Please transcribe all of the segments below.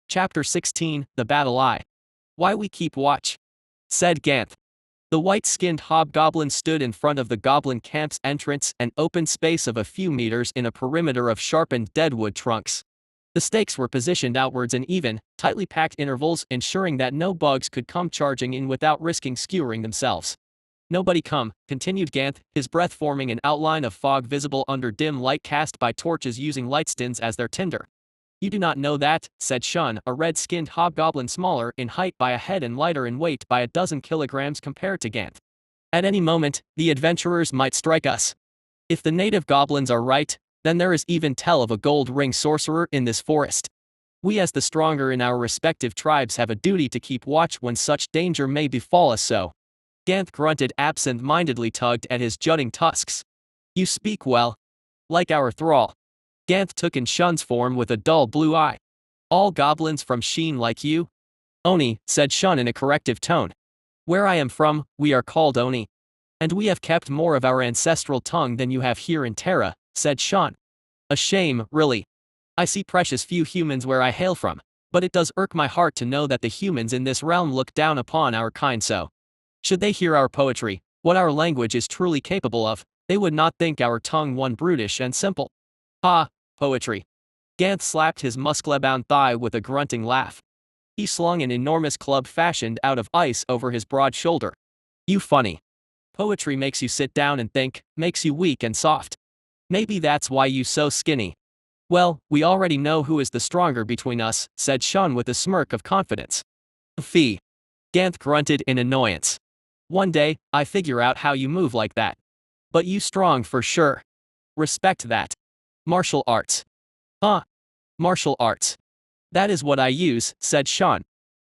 Chapter 16, The Battle Eye. Why we keep watch, said Ganth. The white-skinned hobgoblin stood in front of the goblin camp's entrance, an open space of a few meters in a perimeter of sharpened deadwood trunks. The stakes were positioned outwards in even, tightly packed intervals, ensuring that no bugs could come charging in without risking skewering themselves. Nobody come, continued Ganth, his breath forming an outline of fog visible under dim light cast by torches using lightstins as their tinder. You do not know that, said Shun, a red-skinned hobgoblin smaller in height by a head and lighter in weight by a dozen kilograms compared to Ganth. At any moment, the adventurers might strike us. If the native goblins are right, then there is even tell of a gold ring sorcerer in this forest. We as the stronger in our respective tribes have a duty to keep watch when such danger may befall us so. Ganth grunted absent-mindedly tugged at his jutting tusks. You speak well. Like our thrall. Ganth took in Shun's form with a dull blue eye. All goblins from Sheen like you? Oni, said Shun in a corrective tone. Where I am from, we are called Oni. And we have kept more of our ancestral tongue than you have here in Terra, said Shun. A shame, really. I see precious few humans where I hail from, but it does irk my heart to know that the humans in this realm look down upon our kind so. Should they hear our poetry, what our language is truly capable of, they would not think our tongue one brutish and simple. Ha! Poetry. Ganth slapped his muscle-bound thigh with a grunting laugh. He slung an enormous club fashioned out of ice over his broad shoulder. You funny. Poetry makes you sit down and think, makes you weak and soft. Maybe that's why you so skinny. Well, we already know who is the stronger between us, said Shun with a smirk of confidence. Fee. Ganth grunted in annoyance. One day, I figure out how you move like that. But you strong for sure. Respect that. Martial arts. Huh. Martial arts. That is what I use, said Shun.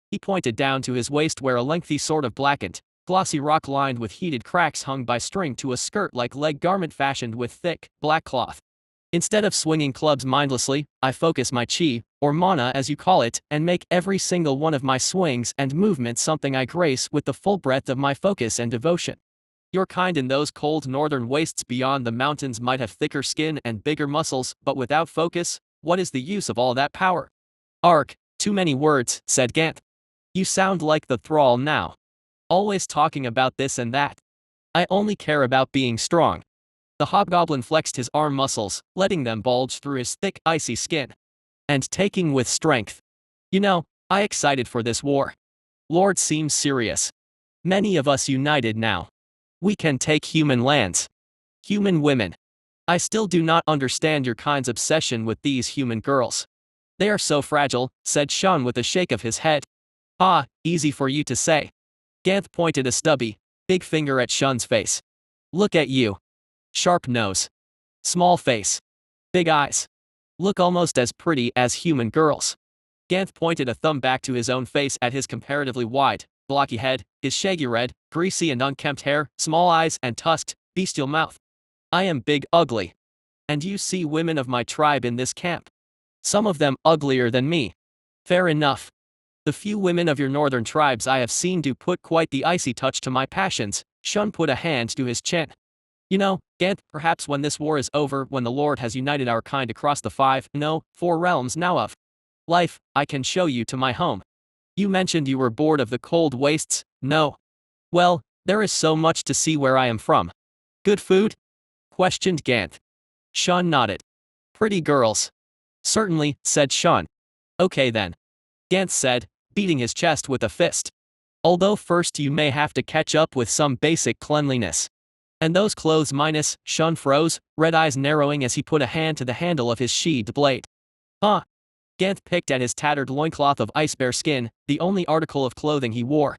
He pointed down to his waist where a lengthy sort of blackened, glossy rock lined with heated cracks hung by string to a skirt-like leg garment fashioned with thick, black cloth. Instead of swinging clubs mindlessly, I focus my chi, or mana as you call it, and make every single one of my swings and movements something I grace with the full breadth of my focus and devotion. Your kind in those cold northern wastes beyond the mountains might have thicker skin and bigger muscles, but without focus, what is the use of all that power? Ark, too many words, said Ganth. You sound like the thrall now. Always talking about this and that. I only care about being strong. The hobgoblin flexed his arm muscles, letting them bulge through his thick, icy skin. And taking with strength. You know, I excited for this war. Lord seems serious. Many of us united now. We can take human lands. Human women. I still do not understand your kind's obsession with these human girls. They are so fragile, said Shun with a shake of his head. Ah, easy for you to say. Ganth pointed a stubby, big finger at Shun's face. Look at you. Sharp nose. Small face. Big eyes. Look almost as pretty as human girls. Ganth pointed a thumb back to his own face at his comparatively wide, blocky head, his shaggy red, greasy and unkempt hair, small eyes and tusked, bestial mouth. I am big ugly. And you see women of my tribe in this camp. Some of them uglier than me. Fair enough. The few women of your northern tribes I have seen do put quite the icy touch to my passions. Shun put a hand to his chin. You know, Ganth, perhaps when this war is over, when the Lord has united our kind across the 4 realms now of life, I can show you to my home. You mentioned you were bored of the cold wastes, no? Well, there is so much to see where I am from. Good food? Questioned Ganth. Shun nodded. Pretty girls. Certainly, said Shun. Okay then. Ganth said, beating his chest with a fist. Although first you may have to catch up with some basic cleanliness. And those clothes minus, Shun froze, red eyes narrowing as he put a hand to the handle of his sheathed blade. Huh. Ganth picked at his tattered loincloth of ice bear skin, the only article of clothing he wore.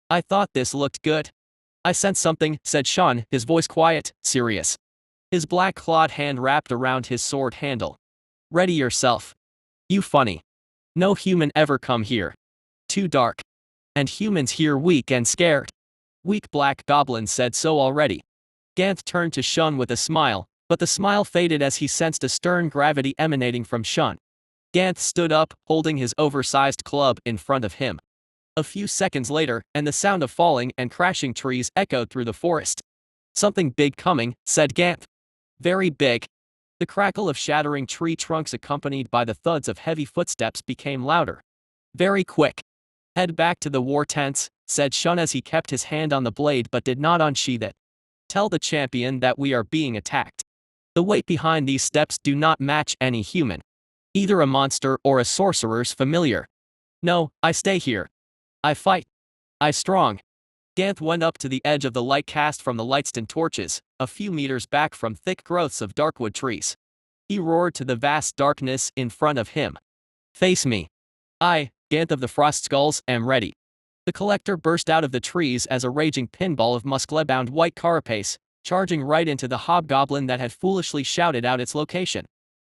I thought this looked good. I sensed something, said Shun, his voice quiet, serious. His black clawed hand wrapped around his sword handle. Ready yourself. You funny. No human ever come here. Too dark. And humans here weak and scared. Weak black goblins said so already. Ganth turned to Shun with a smile, but the smile faded as he sensed a stern gravity emanating from Shun. Ganth stood up, holding his oversized club in front of him. A few seconds later, and the sound of falling and crashing trees echoed through the forest. Something big coming, said Ganth. Very big. The crackle of shattering tree trunks accompanied by the thuds of heavy footsteps became louder. Very quick. Head back to the war tents, said Shun as he kept his hand on the blade but did not unsheath it. Tell the champion that we are being attacked. The weight behind these steps do not match any human. Either a monster or a sorcerer's familiar. No, I stay here. I fight. I strong. Ganth went up to the edge of the light cast from the lightstone torches, a few meters back from thick growths of darkwood trees. He roared to the vast darkness in front of him. Face me. I, Ganth of the Frost Skulls, am ready. The collector burst out of the trees as a raging pinball of muscle-bound white carapace, charging right into the hobgoblin that had foolishly shouted out its location.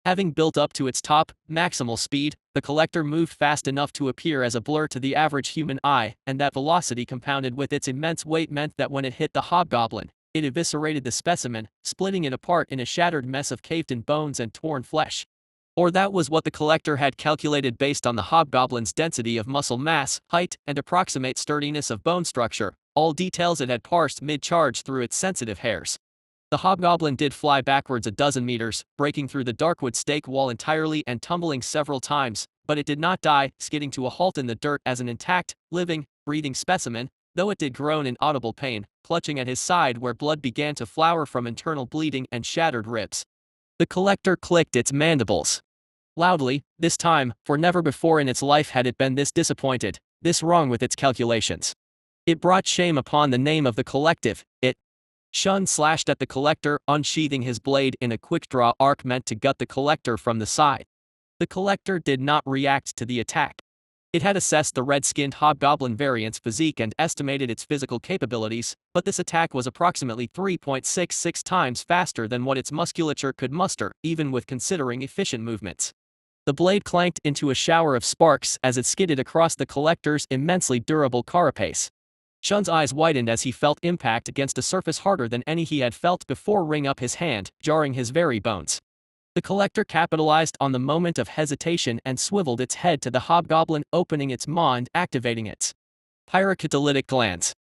Having built up to its top, maximal speed, the collector moved fast enough to appear as a blur to the average human eye, and that velocity compounded with its immense weight meant that when it hit the hobgoblin, it eviscerated the specimen, splitting it apart in a shattered mess of caved-in bones and torn flesh. Or that was what the collector had calculated based on the hobgoblin's density of muscle mass, height, and approximate sturdiness of bone structure, all details it had parsed mid-charge through its sensitive hairs. The hobgoblin did fly backwards a dozen meters, breaking through the darkwood stake wall entirely and tumbling several times, but it did not die, skidding to a halt in the dirt as an intact, living, breathing specimen, though it did groan in audible pain, clutching at his side where blood began to flower from internal bleeding and shattered ribs. The collector clicked its mandibles. Loudly, this time, for never before in its life had it been this disappointed, this wrong with its calculations. It brought shame upon the name of the collective, it. Shun slashed at the collector, unsheathing his blade in a quick-draw arc meant to gut the collector from the side. The collector did not react to the attack. It had assessed the red-skinned hobgoblin variant's physique and estimated its physical capabilities, but this attack was approximately 3.66 times faster than what its musculature could muster, even with considering efficient movements. The blade clanked into a shower of sparks as it skidded across the collector's immensely durable carapace. Shun's eyes widened as he felt impact against a surface harder than any he had felt before ring up his hand, jarring his very bones. The collector capitalized on the moment of hesitation and swiveled its head to the hobgoblin, opening its maw and activating its pyrocatalytic glands.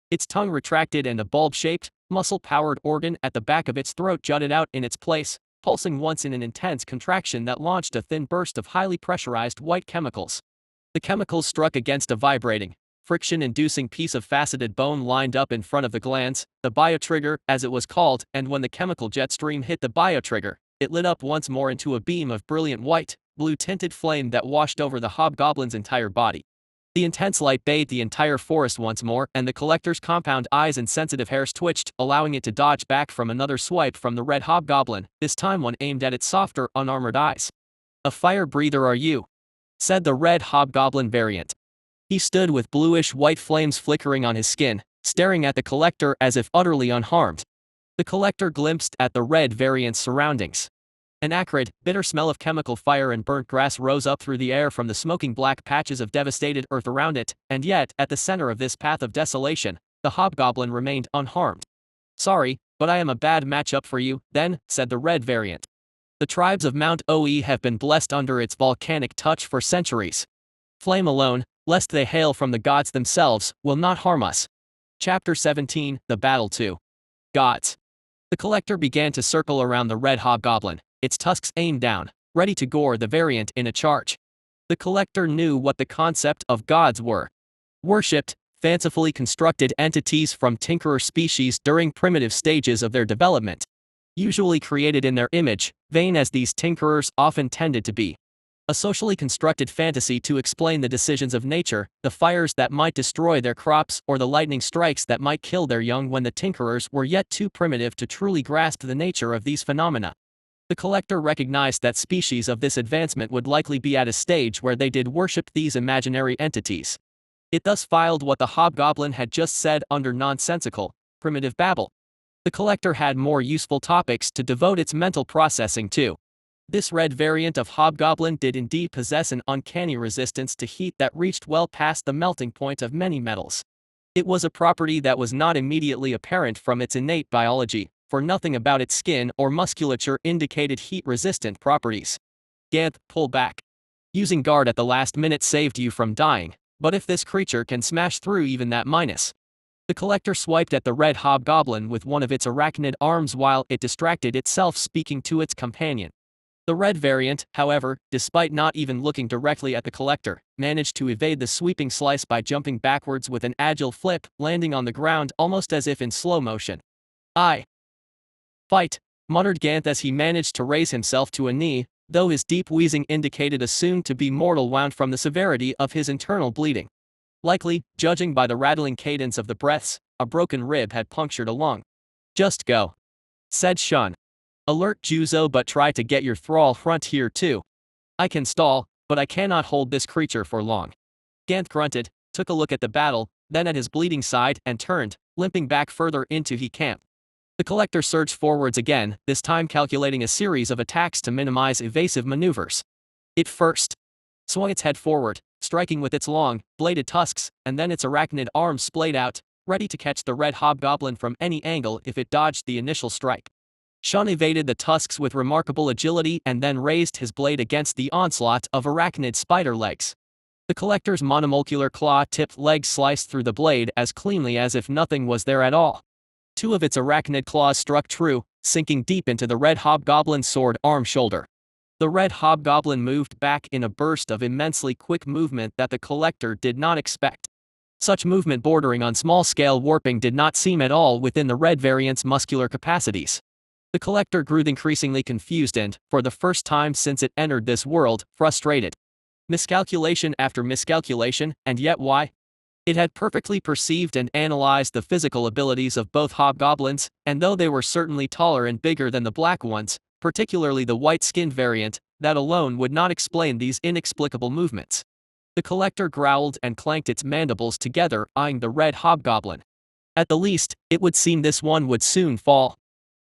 Its tongue retracted and a bulb-shaped, muscle-powered organ at the back of its throat jutted out in its place, pulsing once in an intense contraction that launched a thin burst of highly pressurized white chemicals. The chemicals struck against a vibrating, friction-inducing piece of faceted bone lined up in front of the glands, the biotrigger, as it was called, and when the chemical jet stream hit the biotrigger, it lit up once more into a beam of brilliant white, blue-tinted flame that washed over the hobgoblin's entire body. The intense light bathed the entire forest once more, and the collector's compound eyes and sensitive hairs twitched, allowing it to dodge back from another swipe from the red hobgoblin, this time one aimed at its softer, unarmored eyes. "A fire breather are you?" said the red hobgoblin variant. He stood with bluish-white flames flickering on his skin, staring at the collector as if utterly unharmed. The collector glimpsed at the red variant's surroundings. An acrid, bitter smell of chemical fire and burnt grass rose up through the air from the smoking black patches of devastated earth around it, and yet, at the center of this path of desolation, the hobgoblin remained unharmed. "Sorry, but I am a bad matchup for you, then," said the red variant. "The tribes of Mount Oe have been blessed under its volcanic touch for centuries. Flame alone, lest they hail from the gods themselves, will not harm us." Chapter 17, The Battle to Gods. The collector began to circle around the red hobgoblin, its tusks aimed down, ready to gore the variant in a charge. The collector knew what the concept of gods were. Worshipped, fancifully constructed entities from tinkerer species during primitive stages of their development. Usually created in their image, vain as these tinkerers often tended to be. A socially constructed fantasy to explain the decisions of nature, the fires that might destroy their crops or the lightning strikes that might kill their young when the tinkerers were yet too primitive to truly grasp the nature of these phenomena. The collector recognized that species of this advancement would likely be at a stage where they did worship these imaginary entities. It thus filed what the hobgoblin had just said under nonsensical, primitive babble. The collector had more useful topics to devote its mental processing to. This red variant of hobgoblin did indeed possess an uncanny resistance to heat that reached well past the melting point of many metals. It was a property that was not immediately apparent from its innate biology, for nothing about its skin or musculature indicated heat-resistant properties. Ganth, pull back. Using guard at the last minute saved you from dying, but if this creature can smash through even that minus. The collector swiped at the red hobgoblin with one of its arachnid arms while it distracted itself speaking to its companion. The red variant, however, despite not even looking directly at the collector, managed to evade the sweeping slice by jumping backwards with an agile flip, landing on the ground almost as if in slow motion. "I fight," muttered Ganth as he managed to raise himself to a knee, though his deep wheezing indicated a soon-to-be mortal wound from the severity of his internal bleeding. Likely, judging by the rattling cadence of the breaths, a broken rib had punctured a lung. "Just go," said Shun. "Alert Juzo, but try to get your thrall front here too. I can stall, but I cannot hold this creature for long." Ganth grunted, took a look at the battle, then at his bleeding side and turned, limping back further into he camp. The collector surged forwards again, this time calculating a series of attacks to minimize evasive maneuvers. It first swung its head forward, striking with its long, bladed tusks, and then its arachnid arms splayed out, ready to catch the red hobgoblin from any angle if it dodged the initial strike. Shun evaded the tusks with remarkable agility and then raised his blade against the onslaught of arachnid spider legs. The collector's monomolecular claw-tipped legs sliced through the blade as cleanly as if nothing was there at all. Two of its arachnid claws struck true, sinking deep into the red hobgoblin's sword arm shoulder. The red hobgoblin moved back in a burst of immensely quick movement that the collector did not expect. Such movement bordering on small-scale warping did not seem at all within the red variant's muscular capacities. The collector grew increasingly confused and, for the first time since it entered this world, frustrated. Miscalculation after miscalculation, and yet why? It had perfectly perceived and analyzed the physical abilities of both hobgoblins, and though they were certainly taller and bigger than the black ones, particularly the white-skinned variant, that alone would not explain these inexplicable movements. The collector growled and clanked its mandibles together, eyeing the red hobgoblin. At the least, it would seem this one would soon fall.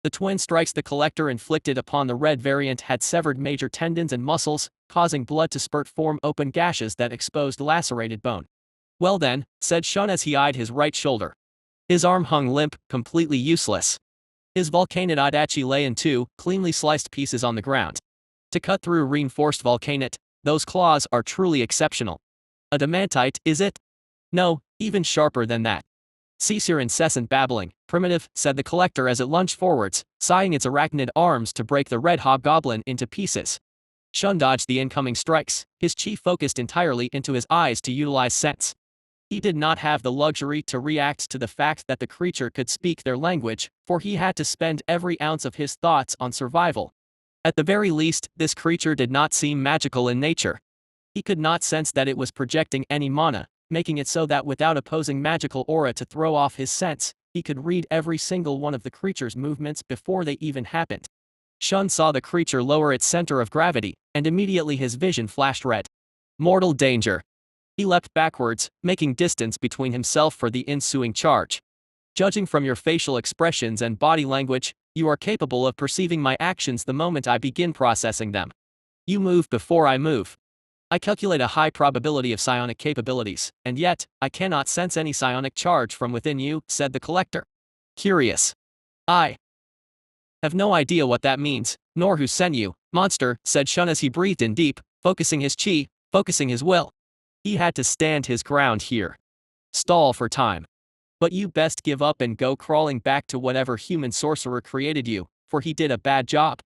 The twin strikes the collector inflicted upon the red variant had severed major tendons and muscles, causing blood to spurt form open gashes that exposed lacerated bone. "Well then," said Shun as he eyed his right shoulder. His arm hung limp, completely useless. His volcanite adachi lay in two, cleanly sliced pieces on the ground. To cut through reinforced volcanite, those claws are truly exceptional. Adamantite, is it? No, even sharper than that. "Cease your incessant babbling, primitive," said the collector as it lunged forwards, sighing its arachnid arms to break the red hobgoblin into pieces. Shun dodged the incoming strikes, his chi focused entirely into his eyes to utilize sense. He did not have the luxury to react to the fact that the creature could speak their language, for he had to spend every ounce of his thoughts on survival. At the very least, this creature did not seem magical in nature. He could not sense that it was projecting any mana, making it so that without opposing magical aura to throw off his sense, he could read every single one of the creature's movements before they even happened. Shun saw the creature lower its center of gravity, and immediately his vision flashed red. Mortal danger. He leapt backwards, making distance between himself for the ensuing charge. "Judging from your facial expressions and body language, you are capable of perceiving my actions the moment I begin processing them. You move before I move. I calculate a high probability of psionic capabilities, and yet, I cannot sense any psionic charge from within you," said the collector. "Curious. I have no idea what that means, nor who sent you, monster," said Shun as he breathed in deep, focusing his chi, focusing his will. He had to stand his ground here. Stall for time. But you best give up and go crawling back to whatever human sorcerer created you, for he did a bad job.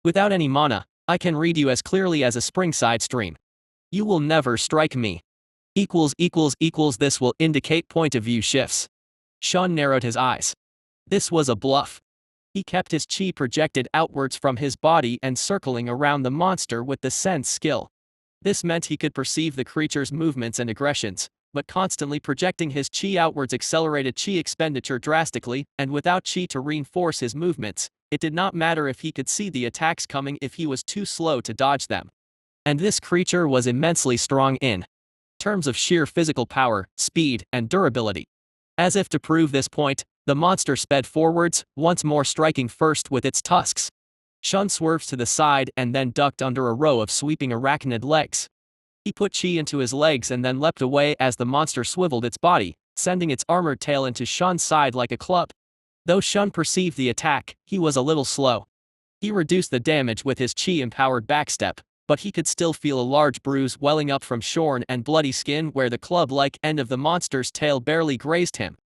Without any mana, I can read you as clearly as a springside stream. You will never strike me. This will indicate point of view shifts. Shun narrowed his eyes. This was a bluff. He kept his chi projected outwards from his body and circling around the monster with the sense skill. This meant he could perceive the creature's movements and aggressions, but constantly projecting his chi outwards accelerated chi expenditure drastically, and without chi to reinforce his movements, it did not matter if he could see the attacks coming if he was too slow to dodge them. And this creature was immensely strong in terms of sheer physical power, speed, and durability. As if to prove this point, the monster sped forwards, once more striking first with its tusks. Shun swerved to the side and then ducked under a row of sweeping arachnid legs. He put chi into his legs and then leapt away as the monster swiveled its body, sending its armored tail into Shun's side like a club. Though Shun perceived the attack, he was a little slow. He reduced the damage with his chi-empowered backstep, but he could still feel a large bruise welling up from shorn and bloody skin where the club-like end of the monster's tail barely grazed him.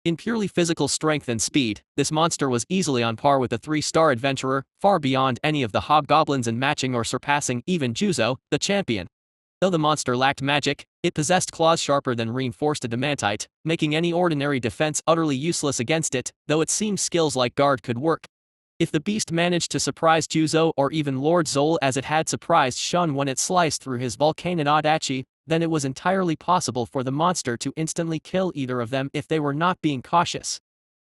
In purely physical strength and speed, this monster was easily on par with the 3-star adventurer, far beyond any of the hobgoblins and matching or surpassing even Juzo, the champion. Though the monster lacked magic, it possessed claws sharper than reinforced adamantite, making any ordinary defense utterly useless against it, though it seemed skills like guard could work. If the beast managed to surprise Juzo or even Lord Zol as it had surprised Shun when it sliced through his volcano Adachi, then it was entirely possible for the monster to instantly kill either of them if they were not being cautious.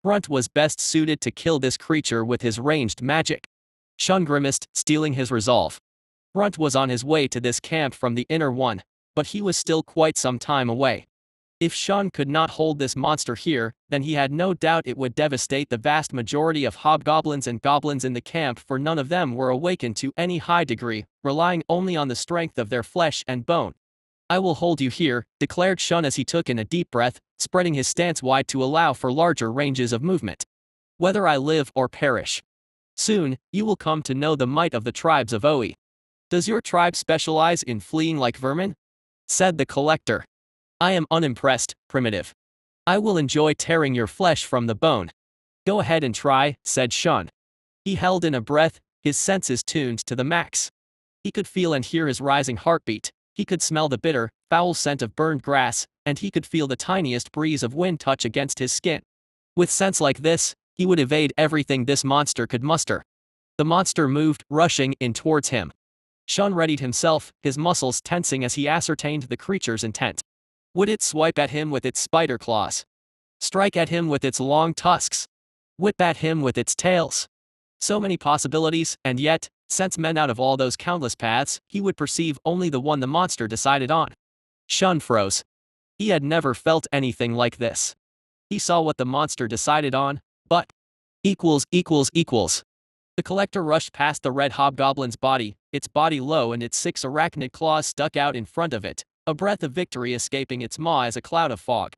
Grunt was best suited to kill this creature with his ranged magic. Shun grimaced, stealing his resolve. Grunt was on his way to this camp from the inner one, but he was still quite some time away. If Shun could not hold this monster here, then he had no doubt it would devastate the vast majority of hobgoblins and goblins in the camp, for none of them were awakened to any high degree, relying only on the strength of their flesh and bone. "I will hold you here," declared Shun as he took in a deep breath, spreading his stance wide to allow for larger ranges of movement. "Whether I live or perish. Soon, you will come to know the might of the tribes of Oi." "Does your tribe specialize in fleeing like vermin?" said the collector. "I am unimpressed, primitive. I will enjoy tearing your flesh from the bone." "Go ahead and try," said Shun. He held in a breath, his senses tuned to the max. He could feel and hear his rising heartbeat, he could smell the bitter, foul scent of burned grass, and he could feel the tiniest breeze of wind touch against his skin. With sense like this, he would evade everything this monster could muster. The monster moved, rushing in towards him. Shun readied himself, his muscles tensing as he ascertained the creature's intent. Would it swipe at him with its spider claws? Strike at him with its long tusks? Whip at him with its tails? So many possibilities, and yet, since men out of all those countless paths, he would perceive only the one the monster decided on. Shun froze. He had never felt anything like this. He saw what the monster decided on, but equals. The collector rushed past the red hobgoblin's body, its body low and its 6 arachnid claws stuck out in front of it, a breath of victory escaping its maw as a cloud of fog.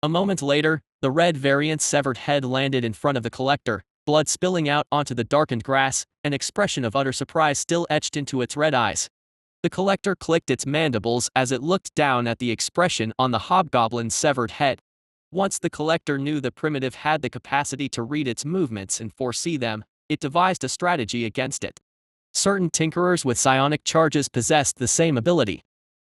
A moment later, the red variant's severed head landed in front of the collector, blood spilling out onto the darkened grass, an expression of utter surprise still etched into its red eyes. The collector clicked its mandibles as it looked down at the expression on the hobgoblin's severed head. Once the collector knew the primitive had the capacity to read its movements and foresee them, it devised a strategy against it. Certain tinkerers with psionic charges possessed the same ability.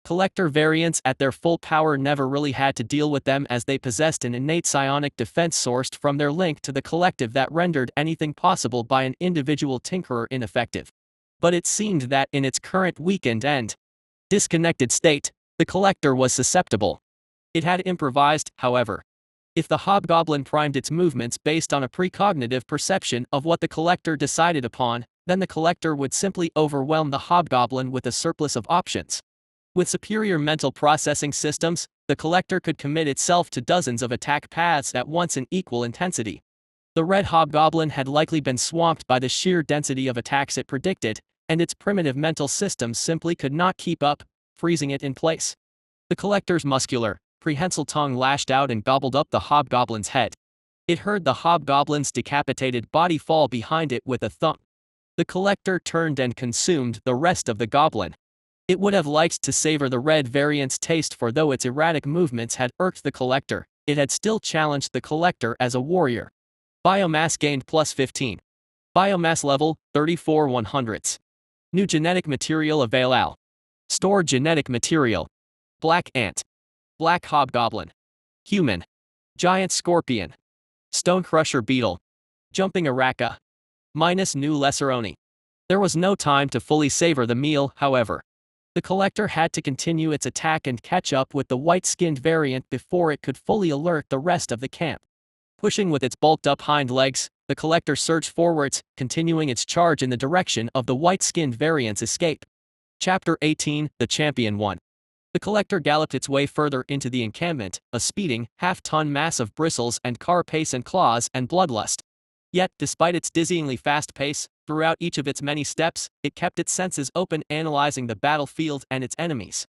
Collector variants at their full power never really had to deal with them, as they possessed an innate psionic defense sourced from their link to the collective that rendered anything possible by an individual tinkerer ineffective. But it seemed that in its current weakened and disconnected state, the collector was susceptible. It had improvised, however. If the hobgoblin primed its movements based on a precognitive perception of what the collector decided upon, then the collector would simply overwhelm the hobgoblin with a surplus of options. With superior mental processing systems, the collector could commit itself to dozens of attack paths at once in equal intensity. The red hobgoblin had likely been swamped by the sheer density of attacks it predicted, and its primitive mental systems simply could not keep up, freezing it in place. The collector's muscular, prehensile tongue lashed out and gobbled up the hobgoblin's head. It heard the hobgoblin's decapitated body fall behind it with a thump. The collector turned and consumed the rest of the goblin. It would have liked to savor the red variant's taste, for though its erratic movements had irked the collector, it had still challenged the collector as a warrior. Biomass gained plus 15. Biomass level, 34 100ths. New genetic material available. Stored genetic material. Black ant. Black hobgoblin. Human. Giant scorpion. Stone crusher beetle. Jumping araca. Minus new lesseroni. There was no time to fully savor the meal, however. The collector had to continue its attack and catch up with the white-skinned variant before it could fully alert the rest of the camp. Pushing with its bulked-up hind legs, the collector surged forwards, continuing its charge in the direction of the white-skinned variant's escape. Chapter 18, The Champion Won. The collector galloped its way further into the encampment, a speeding, half-ton mass of bristles and carapace and claws and bloodlust. Yet, despite its dizzyingly fast pace, throughout each of its many steps, it kept its senses open, analyzing the battlefield and its enemies.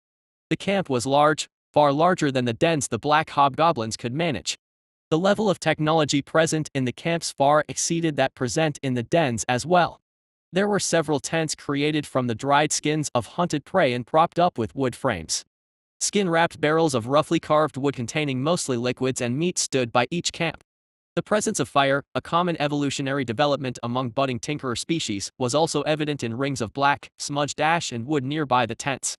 The camp was large, far larger than the dens the black hobgoblins could manage. The level of technology present in the camps far exceeded that present in the dens as well. There were several tents created from the dried skins of hunted prey and propped up with wood frames. Skin-wrapped barrels of roughly carved wood containing mostly liquids and meat stood by each camp. The presence of fire, a common evolutionary development among budding tinkerer species, was also evident in rings of black, smudged ash and wood nearby the tents.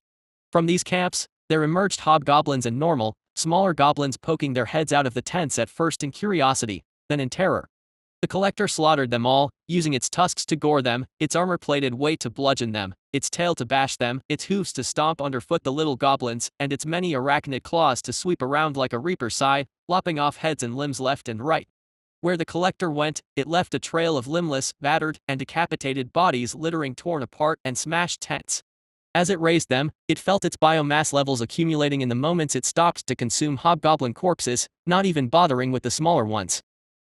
From these camps, there emerged hobgoblins and normal, smaller goblins poking their heads out of the tents at first in curiosity, then in terror. The collector slaughtered them all, using its tusks to gore them, its armor-plated weight to bludgeon them, its tail to bash them, its hooves to stomp underfoot the little goblins, and its many arachnid claws to sweep around like a reaper's scythe, lopping off heads and limbs left and right. Where the collector went, it left a trail of limbless, battered, and decapitated bodies littering torn apart and smashed tents. As it raised them, it felt its biomass levels accumulating in the moments it stopped to consume hobgoblin corpses, not even bothering with the smaller ones.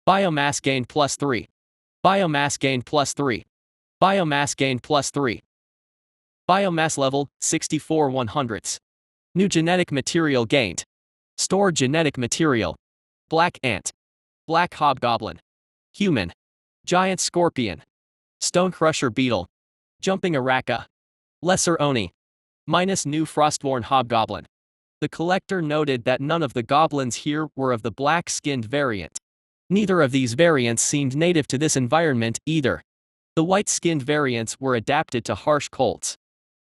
Biomass gained +3. Biomass gained +3. Biomass gained +3. Biomass level, 64 100ths. New genetic material gained. Stored genetic material. Black ant. Black hobgoblin. Human. Giant scorpion. Stone crusher beetle. Jumping araca. Lesser oni. Minus new frostborn hobgoblin. The collector noted that none of the goblins here were of the black-skinned variant. Neither of these variants seemed native to this environment either. The white-skinned variants were adapted to harsh colds.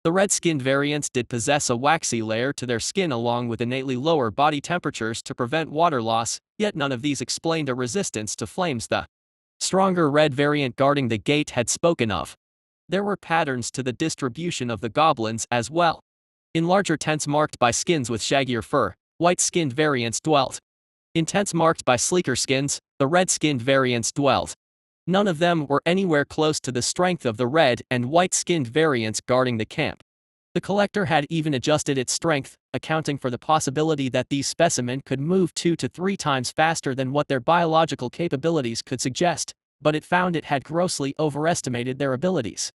The red-skinned variants did possess a waxy layer to their skin along with innately lower body temperatures to prevent water loss, yet none of these explained a resistance to flames the stronger red variant guarding the gate had spoken of. There were patterns to the distribution of the goblins as well. In larger tents marked by skins with shaggier fur, white-skinned variants dwelt. In tents marked by sleeker skins, the red-skinned variants dwelt. None of them were anywhere close to the strength of the red and white-skinned variants guarding the camp. The collector had even adjusted its strength, accounting for the possibility that these specimens could move 2 to 3 times faster than what their biological capabilities could suggest, but it found it had grossly overestimated their abilities.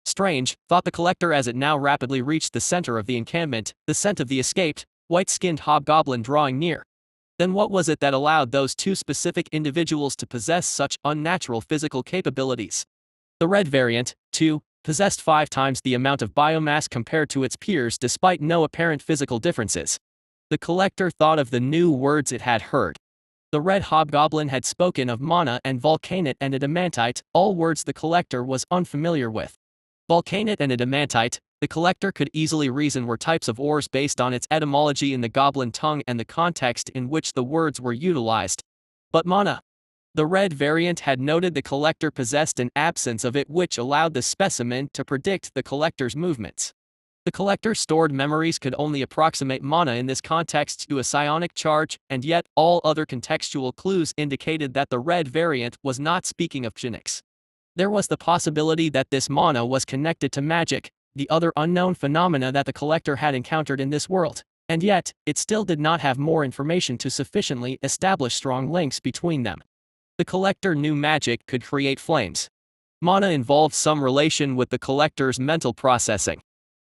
Strange, thought the collector as it now rapidly reached the center of the encampment, the scent of the escaped, white-skinned hobgoblin drawing near. Then what was it that allowed those two specific individuals to possess such unnatural physical capabilities? The red variant, too, possessed 5 times the amount of biomass compared to its peers despite no apparent physical differences. The collector thought of the new words it had heard. The red hobgoblin had spoken of mana and volcanite and adamantite, all words the collector was unfamiliar with. Volcanite and adamantite, the collector could easily reason were types of ores based on its etymology in the goblin tongue and the context in which the words were utilized. But mana. The red variant had noted the collector possessed an absence of it which allowed the specimen to predict the collector's movements. The collector's stored memories could only approximate mana in this context to a psionic charge, and yet all other contextual clues indicated that the red variant was not speaking of psionics. There was the possibility that this mana was connected to magic, the other unknown phenomena that the collector had encountered in this world, and yet, it still did not have more information to sufficiently establish strong links between them. The collector knew magic could create flames. Mana involved some relation with the collector's mental processing.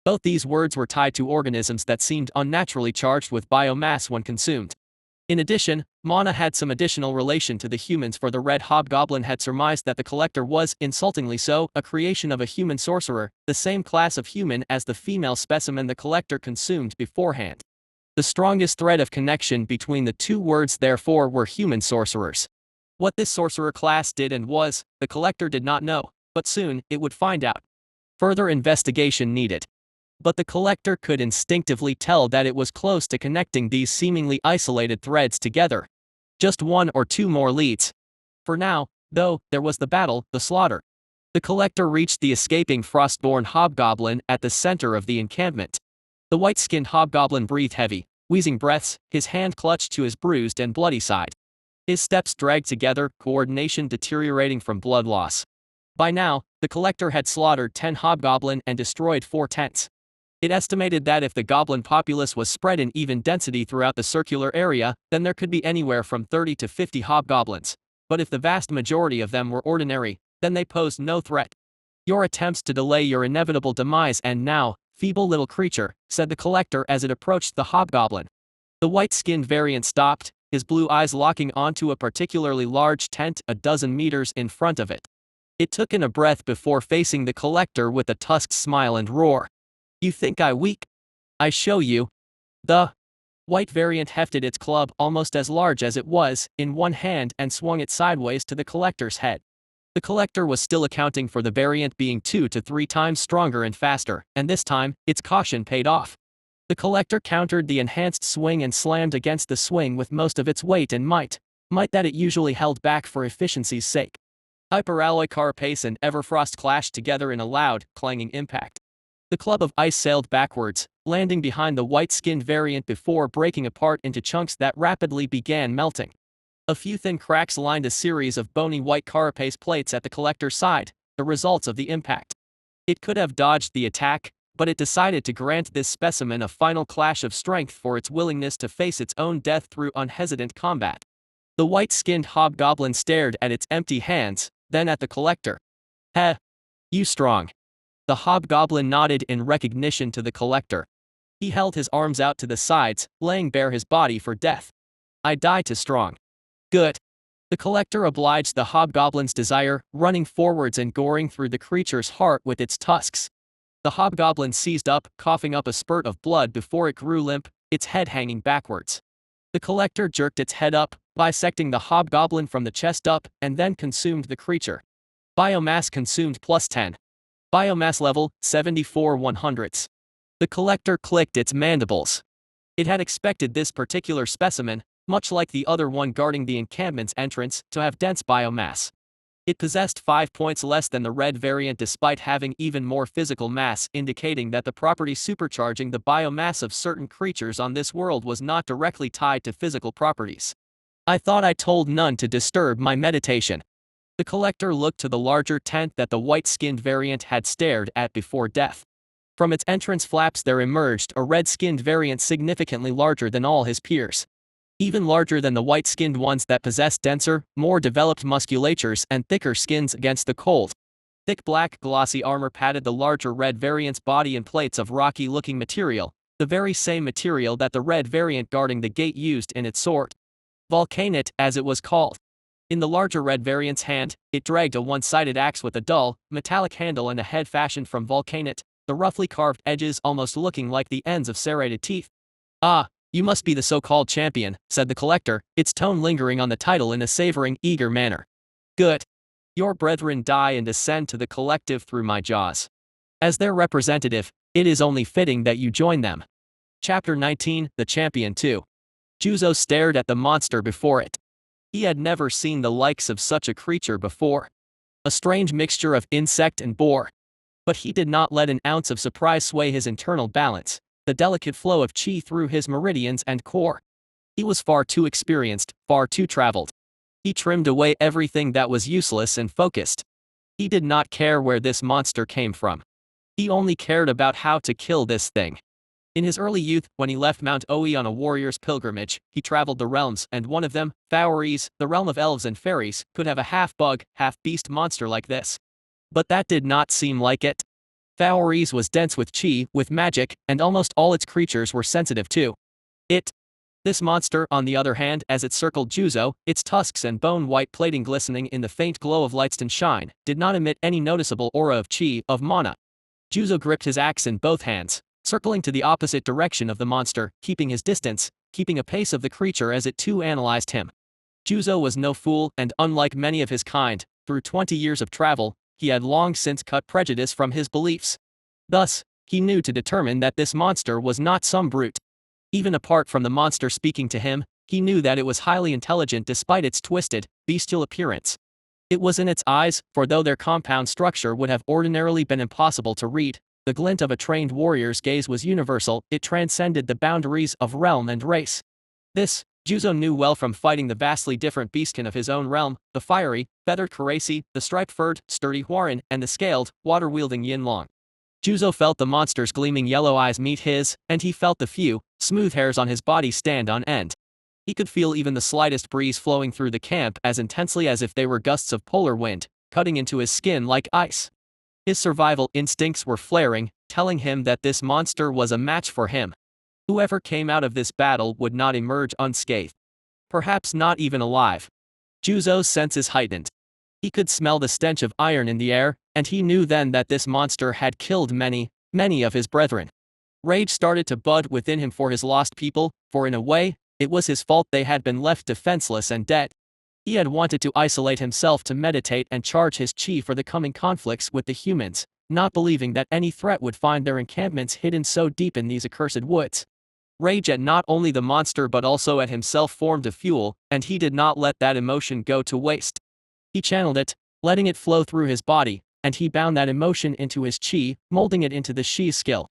Both these words were tied to organisms that seemed unnaturally charged with biomass when consumed. In addition, mana had some additional relation to the humans, for the red hobgoblin had surmised that the collector was, insultingly so, a creation of a human sorcerer, the same class of human as the female specimen the collector consumed beforehand. The strongest thread of connection between the two words therefore were human sorcerers. What this sorcerer class did and was, the collector did not know, but soon, it would find out. Further investigation needed. But the collector could instinctively tell that it was close to connecting these seemingly isolated threads together. Just 1 or 2 more leads. For now, though, there was the battle, the slaughter. The collector reached the escaping frostborn hobgoblin at the center of the encampment. The white-skinned hobgoblin breathed heavy, wheezing breaths, his hand clutched to his bruised and bloody side. His steps dragged together, coordination deteriorating from blood loss. By now, the collector had slaughtered 10 hobgoblin and destroyed 4 tents. It estimated that if the goblin populace was spread in even density throughout the circular area, then there could be anywhere from 30 to 50 hobgoblins. But if the vast majority of them were ordinary, then they posed no threat. Your attempts to delay your inevitable demise and now, feeble little creature, said the collector as it approached the hobgoblin. The white-skinned variant stopped, his blue eyes locking onto a particularly large tent a dozen meters in front of it. It took in a breath before facing the collector with a tusked smile and roar. You think I weak? I show you. The white variant hefted its club almost as large as it was in one hand and swung it sideways to the collector's head. The collector was still accounting for the variant being 2 to 3 times stronger and faster, and this time, its caution paid off. The collector countered the enhanced swing and slammed against the swing with most of its weight and might that it usually held back for efficiency's sake. Hyperalloy carapace and Everfrost clashed together in a loud, clanging impact. The club of ice sailed backwards, landing behind the white-skinned variant before breaking apart into chunks that rapidly began melting. A few thin cracks lined a series of bony white carapace plates at the collector's side, the results of the impact. It could have dodged the attack, but it decided to grant this specimen a final clash of strength for its willingness to face its own death through unhesitant combat. The white-skinned hobgoblin stared at its empty hands, then at the collector. "Heh. You strong." The hobgoblin nodded in recognition to the collector. He held his arms out to the sides, laying bare his body for death. "I die to strong." "Good." The collector obliged the hobgoblin's desire, running forwards and goring through the creature's heart with its tusks. The hobgoblin seized up, coughing up a spurt of blood before it grew limp, its head hanging backwards. The collector jerked its head up, bisecting the hobgoblin from the chest up, and then consumed the creature. Biomass consumed +10. Biomass level, 74/100. The collector clicked its mandibles. It had expected this particular specimen, much like the other one guarding the encampment's entrance, to have dense biomass. It possessed 5 points less than the red variant despite having even more physical mass, indicating that the property supercharging the biomass of certain creatures on this world was not directly tied to physical properties. "I thought I told none to disturb my meditation." The collector looked to the larger tent that the white-skinned variant had stared at before death. From its entrance flaps there emerged a red-skinned variant significantly larger than all his peers. Even larger than the white-skinned ones that possessed denser, more developed musculatures and thicker skins against the cold. Thick black, glossy armor padded the larger red variant's body in plates of rocky-looking material, the very same material that the red variant guarding the gate used in its sword. Volcanite, as it was called. In the larger red variant's hand, it dragged a one-sided axe with a dull, metallic handle and a head fashioned from volcanite, the roughly carved edges almost looking like the ends of serrated teeth. "Ah, you must be the so-called champion," said the collector, its tone lingering on the title in a savoring, eager manner. "Good. Your brethren die and descend to the collective through my jaws. As their representative, it is only fitting that you join them." Chapter 19, The Champion 2. Juzo stared at the monster before it. He had never seen the likes of such a creature before. A strange mixture of insect and boar. But he did not let an ounce of surprise sway his internal balance, the delicate flow of chi through his meridians and core. He was far too experienced, far too traveled. He trimmed away everything that was useless and focused. He did not care where this monster came from. He only cared about how to kill this thing. In his early youth, when he left Mount Oe on a warrior's pilgrimage, he traveled the realms, and one of them, Faoris, the realm of elves and fairies, could have a half-bug, half-beast monster like this. But that did not seem like it. Faoris was dense with chi, with magic, and almost all its creatures were sensitive to it. This monster, on the other hand, as it circled Juzo, its tusks and bone-white plating glistening in the faint glow of lightston shine, did not emit any noticeable aura of chi, of mana. Juzo gripped his axe in both hands, circling to the opposite direction of the monster, keeping his distance, keeping a pace of the creature as it too analyzed him. Juzo was no fool, and unlike many of his kind, through 20 years of travel, he had long since cut prejudice from his beliefs. Thus, he knew to determine that this monster was not some brute. Even apart from the monster speaking to him, he knew that it was highly intelligent despite its twisted, bestial appearance. It was in its eyes, for though their compound structure would have ordinarily been impossible to read, the glint of a trained warrior's gaze was universal, it transcended the boundaries of realm and race. This, Juzo knew well from fighting the vastly different beastkin of his own realm, the fiery, feathered Karasi, the striped-furred, sturdy Huaran, and the scaled, water-wielding Yinlong. Juzo felt the monster's gleaming yellow eyes meet his, and he felt the few, smooth hairs on his body stand on end. He could feel even the slightest breeze flowing through the camp as intensely as if they were gusts of polar wind, cutting into his skin like ice. His survival instincts were flaring, telling him that this monster was a match for him. Whoever came out of this battle would not emerge unscathed. Perhaps not even alive. Juzo's senses heightened. He could smell the stench of iron in the air, and he knew then that this monster had killed many, many of his brethren. Rage started to bud within him for his lost people, for in a way, it was his fault they had been left defenseless and dead. He had wanted to isolate himself to meditate and charge his chi for the coming conflicts with the humans, not believing that any threat would find their encampments hidden so deep in these accursed woods. Rage at not only the monster but also at himself formed a fuel, and he did not let that emotion go to waste. He channeled it, letting it flow through his body, and he bound that emotion into his chi, molding it into the chi skill.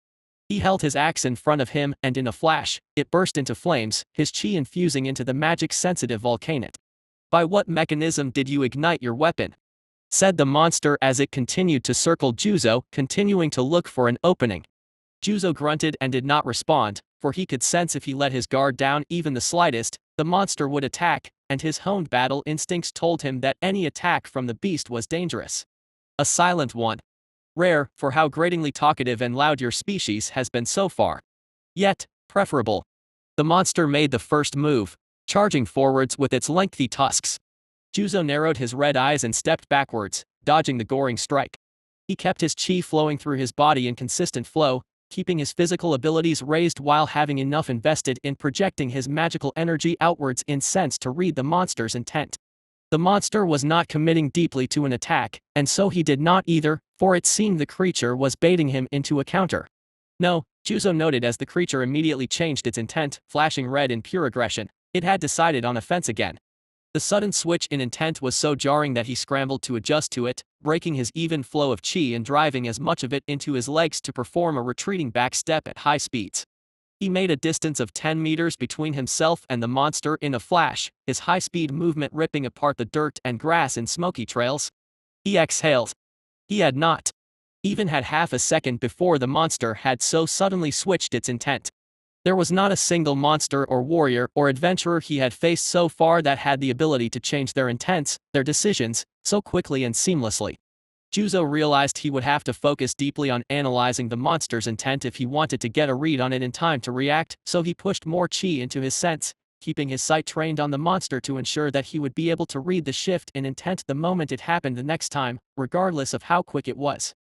He held his axe in front of him and in a flash, it burst into flames, his chi infusing into the magic-sensitive volcanite. "By what mechanism did you ignite your weapon?" said the monster as it continued to circle Juzo, continuing to look for an opening. Juzo grunted and did not respond, for he could sense if he let his guard down even the slightest, the monster would attack, and his honed battle instincts told him that any attack from the beast was dangerous. A silent one. Rare, for how gratingly talkative and loud your species has been so far. Yet, preferable. The monster made the first move, charging forwards with its lengthy tusks. Juzo narrowed his red eyes and stepped backwards, dodging the goring strike. He kept his chi flowing through his body in consistent flow, keeping his physical abilities raised while having enough invested in projecting his magical energy outwards in sense to read the monster's intent. The monster was not committing deeply to an attack, and so he did not either, for it seemed the creature was baiting him into a counter. No, Juzo noted as the creature immediately changed its intent, flashing red in pure aggression. It had decided on offense again. The sudden switch in intent was so jarring that he scrambled to adjust to it, breaking his even flow of chi and driving as much of it into his legs to perform a retreating back step at high speeds. He made a distance of 10 meters between himself and the monster in a flash, his high-speed movement ripping apart the dirt and grass in smoky trails. He exhaled. He had not even had half a second before the monster had so suddenly switched its intent. There was not a single monster or warrior or adventurer he had faced so far that had the ability to change their intents, their decisions, so quickly and seamlessly. Juzo realized he would have to focus deeply on analyzing the monster's intent if he wanted to get a read on it in time to react, so he pushed more chi into his sense, keeping his sight trained on the monster to ensure that he would be able to read the shift in intent the moment it happened the next time, regardless of how quick it was.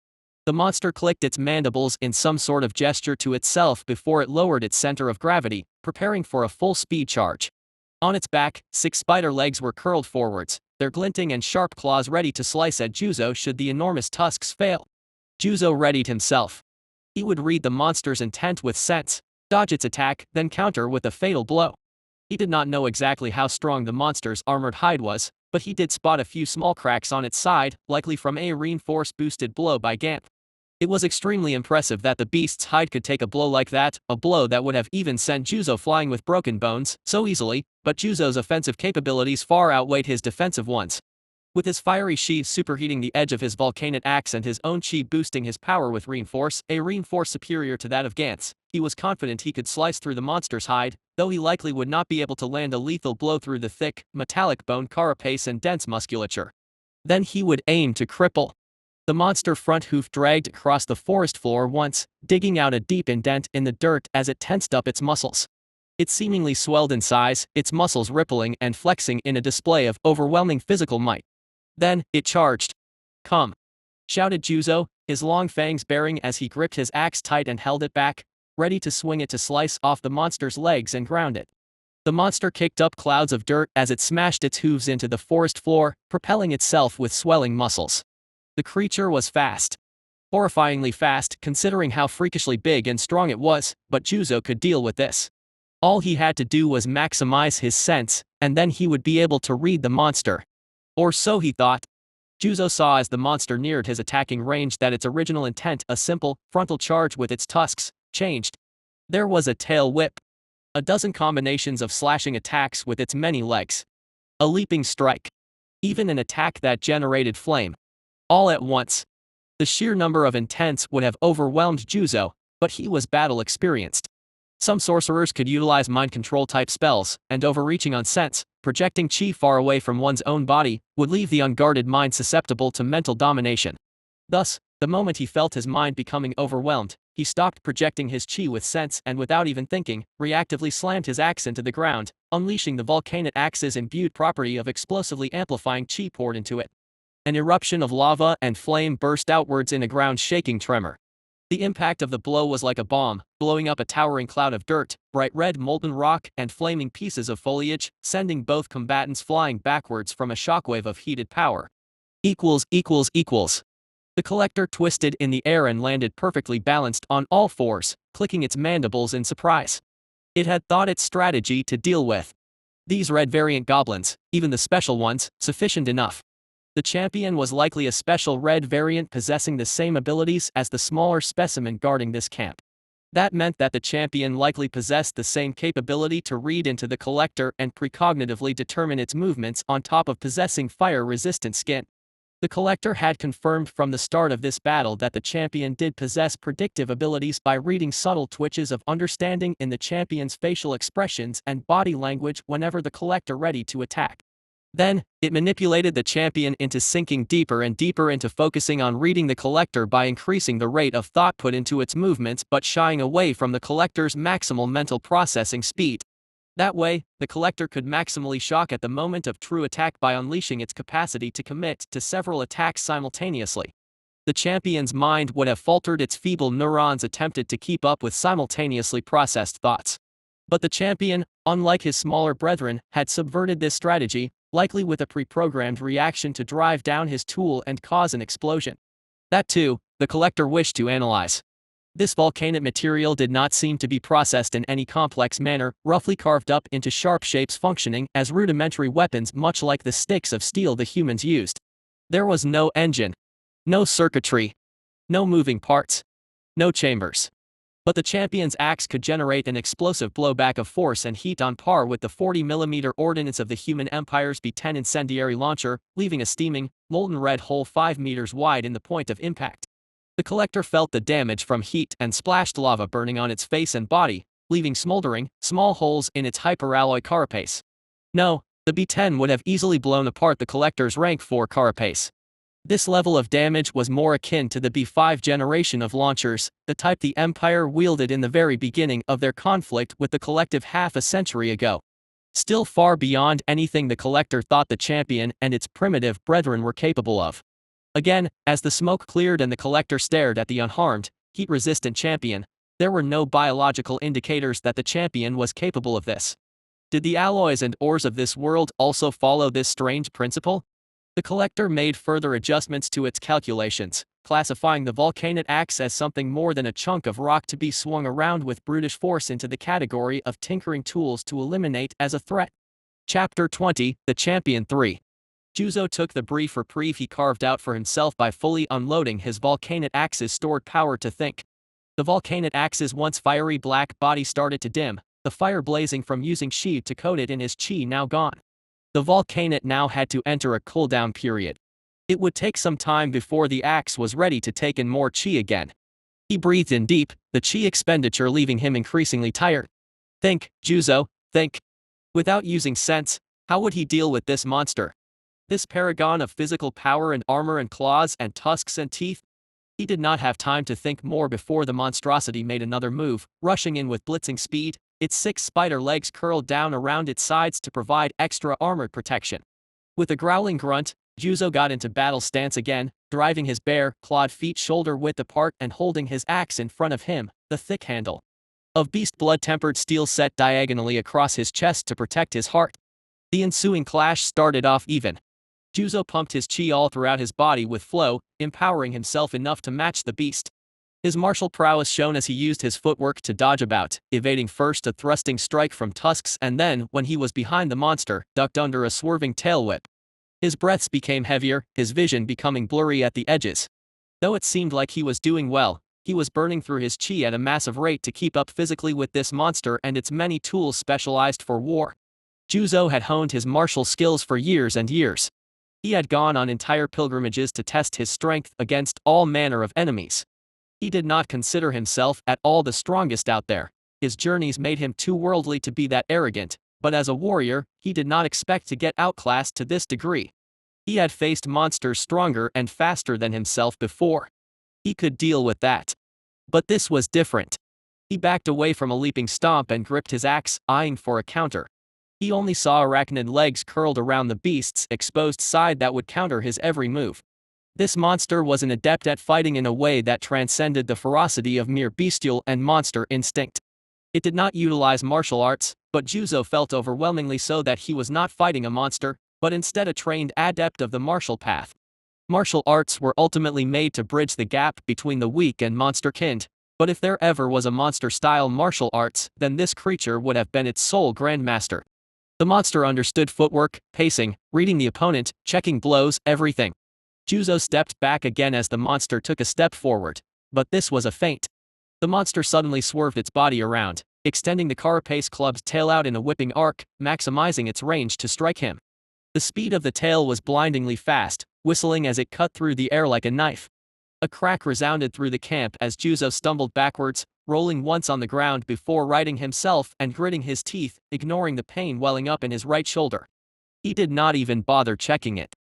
The monster clicked its mandibles in some sort of gesture to itself before it lowered its center of gravity, preparing for a full-speed charge. On its back, 6 spider legs were curled forwards, their glinting and sharp claws ready to slice at Juzo should the enormous tusks fail. Juzo readied himself. He would read the monster's intent with sense, dodge its attack, then counter with a fatal blow. He did not know exactly how strong the monster's armored hide was, but he did spot a few small cracks on its side, likely from a reinforce-boosted blow by Ganth. It was extremely impressive that the beast's hide could take a blow like that, a blow that would have even sent Juzo flying with broken bones, so easily, but Juzo's offensive capabilities far outweighed his defensive ones. With his fiery chi superheating the edge of his volcanite axe and his own chi boosting his power with reinforce, a reinforce superior to that of Ganth's, he was confident he could slice through the monster's hide, though he likely would not be able to land a lethal blow through the thick, metallic bone carapace and dense musculature. Then he would aim to cripple. The monster front hoof dragged across the forest floor once, digging out a deep indent in the dirt as it tensed up its muscles. It seemingly swelled in size, its muscles rippling and flexing in a display of overwhelming physical might. Then, it charged. "Come!" shouted Juzo, his long fangs baring as he gripped his axe tight and held it back, ready to swing it to slice off the monster's legs and ground it. The monster kicked up clouds of dirt as it smashed its hooves into the forest floor, propelling itself with swelling muscles. The creature was fast. Horrifyingly fast considering how freakishly big and strong it was, but Juzo could deal with this. All he had to do was maximize his sense, and then he would be able to read the monster. Or so he thought. Juzo saw as the monster neared his attacking range that its original intent, a simple, frontal charge with its tusks, changed. There was a tail whip. A dozen combinations of slashing attacks with its many legs. A leaping strike. Even an attack that generated flame. All at once. The sheer number of intents would have overwhelmed Juzo, but he was battle experienced. Some sorcerers could utilize mind control type spells, and overreaching on sense, projecting chi far away from one's own body, would leave the unguarded mind susceptible to mental domination. Thus, the moment he felt his mind becoming overwhelmed, he stopped projecting his chi with sense and without even thinking, reactively slammed his axe into the ground, unleashing the volcanite axe's imbued property of explosively amplifying chi poured into it. An eruption of lava and flame burst outwards in a ground-shaking tremor. The impact of the blow was like a bomb, blowing up a towering cloud of dirt, bright red molten rock, and flaming pieces of foliage, sending both combatants flying backwards from a shockwave of heated power. Equals. The collector twisted in the air and landed perfectly balanced on all fours, clicking its mandibles in surprise. It had thought its strategy to deal with these red variant goblins, even the special ones, sufficient enough. The champion was likely a special red variant possessing the same abilities as the smaller specimen guarding this camp. That meant that the champion likely possessed the same capability to read into the collector and precognitively determine its movements on top of possessing fire-resistant skin. The collector had confirmed from the start of this battle that the champion did possess predictive abilities by reading subtle twitches of understanding in the champion's facial expressions and body language whenever the collector ready to attack. Then, it manipulated the champion into sinking deeper and deeper into focusing on reading the collector by increasing the rate of thought put into its movements but shying away from the collector's maximal mental processing speed. That way, the collector could maximally shock at the moment of true attack by unleashing its capacity to commit to several attacks simultaneously. The champion's mind would have faltered, its feeble neurons attempted to keep up with simultaneously processed thoughts. But the champion, unlike his smaller brethren, had subverted this strategy, likely with a pre-programmed reaction to drive down his tool and cause an explosion. That too, the collector wished to analyze. This volcanic material did not seem to be processed in any complex manner, roughly carved up into sharp shapes functioning as rudimentary weapons much like the sticks of steel the humans used. There was no engine, no circuitry, no moving parts, no chambers. But the champion's axe could generate an explosive blowback of force and heat on par with the 40mm ordnance of the human empire's B-10 incendiary launcher, leaving a steaming, molten red hole 5 meters wide in the point of impact. The collector felt the damage from heat and splashed lava burning on its face and body, leaving smoldering, small holes in its hyperalloy carapace. No, the B-10 would have easily blown apart the collector's rank 4 carapace. This level of damage was more akin to the B-5 generation of launchers, the type the Empire wielded in the very beginning of their conflict with the collective half a century ago. Still far beyond anything the collector thought the champion and its primitive brethren were capable of. Again, as the smoke cleared and the collector stared at the unharmed, heat-resistant champion, there were no biological indicators that the champion was capable of this. Did the alloys and ores of this world also follow this strange principle? The collector made further adjustments to its calculations, classifying the volcanic axe as something more than a chunk of rock to be swung around with brutish force into the category of tinkering tools to eliminate as a threat. Chapter 20, The Champion 3. Juzo took the brief reprieve he carved out for himself by fully unloading his volcanic axe's stored power to think. The volcanic axe's once fiery black body started to dim, the fire blazing from using chi to coat it in his chi now gone. The volcanic now had to enter a cooldown period. It would take some time before the axe was ready to take in more chi again. He breathed in deep, the chi expenditure leaving him increasingly tired. Think, Juzo, think. Without using sense, how would he deal with this monster? This paragon of physical power and armor and claws and tusks and teeth? He did not have time to think more before the monstrosity made another move, rushing in with blitzing speed, its 6 spider legs curled down around its sides to provide extra armored protection. With a growling grunt, Juzo got into battle stance again, driving his bare, clawed feet shoulder-width apart and holding his axe in front of him, the thick handle of beast blood-tempered steel set diagonally across his chest to protect his heart. The ensuing clash started off even. Juzo pumped his chi all throughout his body with flow, empowering himself enough to match the beast. His martial prowess shone as he used his footwork to dodge about, evading first a thrusting strike from tusks and then, when he was behind the monster, ducked under a swerving tail whip. His breaths became heavier, his vision becoming blurry at the edges. Though it seemed like he was doing well, he was burning through his chi at a massive rate to keep up physically with this monster and its many tools specialized for war. Juzo had honed his martial skills for years and years. He had gone on entire pilgrimages to test his strength against all manner of enemies. He did not consider himself at all the strongest out there. His journeys made him too worldly to be that arrogant, but as a warrior, he did not expect to get outclassed to this degree. He had faced monsters stronger and faster than himself before. He could deal with that. But this was different. He backed away from a leaping stomp and gripped his axe, eyeing for a counter. He only saw arachnid legs curled around the beast's exposed side that would counter his every move. This monster was an adept at fighting in a way that transcended the ferocity of mere bestial and monster instinct. It did not utilize martial arts, but Juzo felt overwhelmingly so that he was not fighting a monster, but instead a trained adept of the martial path. Martial arts were ultimately made to bridge the gap between the weak and monster-kind, but if there ever was a monster-style martial arts, then this creature would have been its sole grandmaster. The monster understood footwork, pacing, reading the opponent, checking blows, everything. Juzo stepped back again as the monster took a step forward, but this was a feint. The monster suddenly swerved its body around, extending the carapace club's tail out in a whipping arc, maximizing its range to strike him. The speed of the tail was blindingly fast, whistling as it cut through the air like a knife. A crack resounded through the camp as Juzo stumbled backwards, rolling once on the ground before righting himself and gritting his teeth, ignoring the pain welling up in his right shoulder. He did not even bother checking it.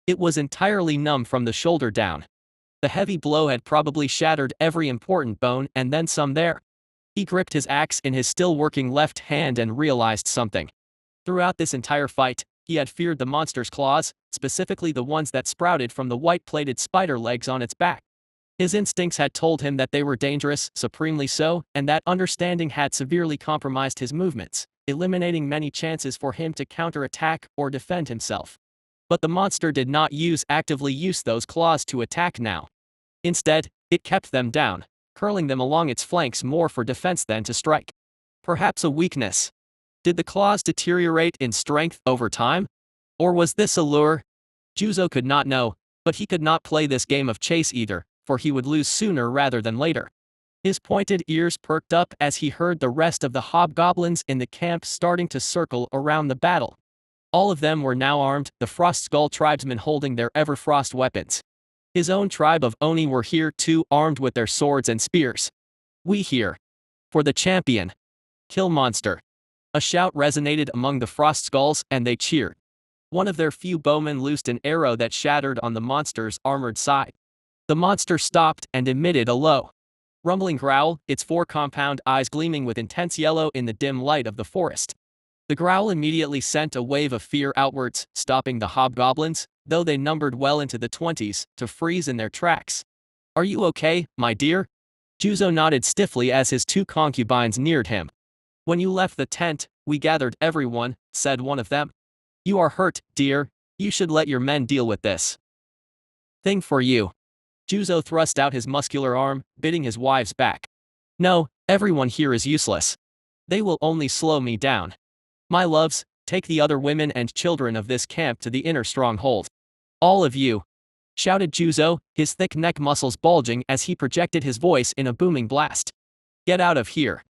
It was entirely numb from the shoulder down. The heavy blow had probably shattered every important bone and then some there. He gripped his axe in his still-working left hand and realized something. Throughout this entire fight, he had feared the monster's claws, specifically the ones that sprouted from the white-plated spider legs on its back. His instincts had told him that they were dangerous, supremely so, and that understanding had severely compromised his movements, eliminating many chances for him to counterattack or defend himself. But the monster did not actively use those claws to attack now. Instead, it kept them down, curling them along its flanks more for defense than to strike. Perhaps a weakness. Did the claws deteriorate in strength over time? Or was this a lure? Juzo could not know, but he could not play this game of chase either, for he would lose sooner rather than later. His pointed ears perked up as he heard the rest of the hobgoblins in the camp starting to circle around the battle. All of them were now armed, the Frost Skull tribesmen holding their Everfrost weapons. His own tribe of Oni were here too, armed with their swords and spears. "We here. For the champion. Kill monster." A shout resonated among the Frost Skulls and they cheered. One of their few bowmen loosed an arrow that shattered on the monster's armored side. The monster stopped and emitted a low, rumbling growl, its four compound eyes gleaming with intense yellow in the dim light of the forest. The growl immediately sent a wave of fear outwards, stopping the hobgoblins, though they numbered well into the 20s, to freeze in their tracks. "Are you okay, my dear?" Juzo nodded stiffly as his two concubines neared him. "When you left the tent, we gathered everyone," said one of them. "You are hurt, dear. You should let your men deal with this thing for you." Juzo thrust out his muscular arm, bidding his wives back. "No, everyone here is useless. They will only slow me down. My loves, take the other women and children of this camp to the inner stronghold. All of you," shouted Juzo, his thick neck muscles bulging as he projected his voice in a booming blast. "Get out of here.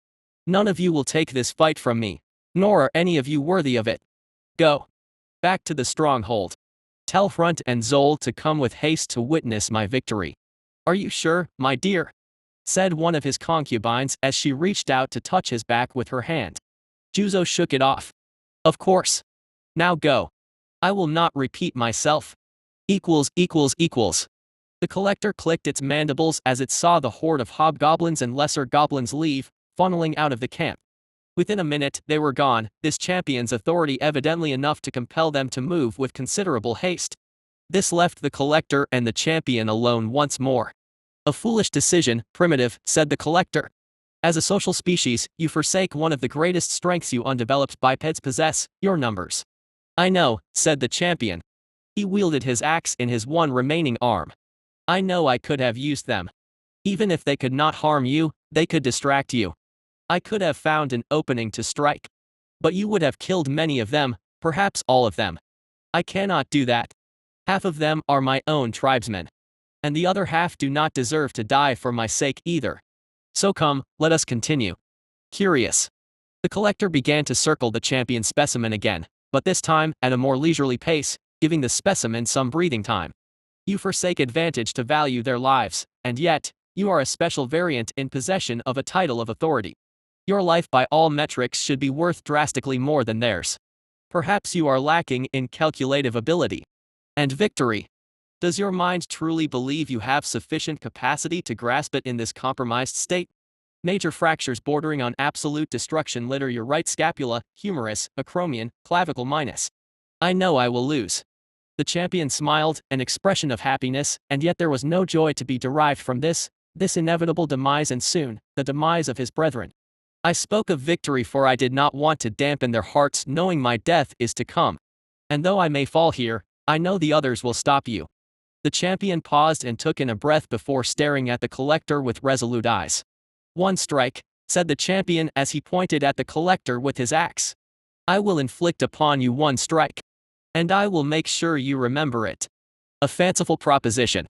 None of you will take this fight from me, nor are any of you worthy of it. Go back to the stronghold. Tell Front and Zol to come with haste to witness my victory." "Are you sure, my dear?" said one of his concubines as she reached out to touch his back with her hand. Juzo shook it off. "Of course. Now go. I will not repeat myself. Equals. The collector clicked its mandibles as it saw the horde of hobgoblins and lesser goblins leave, funneling out of the camp. Within a minute, they were gone, this champion's authority evidently enough to compel them to move with considerable haste. This left the collector and the champion alone once more. "A foolish decision, primitive," said the collector. "As a social species, you forsake one of the greatest strengths you undeveloped bipeds possess, your numbers." "I know," said the champion. He wielded his axe in his one remaining arm. "I know I could have used them. Even if they could not harm you, they could distract you. I could have found an opening to strike. But you would have killed many of them, perhaps all of them. I cannot do that. Half of them are my own tribesmen. And the other half do not deserve to die for my sake either. So come, let us continue." Curious. The collector began to circle the champion specimen again, but this time at a more leisurely pace, giving the specimen some breathing time. "You forsake advantage to value their lives, and yet, you are a special variant in possession of a title of authority. Your life by all metrics should be worth drastically more than theirs. Perhaps you are lacking in calculative ability and victory. Does your mind truly believe you have sufficient capacity to grasp it in this compromised state? Major fractures bordering on absolute destruction litter your right scapula, humerus, acromion, clavicle minus. I know I will lose. The champion smiled, an expression of happiness, and yet there was no joy to be derived from this inevitable demise, and soon, the demise of his brethren. I spoke of victory, for I did not want to dampen their hearts, knowing my death is to come. And though I may fall here, I know the others will stop you. The champion paused and took in a breath before staring at the collector with resolute eyes. One strike, said the champion as he pointed at the collector with his axe. I will inflict upon you one strike. And I will make sure you remember it. A fanciful proposition.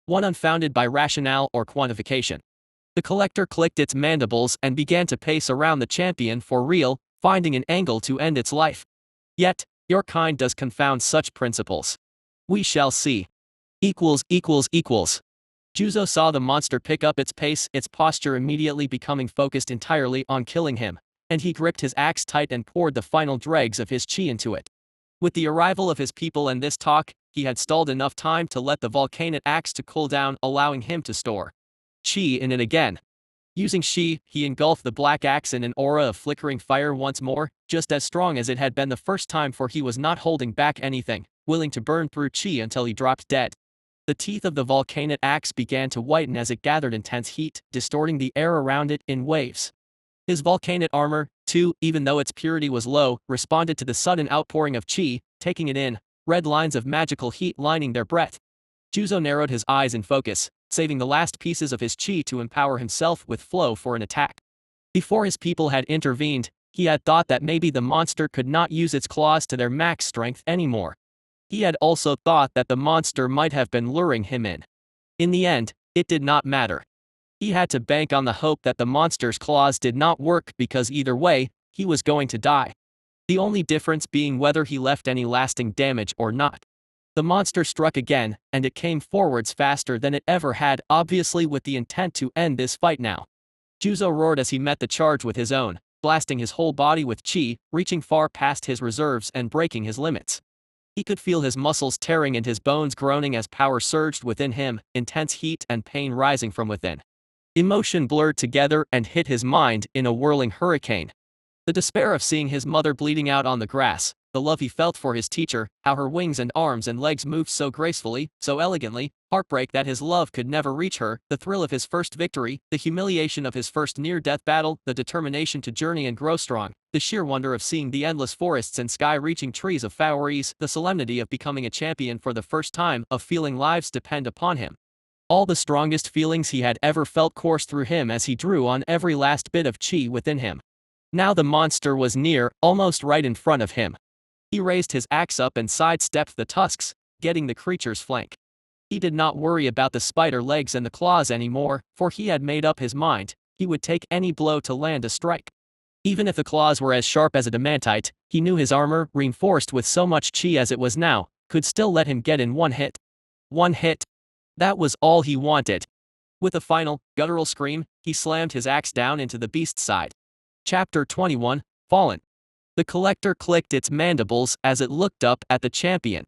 One unfounded by rationale or quantification. The collector clicked its mandibles and began to pace around the champion for real, finding an angle to end its life. Yet, your kind does confound such principles. We shall see. Juzo saw the monster pick up its pace, its posture immediately becoming focused entirely on killing him, and he gripped his axe tight and poured the final dregs of his chi into it. With the arrival of his people and this talk, he had stalled enough time to let the volcanite axe to cool down, allowing him to store chi in it again. Using chi, he engulfed the black axe in an aura of flickering fire once more, just as strong as it had been the first time, for he was not holding back anything, willing to burn through chi until he dropped dead. The teeth of the volcanite axe began to whiten as it gathered intense heat, distorting the air around it in waves. His volcanite armor, too, even though its purity was low, responded to the sudden outpouring of chi, taking it in, red lines of magical heat lining their breath. Juzo narrowed his eyes in focus, saving the last pieces of his chi to empower himself with flow for an attack. Before his people had intervened, he had thought that maybe the monster could not use its claws to their max strength anymore. He had also thought that the monster might have been luring him in. In the end, it did not matter. He had to bank on the hope that the monster's claws did not work, because either way, he was going to die. The only difference being whether he left any lasting damage or not. The monster struck again, and it came forwards faster than it ever had, obviously with the intent to end this fight now. Juzo roared as he met the charge with his own, blasting his whole body with chi, reaching far past his reserves and breaking his limits. He could feel his muscles tearing and his bones groaning as power surged within him, intense heat and pain rising from within. Emotion blurred together and hit his mind in a whirling hurricane. The despair of seeing his mother bleeding out on the grass, the love he felt for his teacher, how her wings and arms and legs moved so gracefully, so elegantly, heartbreak that his love could never reach her, the thrill of his first victory, the humiliation of his first near-death battle, the determination to journey and grow strong, the sheer wonder of seeing the endless forests and sky-reaching trees of Faoris, the solemnity of becoming a champion for the first time, of feeling lives depend upon him. All the strongest feelings he had ever felt coursed through him as he drew on every last bit of chi within him. Now the monster was near, almost right in front of him. He raised his axe up and sidestepped the tusks, getting the creature's flank. He did not worry about the spider legs and the claws anymore, for he had made up his mind, he would take any blow to land a strike. Even if the claws were as sharp as adamantite, he knew his armor, reinforced with so much chi as it was now, could still let him get in one hit. One hit. That was all he wanted. With a final, guttural scream, he slammed his axe down into the beast's side. Chapter 21, Fallen. The collector clicked its mandibles as it looked up at the champion.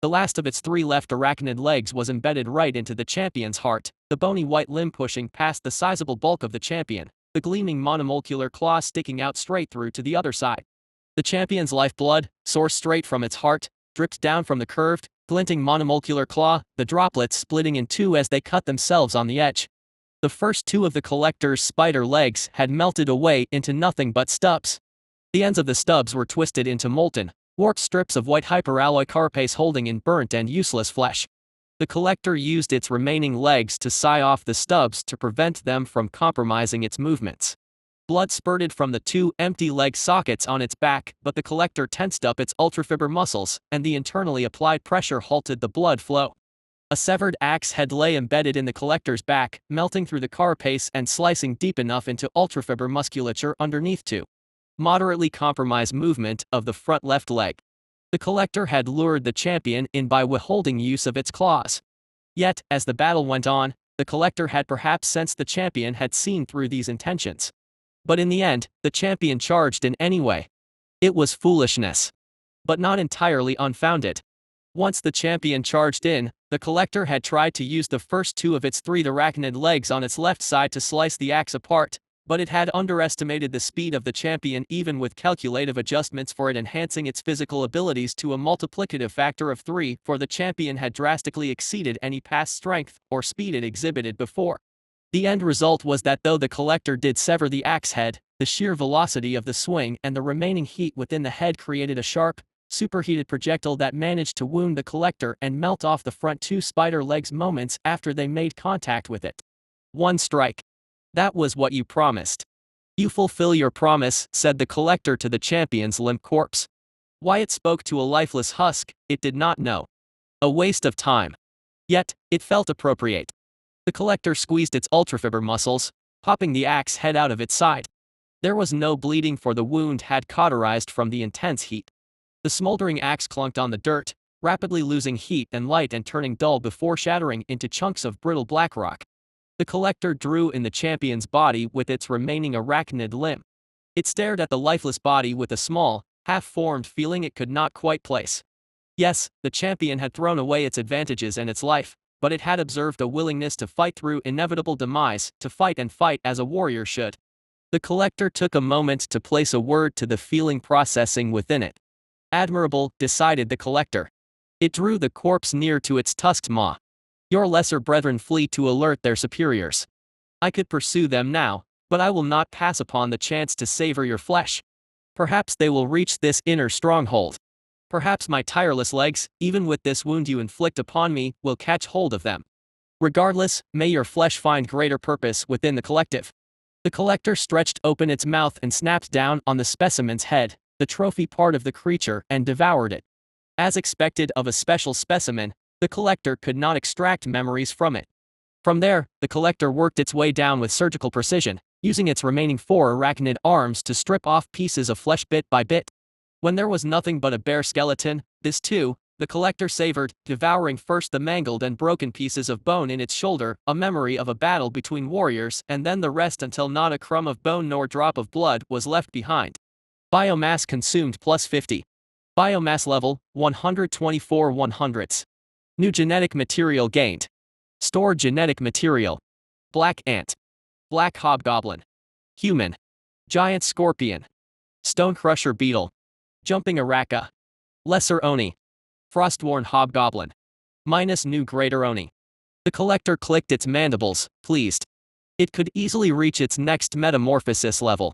The last of its three left arachnid legs was embedded right into the champion's heart, the bony white limb pushing past the sizable bulk of the champion, the gleaming monomolecular claw sticking out straight through to the other side. The champion's lifeblood, sourced straight from its heart, dripped down from the curved, glinting monomolecular claw, the droplets splitting in two as they cut themselves on the edge. The first two of the collector's spider legs had melted away into nothing but stubs. The ends of the stubs were twisted into molten, warped strips of white hyperalloy carapace holding in burnt and useless flesh. The collector used its remaining legs to sigh off the stubs to prevent them from compromising its movements. Blood spurted from the two empty leg sockets on its back, but the collector tensed up its ultrafiber muscles, and the internally applied pressure halted the blood flow. A severed axe head lay embedded in the collector's back, melting through the carapace and slicing deep enough into ultrafiber musculature underneath to moderately compromise movement of the front left leg. The collector had lured the champion in by withholding use of its claws. Yet, as the battle went on, the collector had perhaps sensed the champion had seen through these intentions. But in the end, the champion charged in anyway. It was foolishness. But not entirely unfounded. Once the champion charged in, the collector had tried to use the first two of its three arachnid legs on its left side to slice the axe apart, but it had underestimated the speed of the champion even with calculative adjustments for it enhancing its physical abilities to a multiplicative factor of 3 for the champion had drastically exceeded any past strength or speed it exhibited before. The end result was that though the collector did sever the axe head, the sheer velocity of the swing and the remaining heat within the head created a sharp, superheated projectile that managed to wound the collector and melt off the front two spider legs moments after they made contact with it. One strike. That was what you promised. You fulfill your promise, said the collector to the champion's limp corpse. Why it spoke to a lifeless husk, it did not know. A waste of time. Yet, it felt appropriate. The collector squeezed its ultrafiber muscles, popping the axe head out of its side. There was no bleeding for the wound had cauterized from the intense heat. The smoldering axe clunked on the dirt, rapidly losing heat and light and turning dull before shattering into chunks of brittle black rock. The collector drew in the champion's body with its remaining arachnid limb. It stared at the lifeless body with a small, half-formed feeling it could not quite place. Yes, the champion had thrown away its advantages and its life, but it had observed a willingness to fight through inevitable demise, to fight and fight as a warrior should. The collector took a moment to place a word to the feeling processing within it. Admirable, decided the collector. It drew the corpse near to its tusked maw. Your lesser brethren flee to alert their superiors. I could pursue them now, but I will not pass upon the chance to savor your flesh. Perhaps they will reach this inner stronghold. Perhaps my tireless legs, even with this wound you inflict upon me, will catch hold of them. Regardless, may your flesh find greater purpose within the collective. The collector stretched open its mouth and snapped down on the specimen's head, the trophy part of the creature, and devoured it. As expected of a special specimen, the collector could not extract memories from it. From there, the collector worked its way down with surgical precision, using its remaining 4 arachnid arms to strip off pieces of flesh bit by bit. When there was nothing but a bare skeleton, this too, the collector savored, devouring first the mangled and broken pieces of bone in its shoulder, a memory of a battle between warriors, and then the rest until not a crumb of bone nor drop of blood was left behind. Biomass consumed plus 50. Biomass level, 124 100ths. New genetic material gained. Stored genetic material. Black ant. Black hobgoblin. Human. Giant scorpion. Stone crusher beetle. Jumping Araka. Lesser Oni. Frostworn hobgoblin. Minus new greater Oni. The collector clicked its mandibles, pleased. It could easily reach its next metamorphosis level.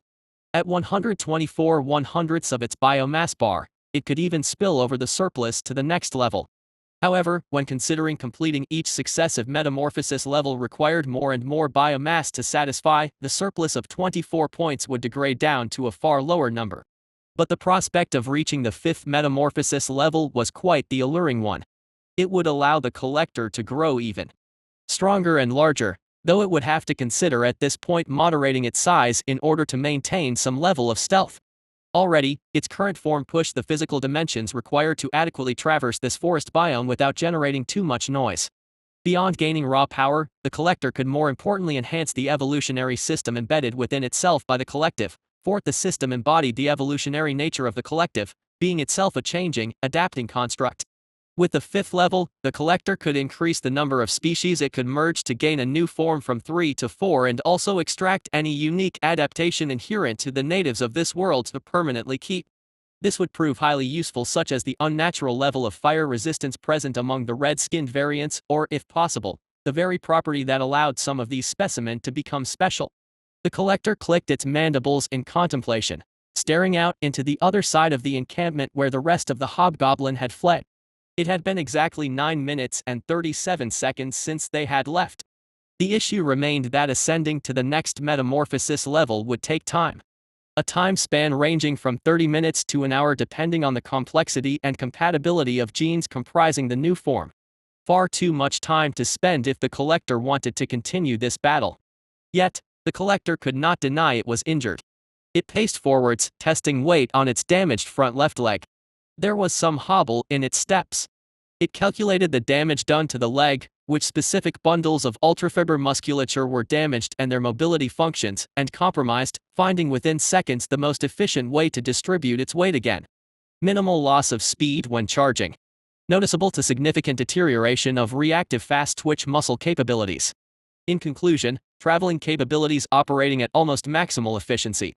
At 124 100ths of its biomass bar, it could even spill over the surplus to the next level. However, when considering completing each successive metamorphosis level required more and more biomass to satisfy, the surplus of 24 points would degrade down to a far lower number. But the prospect of reaching the 5th metamorphosis level was quite the alluring one. It would allow the collector to grow even stronger and larger, though it would have to consider at this point moderating its size in order to maintain some level of stealth. Already, its current form pushed the physical dimensions required to adequately traverse this forest biome without generating too much noise. Beyond gaining raw power, the collector could more importantly enhance the evolutionary system embedded within itself by the collective. For the system embodied the evolutionary nature of the collective, being itself a changing, adapting construct. With the 5th level, the collector could increase the number of species it could merge to gain a new form from 3 to 4 and also extract any unique adaptation inherent to the natives of this world to permanently keep. This would prove highly useful, such as the unnatural level of fire resistance present among the red-skinned variants, or, if possible, the very property that allowed some of these specimens to become special. The collector clicked its mandibles in contemplation, staring out into the other side of the encampment where the rest of the hobgoblin had fled. It had been exactly 9 minutes and 37 seconds since they had left. The issue remained that ascending to the next metamorphosis level would take time. A time span ranging from 30 minutes to an hour depending on the complexity and compatibility of genes comprising the new form. Far too much time to spend if the collector wanted to continue this battle. Yet, the collector could not deny it was injured. It paced forwards, testing weight on its damaged front left leg. There was some hobble in its steps. It calculated the damage done to the leg, which specific bundles of ultrafiber musculature were damaged and their mobility functions and compromised, finding within seconds the most efficient way to distribute its weight again. Minimal loss of speed when charging. Noticeable to significant deterioration of reactive fast twitch muscle capabilities. In conclusion, traveling capabilities operating at almost maximal efficiency.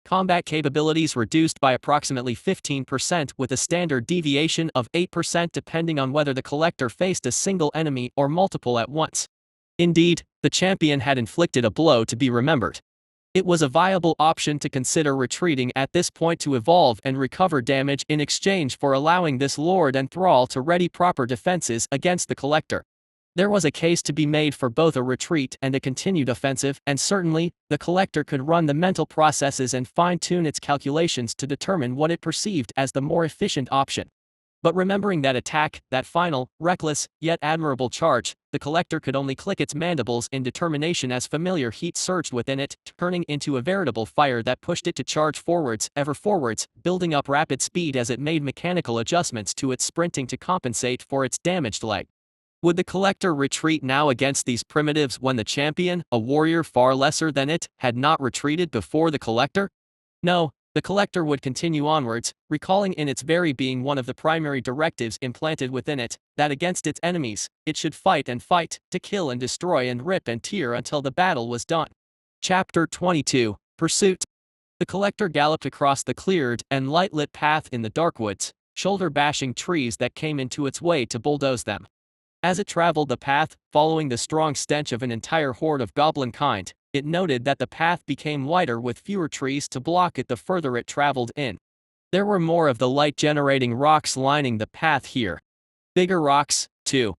Combat capabilities reduced by approximately 15% with a standard deviation of 8% depending on whether the collector faced a single enemy or multiple at once. Indeed, the champion had inflicted a blow to be remembered. It was a viable option to consider retreating at this point to evolve and recover damage in exchange for allowing this lord and thrall to ready proper defenses against the collector. There was a case to be made for both a retreat and a continued offensive, and certainly, the collector could run the mental processes and fine-tune its calculations to determine what it perceived as the more efficient option. But remembering that attack, that final, reckless, yet admirable charge, the collector could only click its mandibles in determination as familiar heat surged within it, turning into a veritable fire that pushed it to charge forwards, ever forwards, building up rapid speed as it made mechanical adjustments to its sprinting to compensate for its damaged leg. Would the collector retreat now against these primitives when the champion, a warrior far lesser than it, had not retreated before the collector? No. The collector would continue onwards, recalling in its very being one of the primary directives implanted within it, that against its enemies, it should fight and fight, to kill and destroy and rip and tear until the battle was done. Chapter 22, Pursuit. The collector galloped across the cleared and light-lit path in the dark woods, shoulder-bashing trees that came into its way to bulldoze them. As it traveled the path, following the strong stench of an entire horde of goblin kind, it noted that the path became wider with fewer trees to block it the further it traveled in. There were more of the light-generating rocks lining the path here. Bigger rocks, too.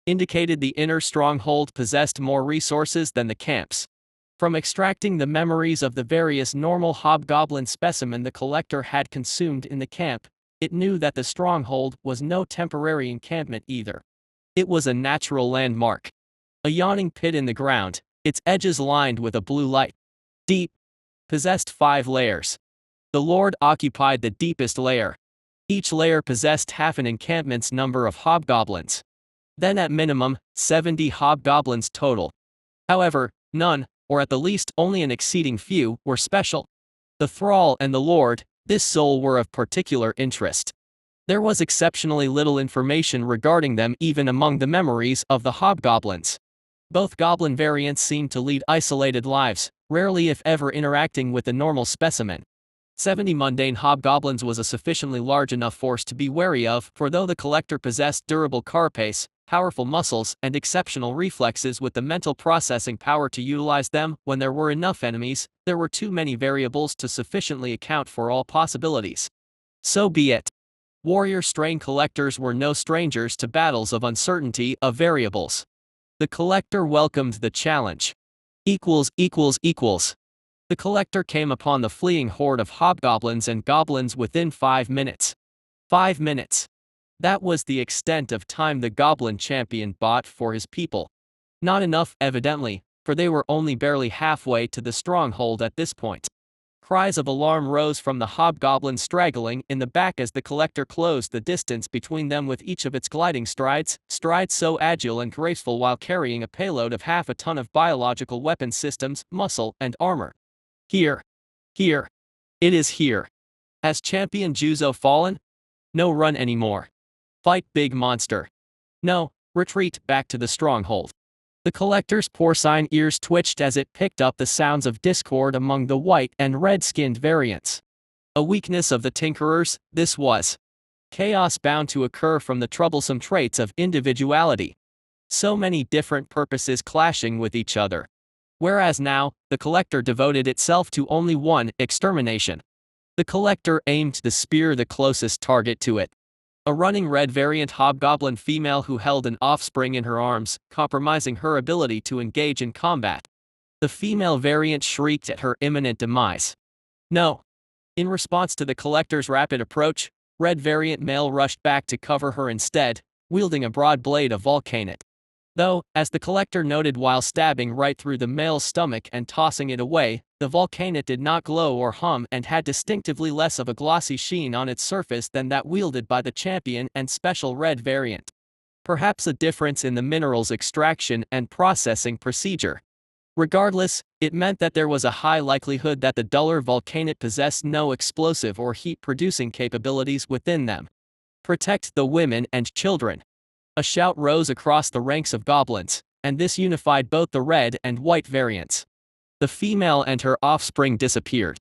Indicated the inner stronghold possessed more resources than the camps. From extracting the memories of the various normal hobgoblin specimen the collector had consumed in the camp, it knew that the stronghold was no temporary encampment either. It was a natural landmark. A yawning pit in the ground, its edges lined with a blue light. Deep. Possessed 5 layers. The lord occupied the deepest layer. Each layer possessed half an encampment's number of hobgoblins. Then at minimum, 70 hobgoblins total. However, none, or at the least only an exceeding few, were special. The thrall and the lord, this soul, were of particular interest. There was exceptionally little information regarding them even among the memories of the hobgoblins. Both goblin variants seemed to lead isolated lives, rarely if ever interacting with the normal specimen. 70 mundane hobgoblins was a sufficiently large enough force to be wary of, for though the collector possessed durable carapace, powerful muscles, and exceptional reflexes with the mental processing power to utilize them when there were enough enemies, there were too many variables to sufficiently account for all possibilities. So be it. Warrior strain collectors were no strangers to battles of uncertainty of variables. The collector welcomed the challenge. The collector came upon the fleeing horde of hobgoblins and goblins within 5 minutes. 5 minutes. That was the extent of time the goblin champion bought for his people. Not enough, evidently, for they were only barely halfway to the stronghold at this point. Cries of alarm rose from the hobgoblins straggling in the back as the collector closed the distance between them with each of its gliding strides so agile and graceful while carrying a payload of half a ton of biological weapon systems, muscle, and armor. Here. Here. It is here. Has Champion Juzo fallen? No run anymore. Fight big monster. No, retreat back to the stronghold. The collector's porcine ears twitched as it picked up the sounds of discord among the white and red-skinned variants. A weakness of the tinkerers, this was. Chaos bound to occur from the troublesome traits of individuality. So many different purposes clashing with each other. Whereas now, the collector devoted itself to only one, extermination. The collector aimed to spear the closest target to it. A running red variant hobgoblin female who held an offspring in her arms, compromising her ability to engage in combat. The female variant shrieked at her imminent demise. No. In response to the collector's rapid approach, red variant male rushed back to cover her instead, wielding a broad blade of volcanite. Though, as the collector noted while stabbing right through the male's stomach and tossing it away, the volcanite did not glow or hum and had distinctively less of a glossy sheen on its surface than that wielded by the champion and special red variant. Perhaps a difference in the mineral's extraction and processing procedure. Regardless, it meant that there was a high likelihood that the duller volcanite possessed no explosive or heat-producing capabilities within them. Protect the women and children. A shout rose across the ranks of goblins, and this unified both the red and white variants. The female and her offspring disappeared.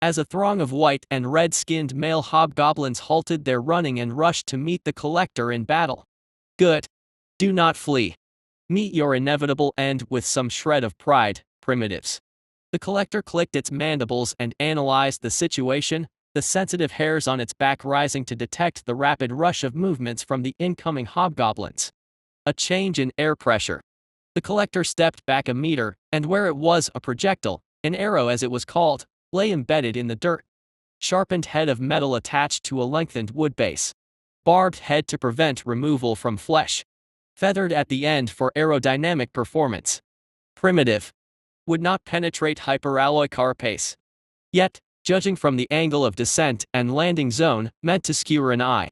As a throng of white and red-skinned male hobgoblins halted their running and rushed to meet the collector in battle. Good. Do not flee. Meet your inevitable end with some shred of pride, primitives. The collector clicked its mandibles and analyzed the situation, the sensitive hairs on its back rising to detect the rapid rush of movements from the incoming hobgoblins. A change in air pressure. The collector stepped back a meter, and where it was a projectile, an arrow as it was called, lay embedded in the dirt. Sharpened head of metal attached to a lengthened wood base. Barbed head to prevent removal from flesh. Feathered at the end for aerodynamic performance. Primitive. Would not penetrate hyperalloy carapace. Yet, judging from the angle of descent and landing zone, meant to skewer an eye.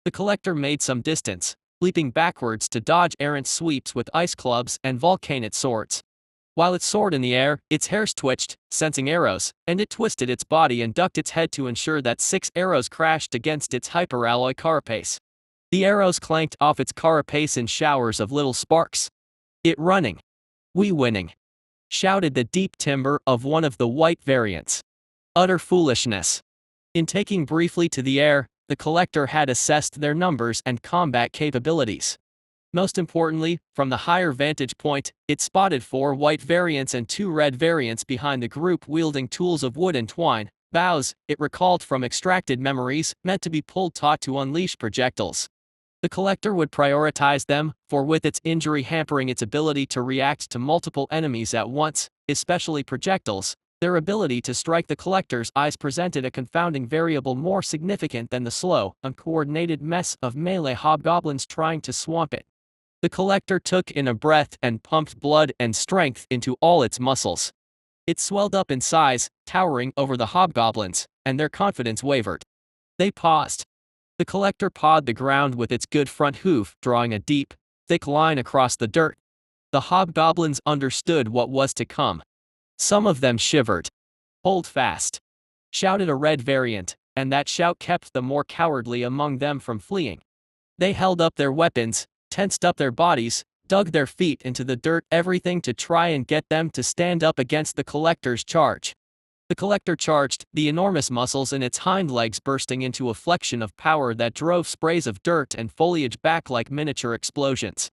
The collector made some distance, leaping backwards to dodge errant sweeps with ice clubs and volcanite swords. While it soared in the air, its hairs twitched, sensing arrows, and it twisted its body and ducked its head to ensure that 6 arrows crashed against its hyperalloy carapace. The arrows clanked off its carapace in showers of little sparks. It running. We winning. Shouted the deep timbre of one of the white variants. Utter foolishness. In taking briefly to the air, the collector had assessed their numbers and combat capabilities. Most importantly, from the higher vantage point, it spotted 4 white variants and 2 red variants behind the group wielding tools of wood and twine, boughs, it recalled from extracted memories, meant to be pulled taut to unleash projectiles. The collector would prioritize them, for with its injury hampering its ability to react to multiple enemies at once, especially projectiles, their ability to strike the collector's eyes presented a confounding variable more significant than the slow, uncoordinated mess of melee hobgoblins trying to swamp it. The collector took in a breath and pumped blood and strength into all its muscles. It swelled up in size, towering over the hobgoblins, and their confidence wavered. They paused. The collector pawed the ground with its good front hoof, drawing a deep, thick line across the dirt. The hobgoblins understood what was to come. Some of them shivered. Hold fast. Shouted a red variant, and that shout kept the more cowardly among them from fleeing. They held up their weapons, tensed up their bodies, dug their feet into the dirt, everything to try and get them to stand up against the collector's charge. The collector charged, the enormous muscles in its hind legs bursting into a flexion of power that drove sprays of dirt and foliage back like miniature explosions.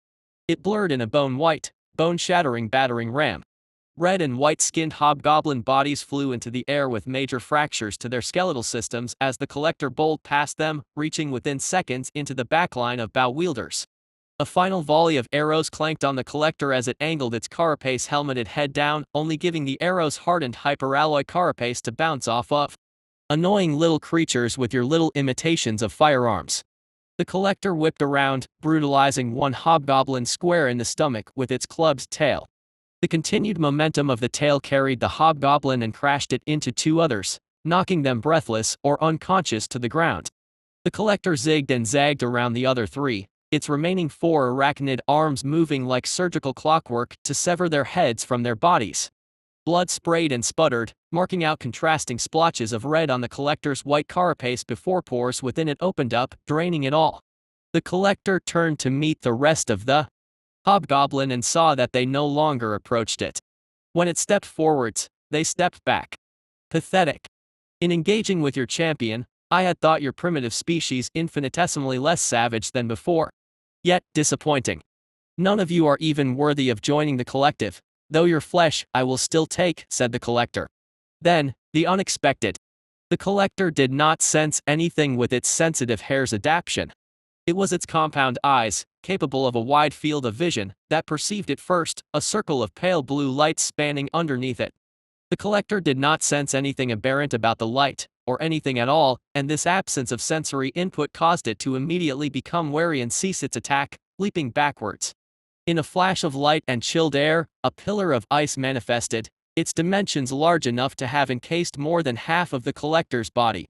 It blurred in a bone-white, bone-shattering battering ram. Red and white-skinned hobgoblin bodies flew into the air with major fractures to their skeletal systems as the collector bowled past them, reaching within seconds into the backline of bow wielders. A final volley of arrows clanked on the collector as it angled its carapace helmeted head down, only giving the arrows hardened hyperalloy carapace to bounce off of. Annoying little creatures with your little imitations of firearms. The collector whipped around, brutalizing one hobgoblin square in the stomach with its clubbed tail. The continued momentum of the tail carried the hobgoblin and crashed it into 2 others, knocking them breathless or unconscious to the ground. The collector zigged and zagged around the other 3, its remaining 4 arachnid arms moving like surgical clockwork to sever their heads from their bodies. Blood sprayed and sputtered, marking out contrasting splotches of red on the collector's white carapace before pores within it opened up, draining it all. The collector turned to meet the rest of the hobgoblin and saw that they no longer approached it. When it stepped forwards, they stepped back. Pathetic. In engaging with your champion, I had thought your primitive species infinitesimally less savage than before. Yet, disappointing. None of you are even worthy of joining the collective, though your flesh I will still take, said the collector. Then, the unexpected. The collector did not sense anything with its sensitive hair's adaptation. It was its compound eyes, capable of a wide field of vision, that perceived it first, a circle of pale blue light spanning underneath it. The collector did not sense anything aberrant about the light, or anything at all, and this absence of sensory input caused it to immediately become wary and cease its attack, leaping backwards. In a flash of light and chilled air, a pillar of ice manifested, its dimensions large enough to have encased more than half of the collector's body.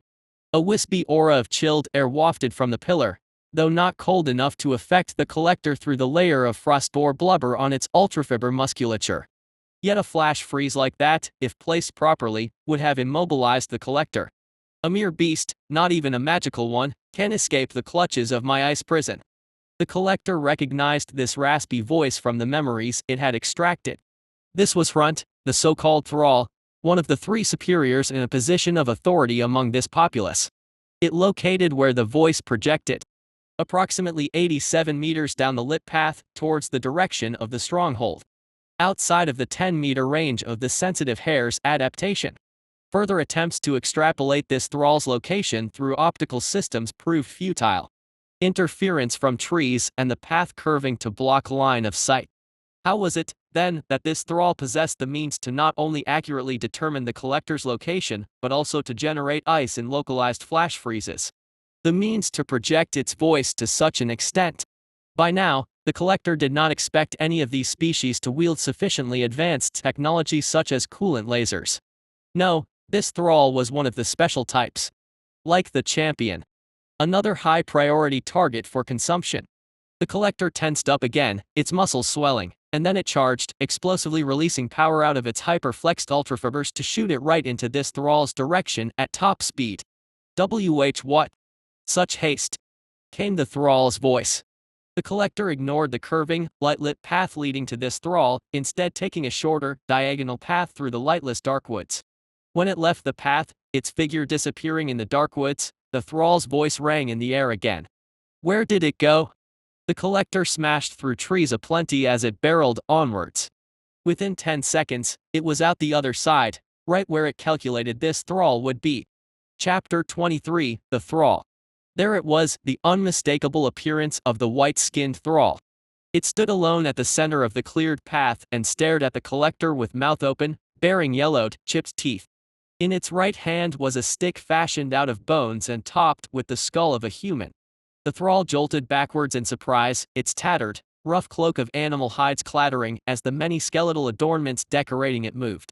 A wispy aura of chilled air wafted from the pillar, though not cold enough to affect the collector through the layer of frost-bore blubber on its ultrafiber musculature. Yet a flash freeze like that, if placed properly, would have immobilized the collector. A mere beast, not even a magical one, can escape the clutches of my ice prison. The collector recognized this raspy voice from the memories it had extracted. This was Runt, the so-called thrall, one of the three superiors in a position of authority among this populace. It located where the voice projected, approximately 87 meters down the lit path towards the direction of the stronghold, outside of the 10-meter range of the sensitive hare's adaptation. Further attempts to extrapolate this thrall's location through optical systems proved futile. Interference from trees and the path curving to block line of sight. How was it, then, that this thrall possessed the means to not only accurately determine the collector's location, but also to generate ice in localized flash freezes? The means to project its voice to such an extent. By now, the collector did not expect any of these species to wield sufficiently advanced technology such as coolant lasers. No, this thrall was one of the special types. Like the champion. Another high-priority target for consumption. The collector tensed up again, its muscles swelling, and then it charged, explosively releasing power out of its hyper-flexed ultrafibers to shoot it right into this thrall's direction at top speed. What? Such haste? Came the thrall's voice. The collector ignored the curving, light-lit path leading to this thrall, instead taking a shorter, diagonal path through the lightless dark woods. When it left the path, its figure disappearing in the dark woods, the thrall's voice rang in the air again. Where did it go? The collector smashed through trees aplenty as it barreled onwards. Within 10 seconds, it was out the other side, right where it calculated this thrall would be. Chapter 23, The Thrall. There it was, the unmistakable appearance of the white-skinned thrall. It stood alone at the center of the cleared path and stared at the collector with mouth open, baring yellowed, chipped teeth. In its right hand was a stick fashioned out of bones and topped with the skull of a human. The thrall jolted backwards in surprise, its tattered, rough cloak of animal hides clattering as the many skeletal adornments decorating it moved.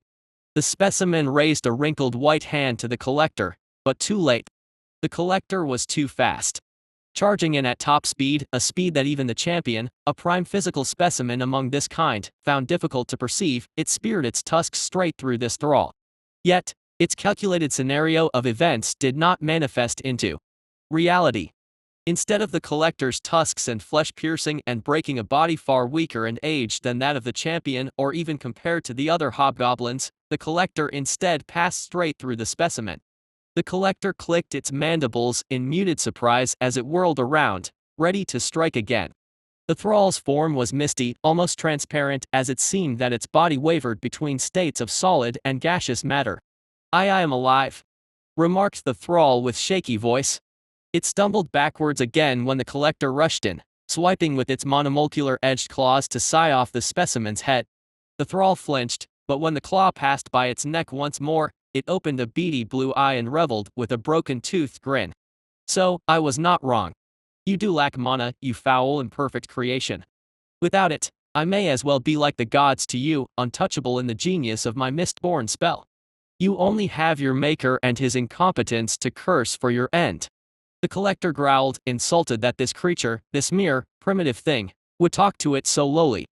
The specimen raised a wrinkled white hand to the collector, but too late. The collector was too fast. Charging in at top speed, a speed that even the champion, a prime physical specimen among this kind, found difficult to perceive, it speared its tusks straight through this thrall. Yet, its calculated scenario of events did not manifest into reality. Instead of the collector's tusks and flesh piercing and breaking a body far weaker and aged than that of the champion or even compared to the other hobgoblins, the collector instead passed straight through the specimen. The collector clicked its mandibles in muted surprise as it whirled around, ready to strike again. The thrall's form was misty, almost transparent, as it seemed that its body wavered between states of solid and gaseous matter. I am alive," remarked the thrall with shaky voice. It stumbled backwards again when the collector rushed in, swiping with its monomolecular-edged claws to sigh off the specimen's head. The thrall flinched, but when the claw passed by its neck once more, it opened a beady blue eye and reveled with a broken-toothed grin. "So, I was not wrong. You do lack mana, you foul imperfect creation. Without it, I may as well be like the gods to you, untouchable in the genius of my mist-born spell. You only have your maker and his incompetence to curse for your end." The collector growled, insulted that this creature, this mere, primitive thing, would talk to it so lowly.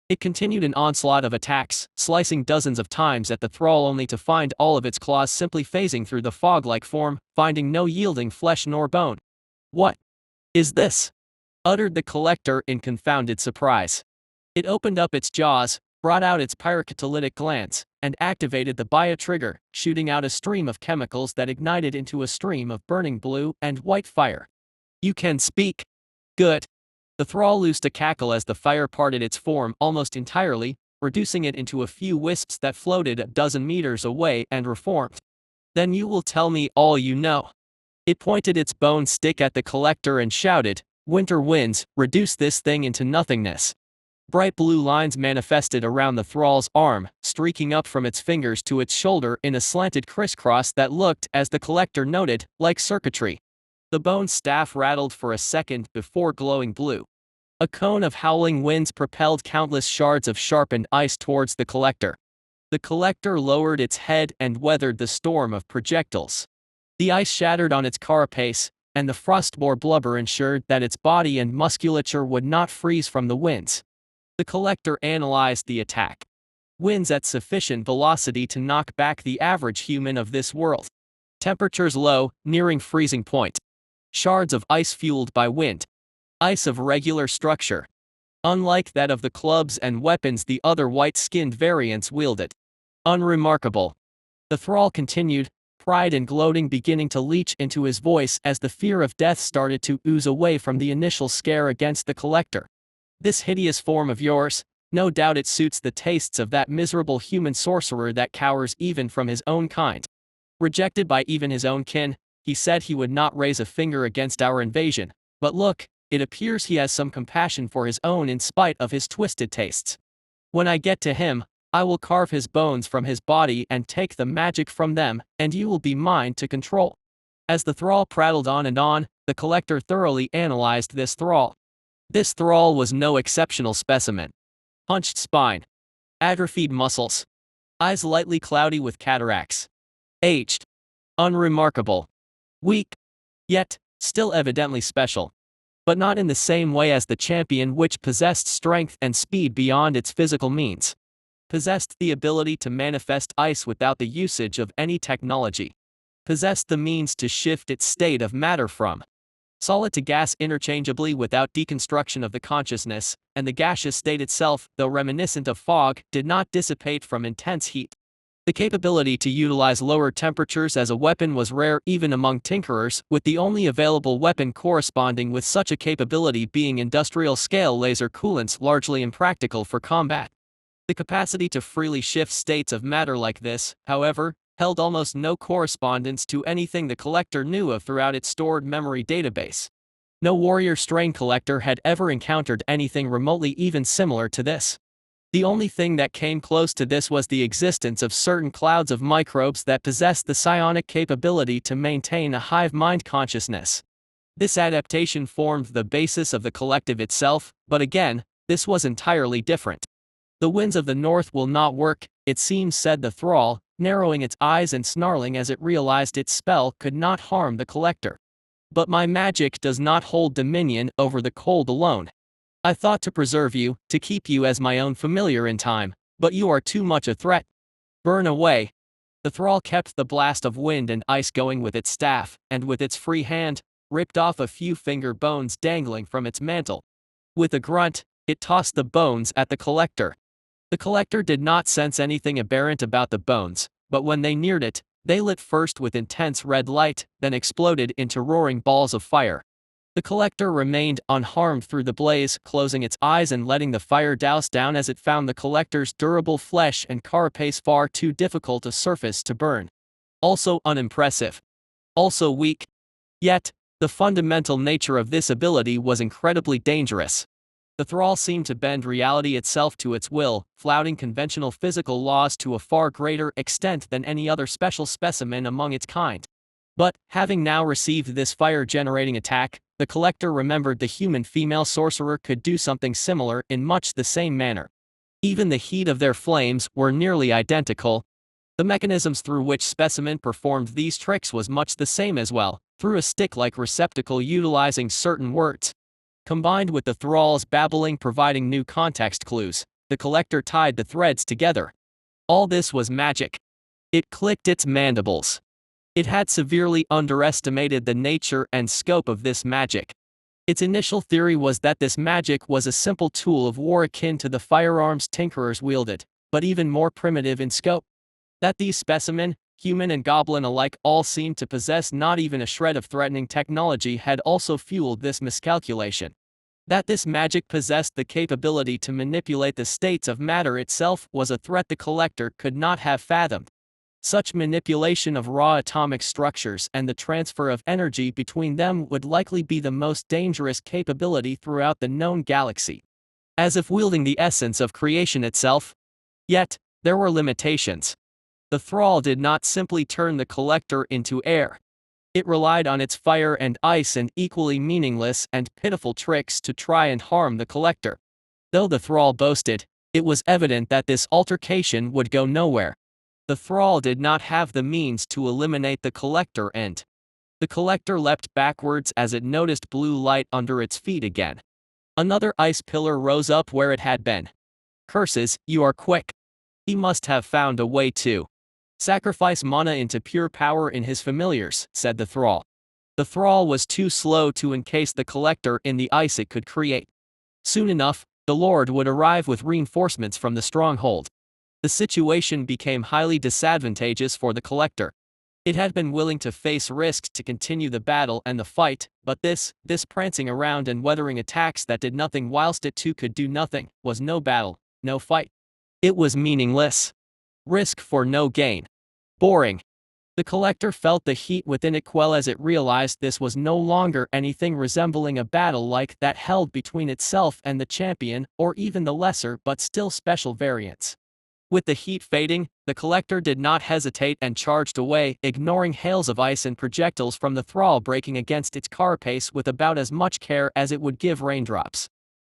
It continued an onslaught of attacks, slicing dozens of times at the thrall only to find all of its claws simply phasing through the fog-like form, finding no yielding flesh nor bone. "What is this?" uttered the collector in confounded surprise. It opened up its jaws, brought out its pyrocatalytic glands, and activated the bio-trigger, shooting out a stream of chemicals that ignited into a stream of burning blue and white fire. "You can speak? Good." The thrall loosed a cackle as the fire parted its form almost entirely, reducing it into a few wisps that floated a dozen meters away and reformed. "Then you will tell me all you know." It pointed its bone stick at the collector and shouted, "Winter winds, reduce this thing into nothingness." Bright blue lines manifested around the thrall's arm, streaking up from its fingers to its shoulder in a slanted crisscross that looked, as the collector noted, like circuitry. The bone staff rattled for a second before glowing blue. A cone of howling winds propelled countless shards of sharpened ice towards the collector. The collector lowered its head and weathered the storm of projectiles. The ice shattered on its carapace, and the frostbore blubber ensured that its body and musculature would not freeze from the winds. The collector analyzed the attack. Winds at sufficient velocity to knock back the average human of this world. Temperatures low, nearing freezing point. Shards of ice fueled by wind. Ice of regular structure. Unlike that of the clubs and weapons the other white-skinned variants wielded. Unremarkable. The thrall continued, pride and gloating beginning to leach into his voice as the fear of death started to ooze away from the initial scare against the collector. This hideous form of yours, no doubt it suits the tastes of that miserable human sorcerer that cowers even from his own kind. Rejected by even his own kin, he said he would not raise a finger against our invasion, but look, it appears he has some compassion for his own in spite of his twisted tastes. When I get to him, I will carve his bones from his body and take the magic from them, and you will be mine to control. As the thrall prattled on and on, the collector thoroughly analyzed this thrall. This thrall was no exceptional specimen. Hunched spine. Atrophied muscles. Eyes lightly cloudy with cataracts. Aged. Unremarkable. Weak. Yet, still evidently special. But not in the same way as the champion, which possessed strength and speed beyond its physical means. Possessed the ability to manifest ice without the usage of any technology. Possessed the means to shift its state of matter from solid to gas interchangeably without deconstruction of the consciousness, and the gaseous state itself, though reminiscent of fog, did not dissipate from intense heat. The capability to utilize lower temperatures as a weapon was rare even among tinkerers, with the only available weapon corresponding with such a capability being industrial-scale laser coolants, largely impractical for combat. The capacity to freely shift states of matter like this, however, held almost no correspondence to anything the collector knew of throughout its stored memory database. No warrior strain collector had ever encountered anything remotely even similar to this. The only thing that came close to this was the existence of certain clouds of microbes that possessed the psionic capability to maintain a hive mind consciousness. This adaptation formed the basis of the collective itself, but again, this was entirely different. The winds of the north will not work, it seems, said the thrall, narrowing its eyes and snarling as it realized its spell could not harm the collector. But my magic does not hold dominion over the cold alone. I thought to preserve you, to keep you as my own familiar in time, but you are too much a threat. Burn away. The thrall kept the blast of wind and ice going with its staff, and with its free hand, ripped off a few finger bones dangling from its mantle. With a grunt, it tossed the bones at the collector. The collector did not sense anything aberrant about the bones, but when they neared it, they lit first with intense red light, then exploded into roaring balls of fire. The collector remained unharmed through the blaze, closing its eyes and letting the fire douse down as it found the collector's durable flesh and carapace far too difficult a surface to burn. Also unimpressive. Also weak. Yet, the fundamental nature of this ability was incredibly dangerous. The thrall seemed to bend reality itself to its will, flouting conventional physical laws to a far greater extent than any other special specimen among its kind. But, having now received this fire-generating attack, the collector remembered the human female sorcerer could do something similar in much the same manner. Even the heat of their flames were nearly identical. The mechanisms through which specimen performed these tricks was much the same as well, through a stick-like receptacle utilizing certain words. Combined with the thrall's babbling providing new context clues, the collector tied the threads together. All this was magic. It clicked its mandibles. It had severely underestimated the nature and scope of this magic. Its initial theory was that this magic was a simple tool of war akin to the firearms tinkerers wielded, but even more primitive in scope. That these specimen, human and goblin alike, all seemed to possess not even a shred of threatening technology had also fueled this miscalculation. That this magic possessed the capability to manipulate the states of matter itself was a threat the collector could not have fathomed. Such manipulation of raw atomic structures and the transfer of energy between them would likely be the most dangerous capability throughout the known galaxy. As if wielding the essence of creation itself. Yet, there were limitations. The thrall did not simply turn the collector into air. It relied on its fire and ice and equally meaningless and pitiful tricks to try and harm the collector. Though the thrall boasted, it was evident that this altercation would go nowhere. The thrall did not have the means to eliminate the collector, and the collector leapt backwards as it noticed blue light under its feet again. Another ice pillar rose up where it had been. Curses, you are quick. He must have found a way to sacrifice mana into pure power in his familiars, said the thrall. The thrall was too slow to encase the collector in the ice it could create. Soon enough, the Lord would arrive with reinforcements from the stronghold. The situation became highly disadvantageous for the collector. It had been willing to face risks to continue the battle and the fight, but this prancing around and weathering attacks that did nothing whilst it too could do nothing, was no battle, no fight. It was meaningless. Risk for no gain. Boring. The collector felt the heat within it quell as it realized this was no longer anything resembling a battle like that held between itself and the champion, or even the lesser but still special variants. With the heat fading, the collector did not hesitate and charged away, ignoring hails of ice and projectiles from the thrall breaking against its carapace with about as much care as it would give raindrops.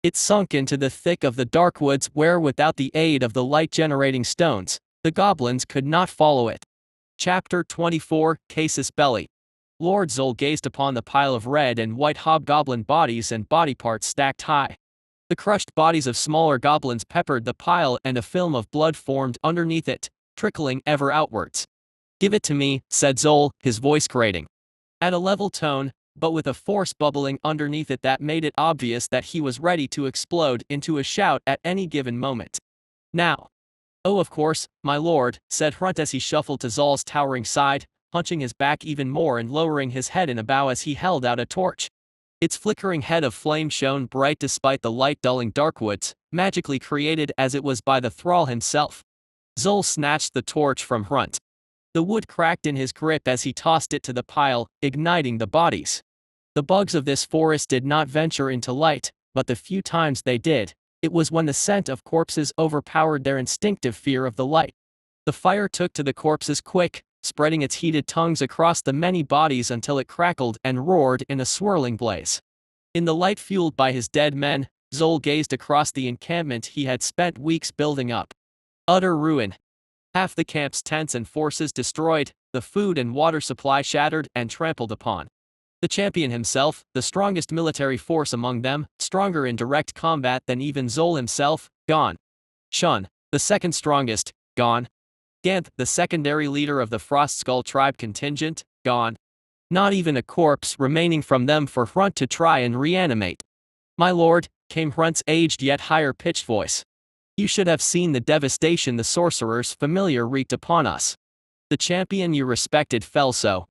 It sunk into the thick of the dark woods where, without the aid of the light-generating stones, the goblins could not follow it. Chapter 24, Casus Belli. Lord Zol gazed upon the pile of red and white hobgoblin bodies and body parts stacked high. The crushed bodies of smaller goblins peppered the pile and a film of blood formed underneath it, trickling ever outwards. "Give it to me," said Zol, his voice grating. At a level tone, but with a force bubbling underneath it that made it obvious that he was ready to explode into a shout at any given moment. "Now." "Oh, of course, my lord," said Hrunt as he shuffled to Zol's towering side, hunching his back even more and lowering his head in a bow as he held out a torch. Its flickering head of flame shone bright despite the light dulling darkwoods, magically created as it was by the thrall himself. Zol snatched the torch from Hrunt. The wood cracked in his grip as he tossed it to the pile, igniting the bodies. The bugs of this forest did not venture into light, but the few times they did, it was when the scent of corpses overpowered their instinctive fear of the light. The fire took to the corpses quick, spreading its heated tongues across the many bodies until it crackled and roared in a swirling blaze. In the light fueled by his dead men, Zol gazed across the encampment he had spent weeks building up. Utter ruin. Half the camp's tents and forces destroyed, the food and water supply shattered and trampled upon. The champion himself, the strongest military force among them, stronger in direct combat than even Zol himself, gone. Shun, the second strongest, gone. Ganth, the secondary leader of the Frostskull tribe contingent, gone. Not even a corpse remaining from them for Hrunt to try and reanimate. "My lord," came Hrunt's aged yet higher-pitched voice. "You should have seen the devastation the sorcerer's familiar wreaked upon us. The champion you respected fell so.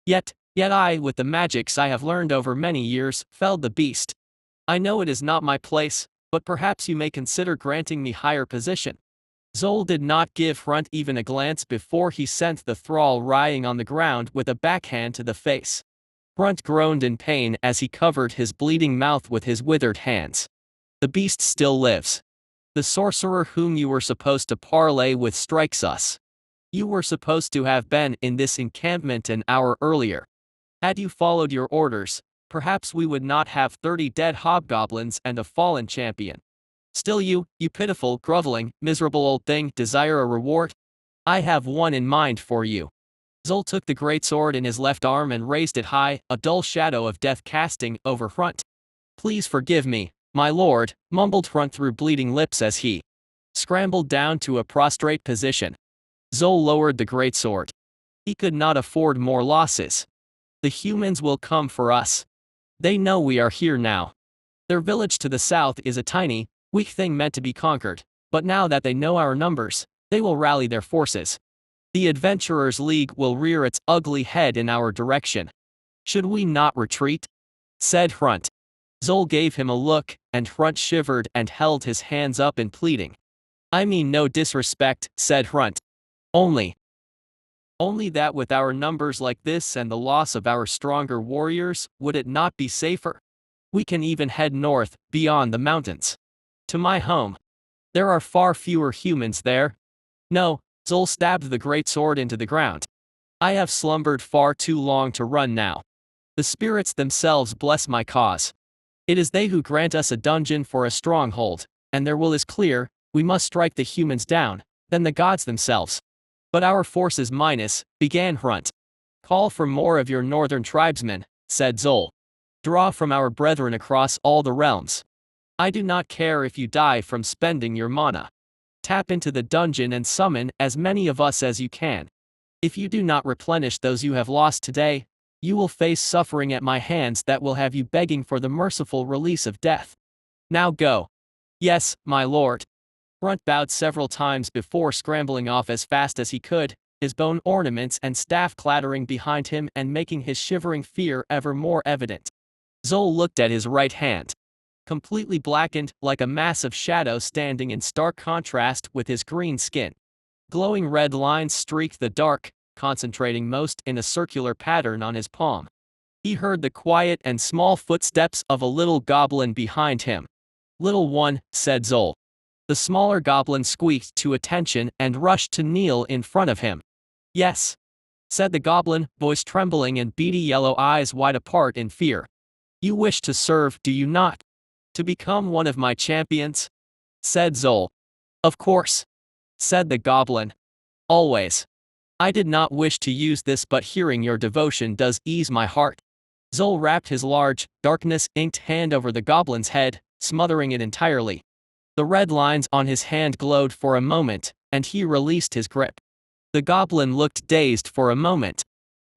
Yet I, with the magics I have learned over many years, felled the beast. I know it is not my place, but perhaps you may consider granting me higher position." Zol did not give Hrunt even a glance before he sent the thrall writhing on the ground with a backhand to the face. Hrunt groaned in pain as he covered his bleeding mouth with his withered hands. "The beast still lives. The sorcerer whom you were supposed to parley with strikes us. You were supposed to have been in this encampment an hour earlier. Had you followed your orders, perhaps we would not have 30 dead hobgoblins and a fallen champion. Still you pitiful, groveling, miserable old thing, desire a reward? I have one in mind for you." Zol took the greatsword in his left arm and raised it high, a dull shadow of death casting over Hrunt. "Please forgive me, my lord," mumbled Hrunt through bleeding lips as he scrambled down to a prostrate position. Zol lowered the greatsword. He could not afford more losses. "The humans will come for us. They know we are here now. Their village to the south is a tiny, weak thing meant to be conquered, but now that they know our numbers, they will rally their forces. The Adventurers' League will rear its ugly head in our direction. Should we not retreat?" said Hrunt. Zol gave him a look, and Hrunt shivered and held his hands up in pleading. "I mean no disrespect," said Hrunt. Only that with our numbers like this and the loss of our stronger warriors, would it not be safer? We can even head north, beyond the mountains. To my home. There are far fewer humans there." "No," Zol stabbed the greatsword into the ground. "I have slumbered far too long to run now. The spirits themselves bless my cause. It is they who grant us a dungeon for a stronghold, and their will is clear, we must strike the humans down, then the gods themselves." "But our forces minus," began Hrunt. "Call for more of your northern tribesmen," said Zol. "Draw from our brethren across all the realms. I do not care if you die from spending your mana. Tap into the dungeon and summon as many of us as you can. If you do not replenish those you have lost today, You will face suffering at my hands that will have you begging for the merciful release of death. Now go. Yes, my lord. Grunt bowed several times before scrambling off as fast as he could, his bone ornaments and staff clattering behind him and making his shivering fear ever more evident. Zol looked at his right hand. Completely blackened, like a mass of shadow standing in stark contrast with his green skin. Glowing red lines streaked the dark, concentrating most in a circular pattern on his palm. He heard the quiet and small footsteps of a little goblin behind him. Little one, said Zol. The smaller goblin squeaked to attention and rushed to kneel in front of him. Yes, said the goblin, voice trembling and beady yellow eyes wide apart in fear. You wish to serve, do you not? To become one of my champions? Said Zol. Of course, said the goblin. Always. I did not wish to use this, but hearing your devotion does ease my heart. Zol wrapped his large, darkness-inked hand over the goblin's head, smothering it entirely. The red lines on his hand glowed for a moment, and he released his grip. The goblin looked dazed for a moment.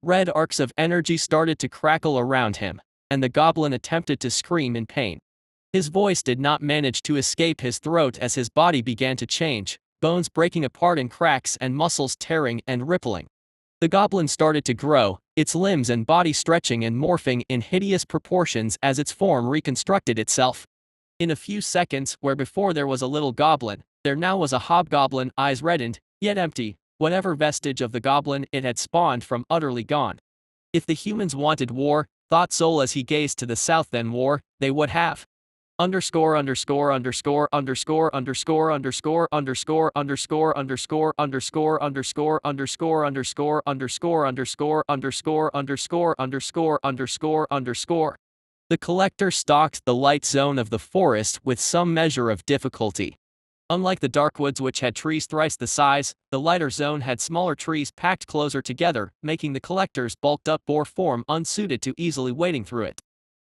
Red arcs of energy started to crackle around him, and the goblin attempted to scream in pain. His voice did not manage to escape his throat as his body began to change, bones breaking apart in cracks and muscles tearing and rippling. The goblin started to grow, its limbs and body stretching and morphing in hideous proportions as its form reconstructed itself. In a few seconds, where before there was a little goblin, there now was a hobgoblin, eyes reddened, yet empty, whatever vestige of the goblin it had spawned from utterly gone. If the humans wanted war, thought Zol as he gazed to the south, then war, they would have. Underscore underscore underscore underscore underscore underscore underscore underscore underscore underscore underscore underscore underscore underscore underscore underscore underscore underscore underscore underscore. The collector stalked the light zone of the forest with some measure of difficulty. Unlike the dark woods, which had trees thrice the size, the lighter zone had smaller trees packed closer together, making the collector's bulked-up boar form unsuited to easily wading through it.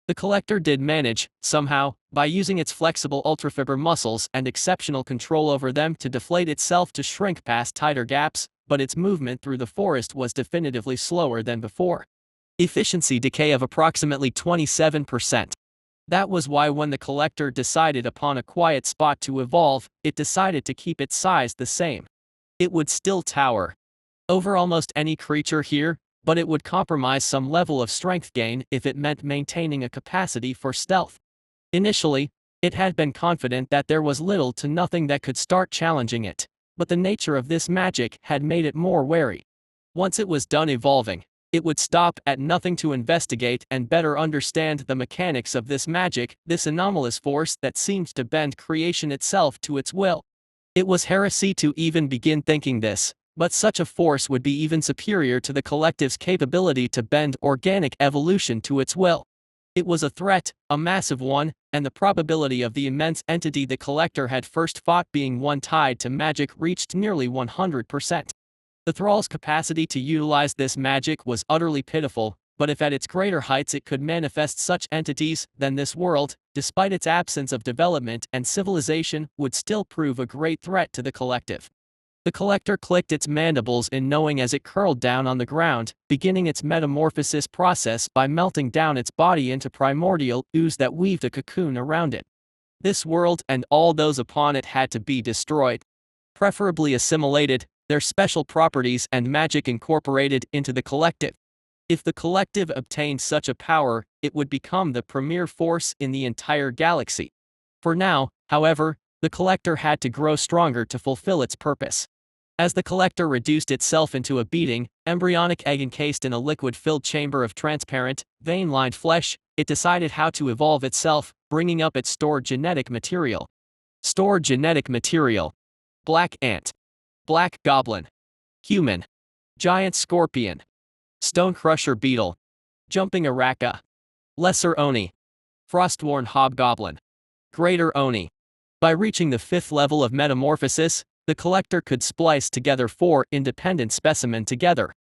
The collector did manage, somehow, by using its flexible ultrafiber muscles and exceptional control over them, to deflate itself to shrink past tighter gaps, but its movement through the forest was definitively slower than before. Efficiency decay of approximately 27%. That was why when the collector decided upon a quiet spot to evolve, it decided to keep its size the same. It would still tower over almost any creature here, but it would compromise some level of strength gain if it meant maintaining a capacity for stealth. Initially, it had been confident that there was little to nothing that could start challenging it, but the nature of this magic had made it more wary. Once it was done evolving, it would stop at nothing to investigate and better understand the mechanics of this magic, this anomalous force that seemed to bend creation itself to its will. It was heresy to even begin thinking this, but such a force would be even superior to the collective's capability to bend organic evolution to its will. It was a threat, a massive one, and the probability of the immense entity the collector had first fought being one tied to magic reached nearly 100%. The thrall's capacity to utilize this magic was utterly pitiful, but if at its greater heights it could manifest such entities, then this world, despite its absence of development and civilization, would still prove a great threat to the collective. The collector clicked its mandibles in knowing as it curled down on the ground, beginning its metamorphosis process by melting down its body into primordial ooze that weaved a cocoon around it. This world and all those upon it had to be destroyed, preferably assimilated, their special properties and magic incorporated into the collective. If the collective obtained such a power, it would become the premier force in the entire galaxy. For now, however, the collector had to grow stronger to fulfill its purpose. As the collector reduced itself into a beating, embryonic egg encased in a liquid-filled chamber of transparent, vein-lined flesh, it decided how to evolve itself, bringing up its stored genetic material. Stored genetic material. Black ant. Black goblin. Human. Giant scorpion. Stone crusher beetle. Jumping araka. Lesser oni. Frostworn hobgoblin. Greater oni. By reaching the 5th level of metamorphosis, the collector could splice together 4 independent specimens together.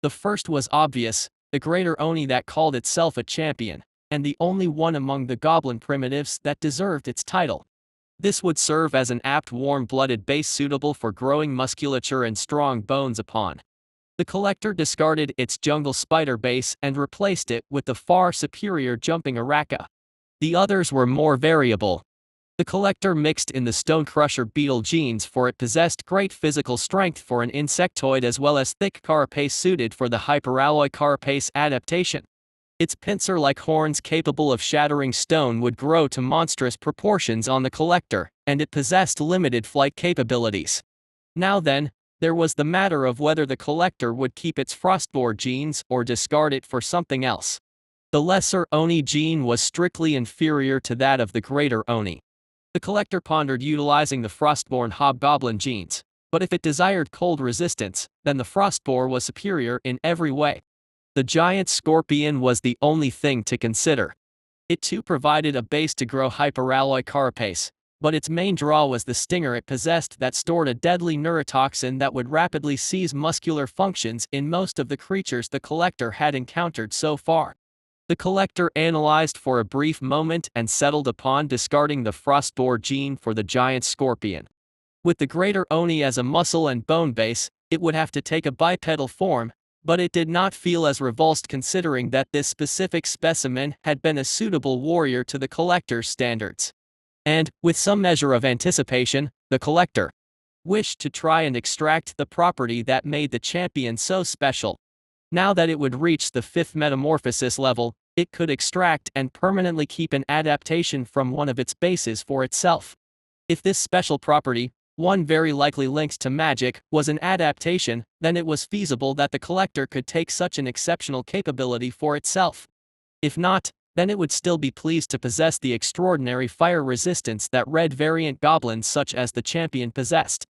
The first was obvious, the greater oni that called itself a champion, and the only one among the goblin primitives that deserved its title. This would serve as an apt warm-blooded base suitable for growing musculature and strong bones upon. The collector discarded its jungle spider base and replaced it with the far superior jumping Araka. The others were more variable. The collector mixed in the stonecrusher beetle genes, for it possessed great physical strength for an insectoid as well as thick carapace suited for the hyperalloy carapace adaptation. Its pincer-like horns capable of shattering stone would grow to monstrous proportions on the collector, and it possessed limited flight capabilities. Now then, there was the matter of whether the collector would keep its frostboar genes or discard it for something else. The lesser Oni gene was strictly inferior to that of the greater Oni. The collector pondered utilizing the frostborn hobgoblin genes, but if it desired cold resistance, then the frostboar was superior in every way. The giant scorpion was the only thing to consider. It too provided a base to grow hyperalloy carapace, but its main draw was the stinger it possessed that stored a deadly neurotoxin that would rapidly seize muscular functions in most of the creatures the collector had encountered so far. The collector analyzed for a brief moment and settled upon discarding the frostboar gene for the giant scorpion. With the greater Oni as a muscle and bone base, it would have to take a bipedal form, but it did not feel as revulsed considering that this specific specimen had been a suitable warrior to the collector's standards. And, with some measure of anticipation, the collector wished to try and extract the property that made the champion so special. Now that it would reach the 5th metamorphosis level, it could extract and permanently keep an adaptation from one of its bases for itself. If this special property, one very likely linked to magic, was an adaptation, then it was feasible that the collector could take such an exceptional capability for itself. If not, then it would still be pleased to possess the extraordinary fire resistance that red variant goblins such as the champion possessed.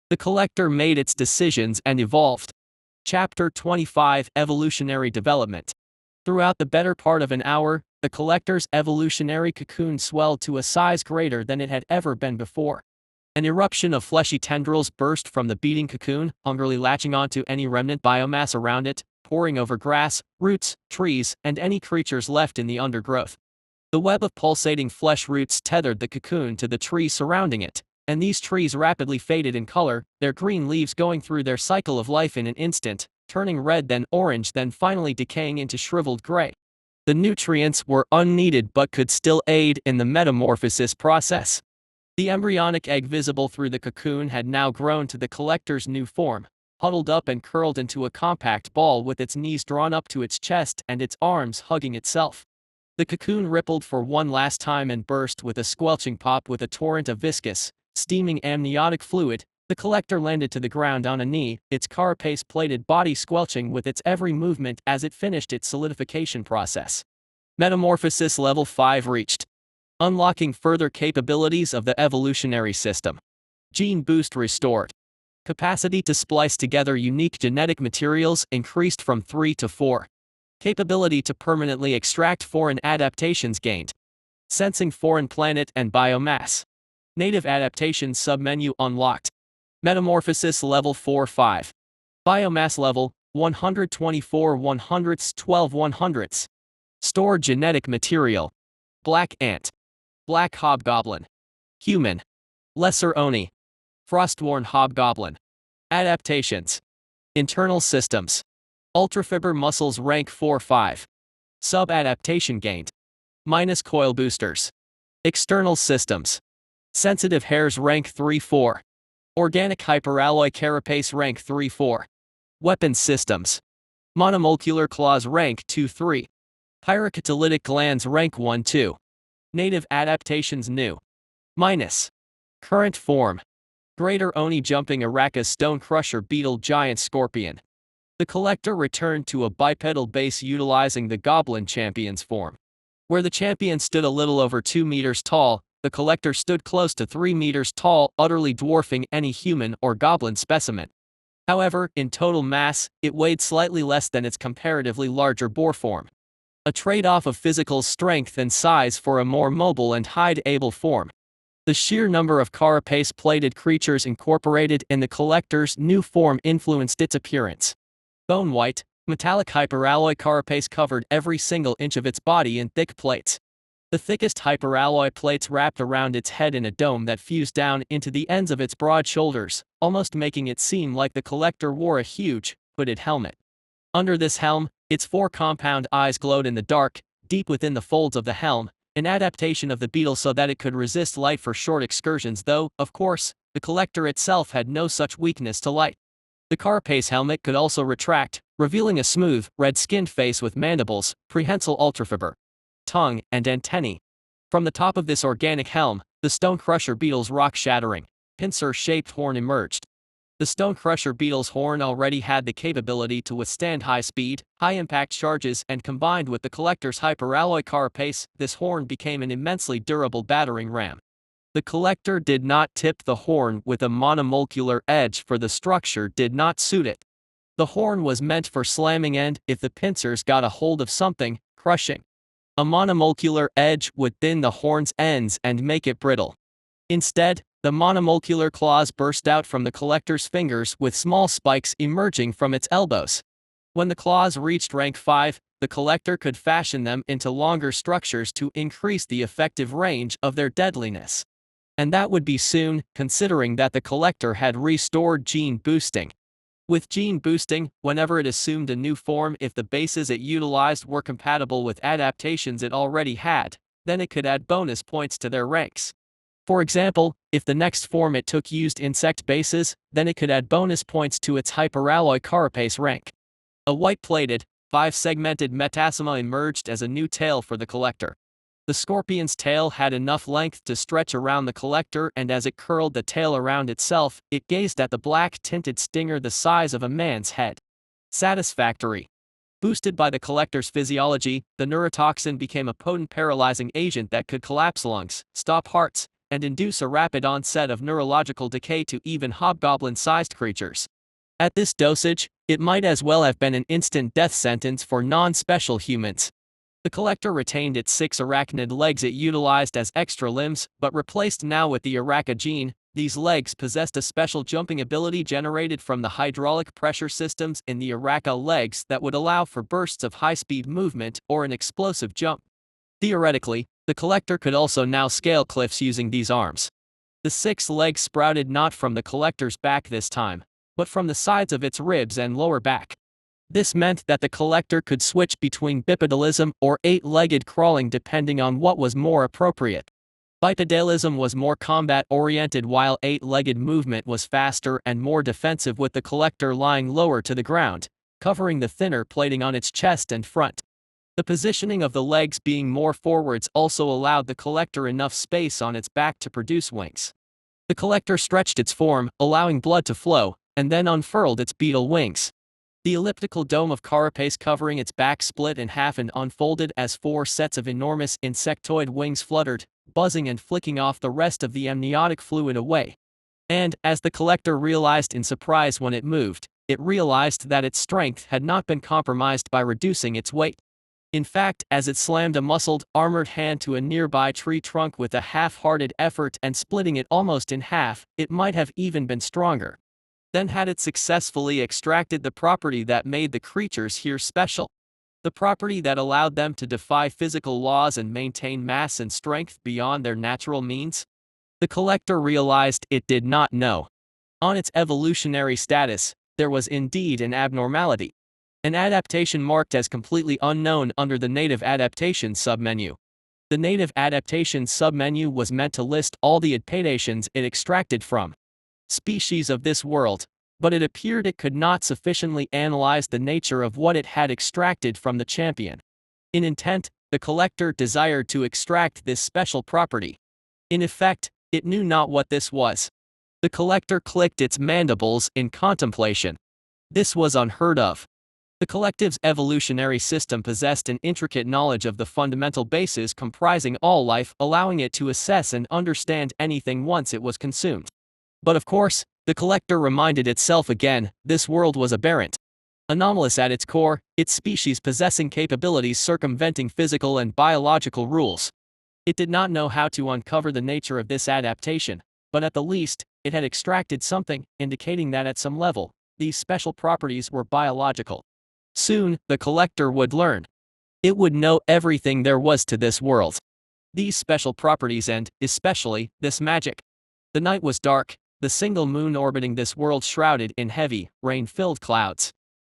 The collector made its decisions and evolved. Chapter 25 Evolutionary Development. Throughout the better part of an hour, the collector's evolutionary cocoon swelled to a size greater than it had ever been before. An eruption of fleshy tendrils burst from the beating cocoon, hungrily latching onto any remnant biomass around it, pouring over grass, roots, trees, and any creatures left in the undergrowth. The web of pulsating flesh roots tethered the cocoon to the trees surrounding it, and these trees rapidly faded in color, their green leaves going through their cycle of life in an instant, turning red then orange then finally decaying into shriveled gray. The nutrients were unneeded but could still aid in the metamorphosis process. The embryonic egg visible through the cocoon had now grown to the collector's new form, huddled up and curled into a compact ball with its knees drawn up to its chest and its arms hugging itself. The cocoon rippled for one last time and burst with a squelching pop with a torrent of viscous, steaming amniotic fluid. The collector landed to the ground on a knee, its carapace-plated body squelching with its every movement as it finished its solidification process. Metamorphosis Level 5 reached. Unlocking further capabilities of the evolutionary system. Gene boost restored. Capacity to splice together unique genetic materials increased from 3 to 4. Capability to permanently extract foreign adaptations gained. Sensing foreign planet and biomass. Native adaptations submenu unlocked. Metamorphosis Level 4-5. Biomass Level 124 100s 12 100s. Store genetic material. Black ant. Black hobgoblin. Human. Lesser Oni. Frostborn hobgoblin. Adaptations. Internal systems. Ultrafiber muscles rank 4-5. Sub-adaptation gained. Minus coil boosters. External systems. Sensitive hairs rank 3-4. Organic hyperalloy carapace rank 3-4. Weapons systems. Monomolecular claws rank 2-3. Pyrocatalytic glands rank 1-2. Native adaptations new. Minus. Current form. Greater Oni jumping Araka stone crusher beetle giant scorpion. The collector returned to a bipedal base utilizing the goblin champion's form. Where the champion stood a little over 2 meters tall, the collector stood close to 3 meters tall, utterly dwarfing any human or goblin specimen. However, in total mass, it weighed slightly less than its comparatively larger boar form. A trade-off of physical strength and size for a more mobile and hide-able form. The sheer number of carapace-plated creatures incorporated in the collector's new form influenced its appearance. Bone-white, metallic hyperalloy carapace covered every single inch of its body in thick plates. The thickest hyperalloy plates wrapped around its head in a dome that fused down into the ends of its broad shoulders, almost making it seem like the collector wore a huge, hooded helmet. Under this helm, its 4 compound eyes glowed in the dark, deep within the folds of the helm, an adaptation of the beetle so that it could resist light for short excursions, though, of course, the collector itself had no such weakness to light. The carapace helmet could also retract, revealing a smooth, red-skinned face with mandibles, prehensile ultrafiber tongue, and antennae. From the top of this organic helm, the stone crusher beetle's rock-shattering, pincer-shaped horn emerged. The stone crusher beetle's horn already had the capability to withstand high speed, high-impact charges, and combined with the collector's hyperalloy carapace, this horn became an immensely durable battering ram. The collector did not tip the horn with a monomolecular edge, for the structure did not suit it. The horn was meant for slamming, and, if the pincers got a hold of something, crushing. A monomolecular edge would thin the horn's ends and make it brittle. Instead, the monomolecular claws burst out from the collector's fingers with small spikes emerging from its elbows. When the claws reached rank 5, the collector could fashion them into longer structures to increase the effective range of their deadliness. And that would be soon, considering that the collector had restored gene boosting. With gene boosting, whenever it assumed a new form, if the bases it utilized were compatible with adaptations it already had, then it could add bonus points to their ranks. For example, if the next form it took used insect bases, then it could add bonus points to its hyperalloy carapace rank. A white-plated, 5-segmented metasoma emerged as a new tail for the collector. The scorpion's tail had enough length to stretch around the collector, and as it curled the tail around itself, it gazed at the black-tinted stinger the size of a man's head. Satisfactory. Boosted by the collector's physiology, the neurotoxin became a potent paralyzing agent that could collapse lungs, stop hearts, and induce a rapid onset of neurological decay to even hobgoblin-sized creatures. At this dosage, it might as well have been an instant death sentence for non-special humans. The collector retained its 6 arachnid legs it utilized as extra limbs, but replaced now with the Araca gene. These legs possessed a special jumping ability generated from the hydraulic pressure systems in the Araca legs that would allow for bursts of high-speed movement or an explosive jump. Theoretically, the collector could also now scale cliffs using these arms. The 6 legs sprouted not from the collector's back this time, but from the sides of its ribs and lower back. This meant that the collector could switch between bipedalism or 8-legged crawling depending on what was more appropriate. Bipedalism was more combat-oriented, while 8-legged movement was faster and more defensive, with the collector lying lower to the ground, covering the thinner plating on its chest and front. The positioning of the legs being more forwards also allowed the collector enough space on its back to produce wings. The collector stretched its form, allowing blood to flow, and then unfurled its beetle wings. The elliptical dome of carapace covering its back split in half and unfolded as 4 sets of enormous insectoid wings fluttered, buzzing and flicking off the rest of the amniotic fluid away. And, as the collector realized in surprise when it moved, it realized that its strength had not been compromised by reducing its weight. In fact, as it slammed a muscled, armored hand to a nearby tree trunk with a half-hearted effort and splitting it almost in half, it might have even been stronger. Then had it successfully extracted the property that made the creatures here special. The property that allowed them to defy physical laws and maintain mass and strength beyond their natural means? The collector realized it did not know. On its evolutionary status, there was indeed an abnormality. An adaptation marked as completely unknown under the native adaptation submenu. The native adaptation submenu was meant to list all the adaptations it extracted from species of this world, but it appeared it could not sufficiently analyze the nature of what it had extracted from the champion. In intent, the collector desired to extract this special property. In effect, it knew not what this was. The collector clicked its mandibles in contemplation. This was unheard of. The collective's evolutionary system possessed an intricate knowledge of the fundamental bases comprising all life, allowing it to assess and understand anything once it was consumed. But of course, the collector reminded itself again, this world was aberrant. Anomalous at its core, its species possessing capabilities circumventing physical and biological rules. It did not know how to uncover the nature of this adaptation, but at the least, it had extracted something, indicating that at some level, these special properties were biological. Soon, the collector would learn. It would know everything there was to this world. These special properties and, especially, this magic. The night was dark, the single moon orbiting this world shrouded in heavy, rain-filled clouds.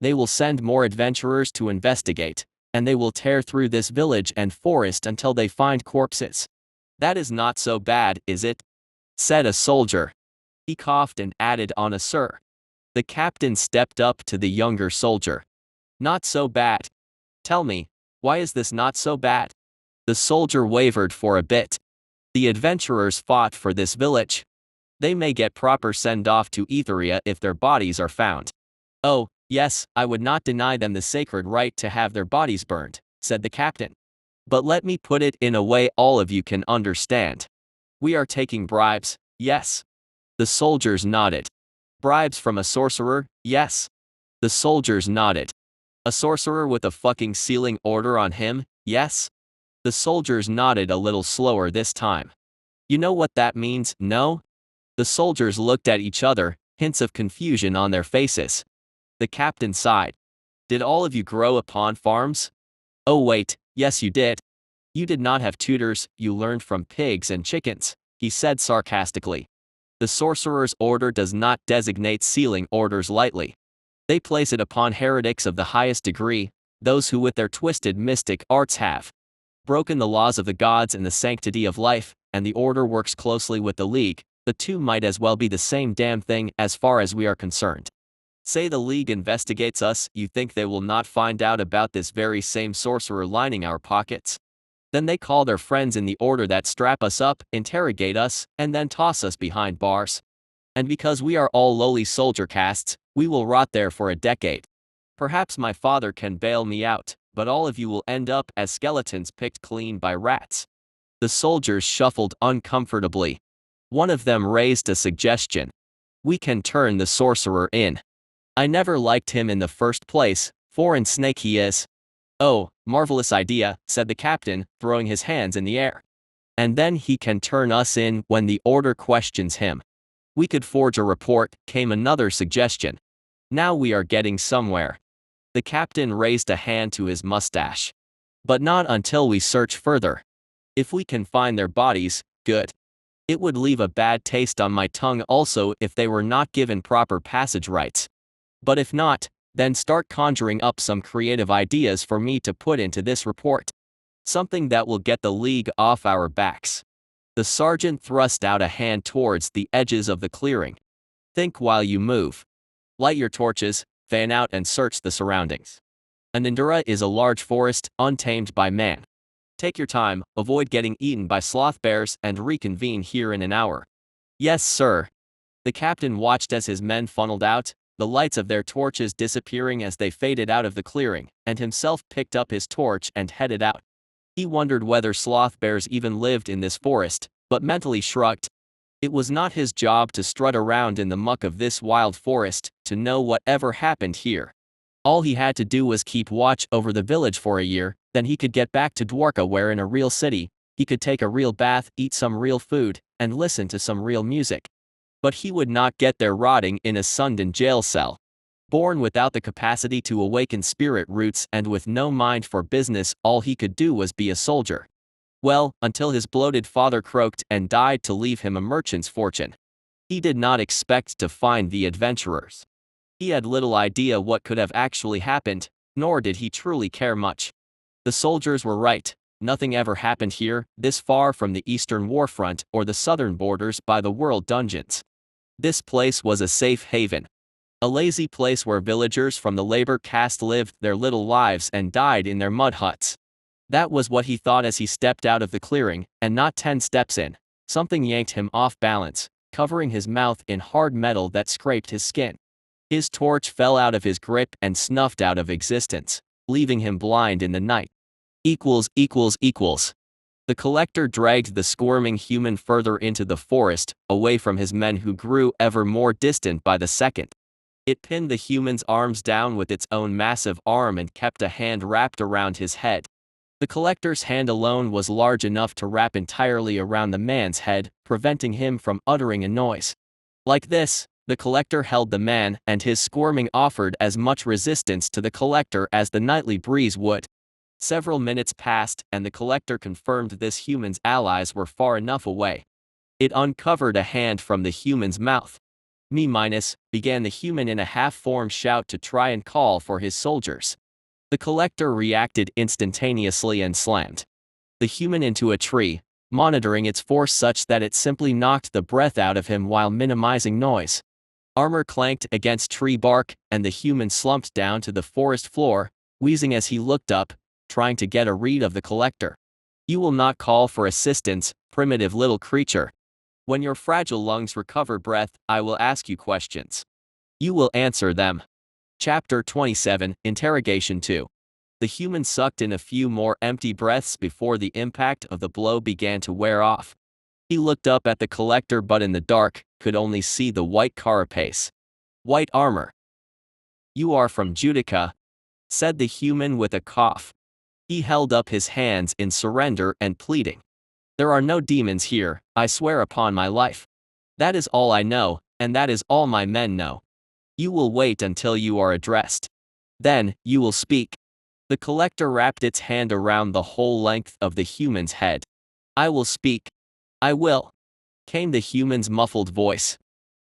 They will send more adventurers to investigate, and they will tear through this village and forest until they find corpses. That is not so bad, is it? Said a soldier. He coughed and added on a sir. The captain stepped up to the younger soldier. Not so bad. Tell me, why is this not so bad? The soldier wavered for a bit. The adventurers fought for this village. They may get proper send-off to Etheria if their bodies are found. Oh, yes, I would not deny them the sacred right to have their bodies burned, said the captain. But let me put it in a way all of you can understand. We are taking bribes, yes. The soldiers nodded. Bribes from a sorcerer, yes. The soldiers nodded. A sorcerer with a fucking sealing order on him, yes. The soldiers nodded a little slower this time. You know what that means, no? The soldiers looked at each other, hints of confusion on their faces. The captain sighed. Did all of you grow upon farms? Oh wait, yes you did. You did not have tutors, you learned from pigs and chickens, he said sarcastically. The sorcerer's order does not designate sealing orders lightly. They place it upon heretics of the highest degree, those who with their twisted mystic arts have broken the laws of the gods and the sanctity of life, and the order works closely with the League. The two might as well be the same damn thing as far as we are concerned. Say the League investigates us, you think they will not find out about this very same sorcerer lining our pockets? Then they call their friends in the order that strap us up, interrogate us, and then toss us behind bars. And because we are all lowly soldier castes, we will rot there for a decade. Perhaps my father can bail me out, but all of you will end up as skeletons picked clean by rats. The soldiers shuffled uncomfortably. One of them raised a suggestion. We can turn the sorcerer in. I never liked him in the first place, foreign snake he is. Oh, marvelous idea, said the captain, throwing his hands in the air. And then he can turn us in when the order questions him. We could forge a report, came another suggestion. Now we are getting somewhere. The captain raised a hand to his mustache. But not until we search further. If we can find their bodies, good. It would leave a bad taste on my tongue also if they were not given proper passage rights. But if not, then start conjuring up some creative ideas for me to put into this report. Something that will get the League off our backs. The sergeant thrust out a hand towards the edges of the clearing. Think while you move. Light your torches, fan out and search the surroundings. Anandura is a large forest, untamed by man. Take your time, avoid getting eaten by sloth bears, and reconvene here in an hour. Yes, sir. The captain watched as his men funneled out, the lights of their torches disappearing as they faded out of the clearing, and himself picked up his torch and headed out. He wondered whether sloth bears even lived in this forest, but mentally shrugged. It was not his job to strut around in the muck of this wild forest, to know whatever happened here. All he had to do was keep watch over the village for a year, then he could get back to Dwarka where in a real city, he could take a real bath, eat some real food, and listen to some real music. But he would not get there rotting in a Sundan jail cell. Born without the capacity to awaken spirit roots and with no mind for business, all he could do was be a soldier. Well, until his bloated father croaked and died to leave him a merchant's fortune. He did not expect to find the adventurers. He had little idea what could have actually happened, nor did he truly care much. The soldiers were right, nothing ever happened here, this far from the eastern warfront or the southern borders by the world dungeons. This place was a safe haven. A lazy place where villagers from the labor caste lived their little lives and died in their mud huts. That was what he thought as he stepped out of the clearing, and not 10 steps in, something yanked him off balance, covering his mouth in hard metal that scraped his skin. His torch fell out of his grip and snuffed out of existence, leaving him blind in the night. The collector dragged the squirming human further into the forest, away from his men who grew ever more distant by the second. It pinned the human's arms down with its own massive arm and kept a hand wrapped around his head. The collector's hand alone was large enough to wrap entirely around the man's head, preventing him from uttering a noise. Like this, the collector held the man, and his squirming offered as much resistance to the collector as the nightly breeze would. Several minutes passed, and the collector confirmed this human's allies were far enough away. It uncovered a hand from the human's mouth. Me minus, began the human in a half-formed shout to try and call for his soldiers. The collector reacted instantaneously and slammed the human into a tree, monitoring its force such that it simply knocked the breath out of him while minimizing noise. Armor clanked against tree bark, and the human slumped down to the forest floor, wheezing as he looked up, trying to get a read of the collector. You will not call for assistance, primitive little creature. When your fragile lungs recover breath, I will ask you questions. You will answer them. Chapter 27, Interrogation 2. The human sucked in a few more empty breaths before the impact of the blow began to wear off. He looked up at the collector but in the dark, could only see the white carapace. White armor. You are from Judica, said the human with a cough. He held up his hands in surrender and pleading. There are no demons here, I swear upon my life. That is all I know, and that is all my men know. You will wait until you are addressed. Then, you will speak. The collector wrapped its hand around the whole length of the human's head. I will speak. I will, came the human's muffled voice.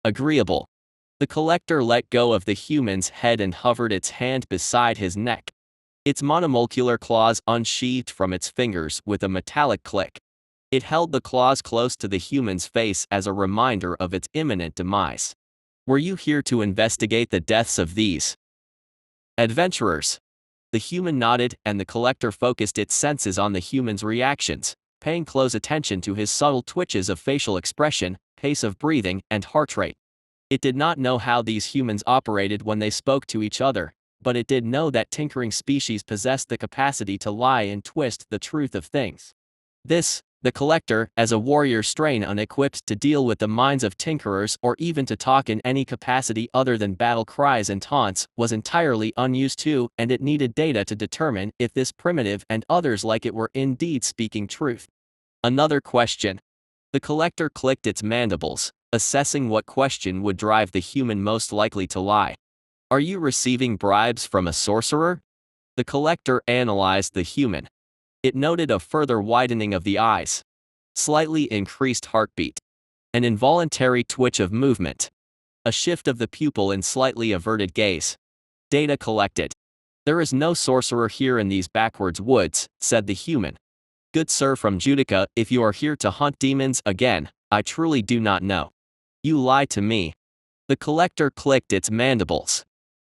Agreeable. The collector let go of the human's head and hovered its hand beside his neck. Its monomolecular claws unsheathed from its fingers with a metallic click. It held the claws close to the human's face as a reminder of its imminent demise. Were you here to investigate the deaths of these adventurers? The human nodded, and the collector focused its senses on the human's reactions, paying close attention to his subtle twitches of facial expression, pace of breathing, and heart rate. It did not know how these humans operated when they spoke to each other, but it did know that tinkering species possessed the capacity to lie and twist the truth of things. This, the collector, as a warrior strain unequipped to deal with the minds of tinkerers or even to talk in any capacity other than battle cries and taunts, was entirely unused to, and it needed data to determine if this primitive and others like it were indeed speaking truth. Another question. The collector clicked its mandibles, assessing what question would drive the human most likely to lie. Are you receiving bribes from a sorcerer? The collector analyzed the human. It noted a further widening of the eyes, slightly increased heartbeat, an involuntary twitch of movement, a shift of the pupil in slightly averted gaze. Data collected. There is no sorcerer here in these backwards woods, said the human. Good sir from Judica, if you are here to hunt demons again, I truly do not know. You lie to me. The collector clicked its mandibles.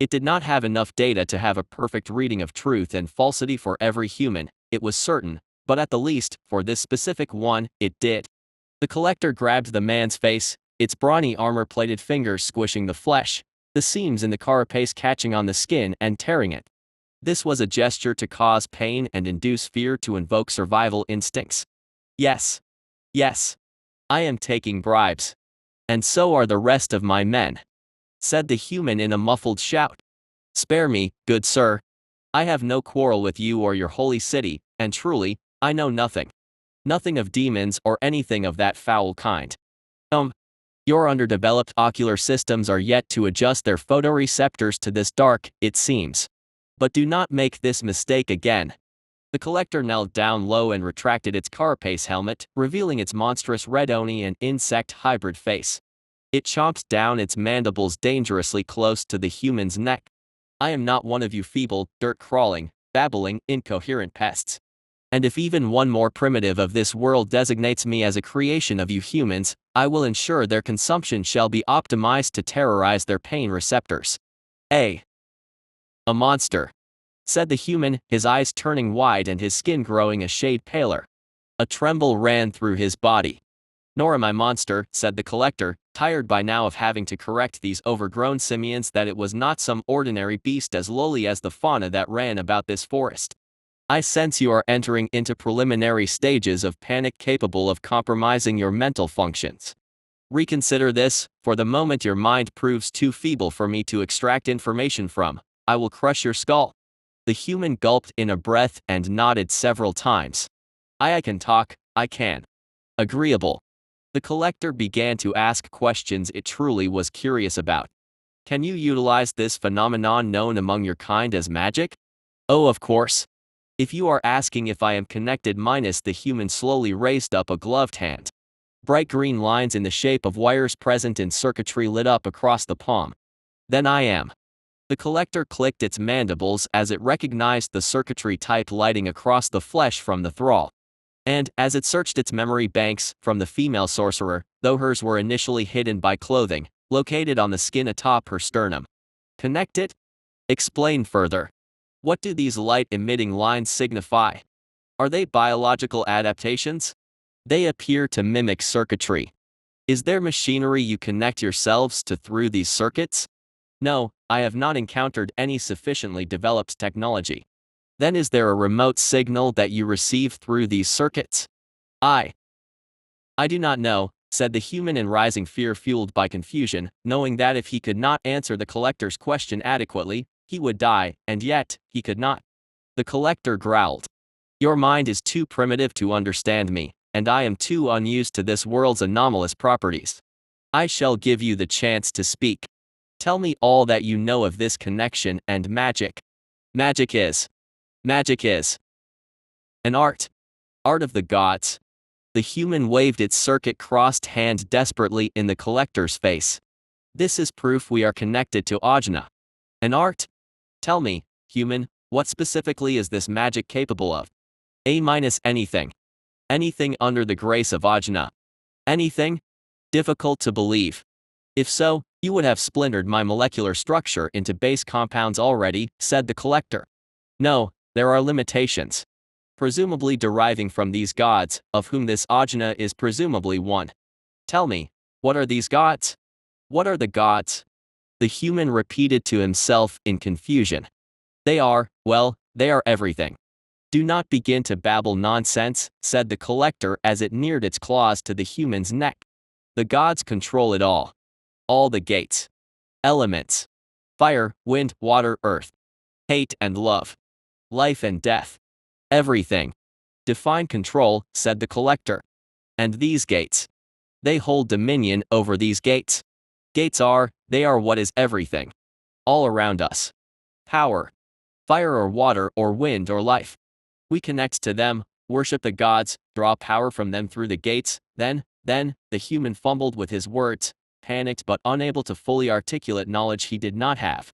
It did not have enough data to have a perfect reading of truth and falsity for every human, it was certain, but at the least, for this specific one, it did. The collector grabbed the man's face, its brawny armor-plated fingers squishing the flesh, the seams in the carapace catching on the skin and tearing it. This was a gesture to cause pain and induce fear to invoke survival instincts. Yes. Yes. I am taking bribes. And so are the rest of my men, said the human in a muffled shout. Spare me, good sir. I have no quarrel with you or your holy city, and truly, I know nothing. Nothing of demons or anything of that foul kind. Your underdeveloped ocular systems are yet to adjust their photoreceptors to this dark, it seems. But do not make this mistake again. The collector knelt down low and retracted its carapace helmet, revealing its monstrous red oni and insect hybrid face. It chomped down its mandibles dangerously close to the human's neck. I am not one of you feeble, dirt-crawling, babbling, incoherent pests. And if even one more primitive of this world designates me as a creation of you humans, I will ensure their consumption shall be optimized to terrorize their pain receptors. A monster, said the human, his eyes turning wide and his skin growing a shade paler. A tremble ran through his body. Nor am I monster, said the collector, tired by now of having to correct these overgrown simians that it was not some ordinary beast as lowly as the fauna that ran about this forest. I sense you are entering into preliminary stages of panic capable of compromising your mental functions. Reconsider this, for the moment your mind proves too feeble for me to extract information from, I will crush your skull. The human gulped in a breath and nodded several times. I can talk, I can. Agreeable. The collector began to ask questions it truly was curious about. Can you utilize this phenomenon known among your kind as magic? Oh, of course. If you are asking if I am connected minus the human slowly raised up a gloved hand. Bright green lines in the shape of wires present in circuitry lit up across the palm. Then I am. The collector clicked its mandibles as it recognized the circuitry type lighting across the flesh from the thrall. And, as it searched its memory banks from the female sorcerer, though hers were initially hidden by clothing, located on the skin atop her sternum. Connect it? Explain further. What do these light-emitting lines signify? Are they biological adaptations? They appear to mimic circuitry. Is there machinery you connect yourselves to through these circuits? No, I have not encountered any sufficiently developed technology. Then is there a remote signal that you receive through these circuits? I do not know, said the human in rising fear fueled by confusion, knowing that if he could not answer the collector's question adequately, he would die, and yet, he could not. The collector growled. Your mind is too primitive to understand me, and I am too unused to this world's anomalous properties. I shall give you the chance to speak. Tell me all that you know of this connection and magic. Magic is an art. Art of the gods. The human waved its circuit-crossed hand desperately in the collector's face. This is proof we are connected to Ajna. An art? Tell me, human, what specifically is this magic capable of? Anything. Anything under the grace of Ajna. Anything? Difficult to believe. If so, you would have splintered my molecular structure into base compounds already, said the collector. No, there are limitations. Presumably deriving from these gods, of whom this Ajna is presumably one. Tell me, what are these gods? What are the gods? The human repeated to himself in confusion. They are everything. Do not begin to babble nonsense, said the collector as it neared its claws to the human's neck. The gods control it all. All the gates. Elements. Fire, wind, water, earth. Hate and love. Life and death. Everything. Define control, said the collector. And these gates. They hold dominion over these gates. Gates they are what is everything. All around us. Power. Fire or water or wind or life. We connect to them, worship the gods, draw power from them through the gates, then, the human fumbled with his words, panicked but unable to fully articulate knowledge he did not have.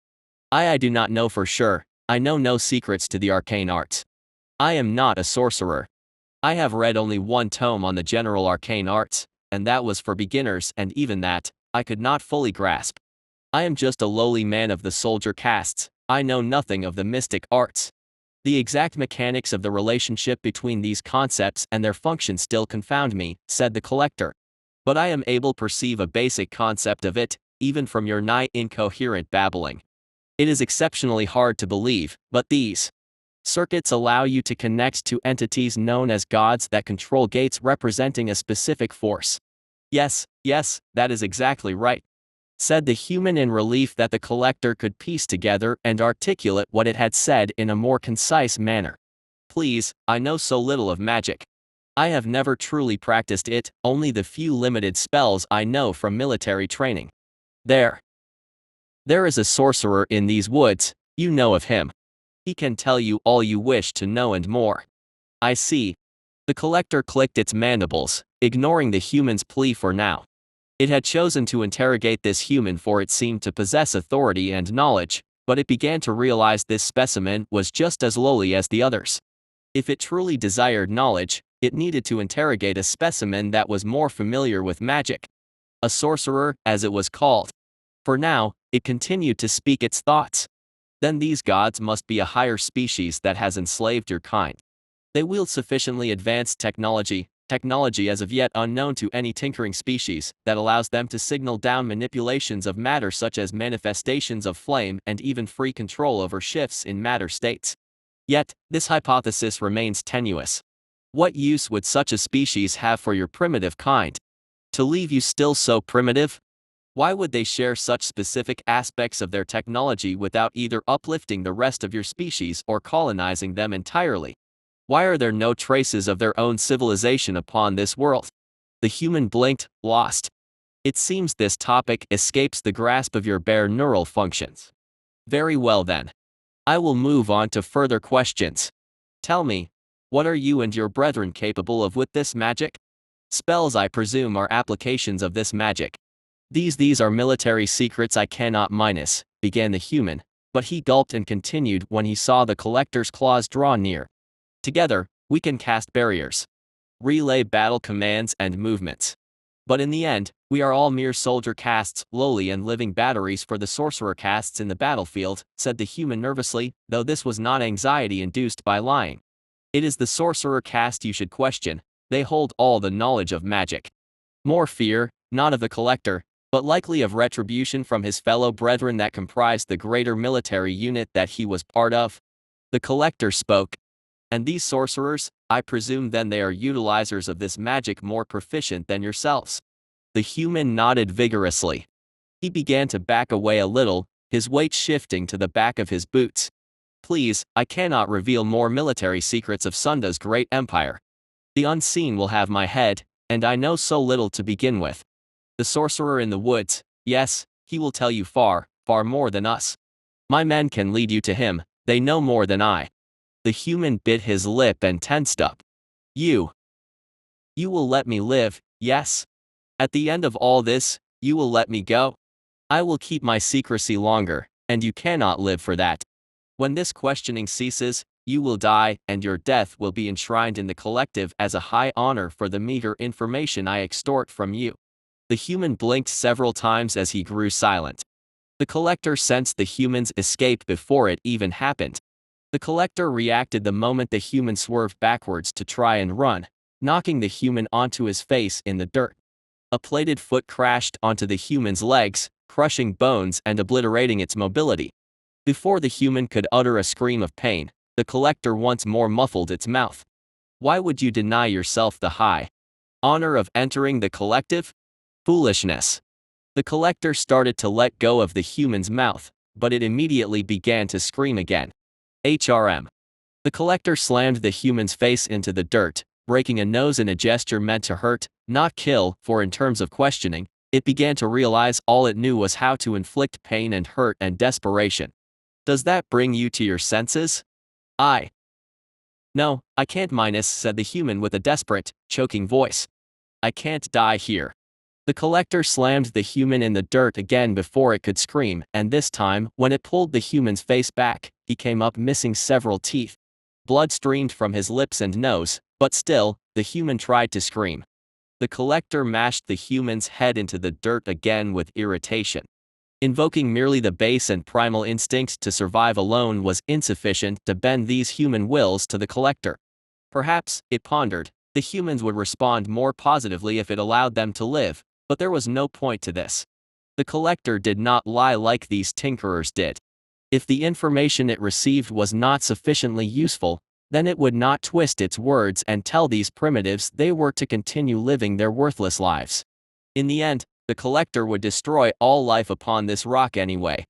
I do not know for sure, I know no secrets to the arcane arts. I am not a sorcerer. I have read only one tome on the general arcane arts, and that was for beginners, and even that, I could not fully grasp. I am just a lowly man of the soldier castes, I know nothing of the mystic arts. The exact mechanics of the relationship between these concepts and their function still confound me, said the collector. But I am able to perceive a basic concept of it, even from your nigh incoherent babbling. It is exceptionally hard to believe, but these circuits allow you to connect to entities known as gods that control gates representing a specific force. Yes, that is exactly right, said the human in relief that the collector could piece together and articulate what it had said in a more concise manner. Please, I know so little of magic. I have never truly practiced it, only the few limited spells I know from military training. There is a sorcerer in these woods, you know of him. He can tell you all you wish to know and more. I see. The collector clicked its mandibles, ignoring the human's plea for now. It had chosen to interrogate this human for it seemed to possess authority and knowledge, but it began to realize this specimen was just as lowly as the others. If it truly desired knowledge, it needed to interrogate a specimen that was more familiar with magic. A sorcerer, as it was called. For now, it continued to speak its thoughts. Then these gods must be a higher species that has enslaved your kind. They wield sufficiently advanced technology as of yet unknown to any tinkering species, that allows them to signal down manipulations of matter such as manifestations of flame and even free control over shifts in matter states. Yet, this hypothesis remains tenuous. What use would such a species have for your primitive kind? To leave you still so primitive? Why would they share such specific aspects of their technology without either uplifting the rest of your species or colonizing them entirely? Why are there no traces of their own civilization upon this world? The human blinked, lost. It seems this topic escapes the grasp of your bare neural functions. Very well then. I will move on to further questions. Tell me, what are you and your brethren capable of with this magic? Spells, I presume, are applications of this magic. These are military secrets I cannot minus, began the human, but he gulped and continued when he saw the collector's claws draw near. Together, we can cast barriers, relay battle commands and movements. But in the end, we are all mere soldier casts, lowly and living batteries for the sorcerer casts in the battlefield, said the human nervously, though this was not anxiety induced by lying. It is the sorcerer caste you should question. They hold all the knowledge of magic. More fear, not of the collector, but likely of retribution from his fellow brethren that comprised the greater military unit that he was part of. The collector spoke. And these sorcerers, I presume then they are utilizers of this magic more proficient than yourselves. The human nodded vigorously. He began to back away a little, his weight shifting to the back of his boots. Please, I cannot reveal more military secrets of Sunda's great empire. The unseen will have my head, and I know so little to begin with. The sorcerer in the woods, yes, he will tell you far, far more than us. My men can lead you to him, they know more than I. The human bit his lip and tensed up. You will let me live, yes? At the end of all this, you will let me go? I will keep my secrecy longer, and you cannot live for that. When this questioning ceases, you will die, and your death will be enshrined in the collective as a high honor for the meager information I extort from you. The human blinked several times as he grew silent. The collector sensed the human's escape before it even happened. The collector reacted the moment the human swerved backwards to try and run, knocking the human onto his face in the dirt. A plated foot crashed onto the human's legs, crushing bones and obliterating its mobility. Before the human could utter a scream of pain, the collector once more muffled its mouth. Why would you deny yourself the high honor of entering the collective? Foolishness. The collector started to let go of the human's mouth, but it immediately began to scream again. HRM. The collector slammed the human's face into the dirt, breaking a nose in a gesture meant to hurt, not kill, for in terms of questioning, it began to realize all it knew was how to inflict pain and hurt and desperation. Does that bring you to your senses? No, I can't minus, said the human with a desperate, choking voice. I can't die here. The collector slammed the human in the dirt again before it could scream, and this time, when it pulled the human's face back, he came up missing several teeth. Blood streamed from his lips and nose, but still, the human tried to scream. The collector mashed the human's head into the dirt again with irritation. Invoking merely the base and primal instinct to survive alone was insufficient to bend these human wills to the collector. Perhaps, it pondered, the humans would respond more positively if it allowed them to live, but there was no point to this. The collector did not lie like these tinkerers did. If the information it received was not sufficiently useful, then it would not twist its words and tell these primitives they were to continue living their worthless lives. In the end, the collector would destroy all life upon this rock anyway.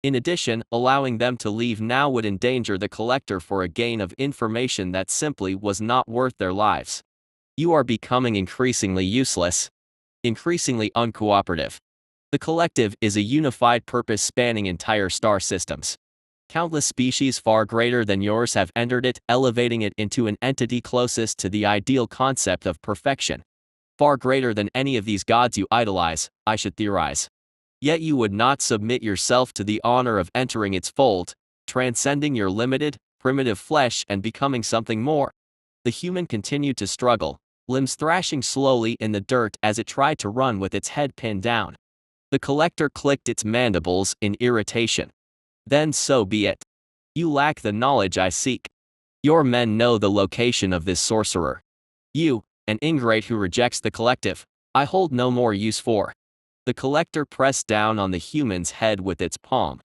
In addition, allowing them to leave now would endanger the collector for a gain of information that simply was not worth their lives. You are becoming increasingly useless. Increasingly uncooperative. The collective is a unified purpose spanning entire star systems. Countless species far greater than yours have entered it, elevating it into an entity closest to the ideal concept of perfection. Far greater than any of these gods you idolize, I should theorize. Yet you would not submit yourself to the honor of entering its fold, transcending your limited, primitive flesh and becoming something more. The human continued to struggle, limbs thrashing slowly in the dirt as it tried to run with its head pinned down. The collector clicked its mandibles in irritation. Then so be it. You lack the knowledge I seek. Your men know the location of this sorcerer. You, an ingrate who rejects the collective, I hold no more use for. The collector pressed down on the human's head with its palm.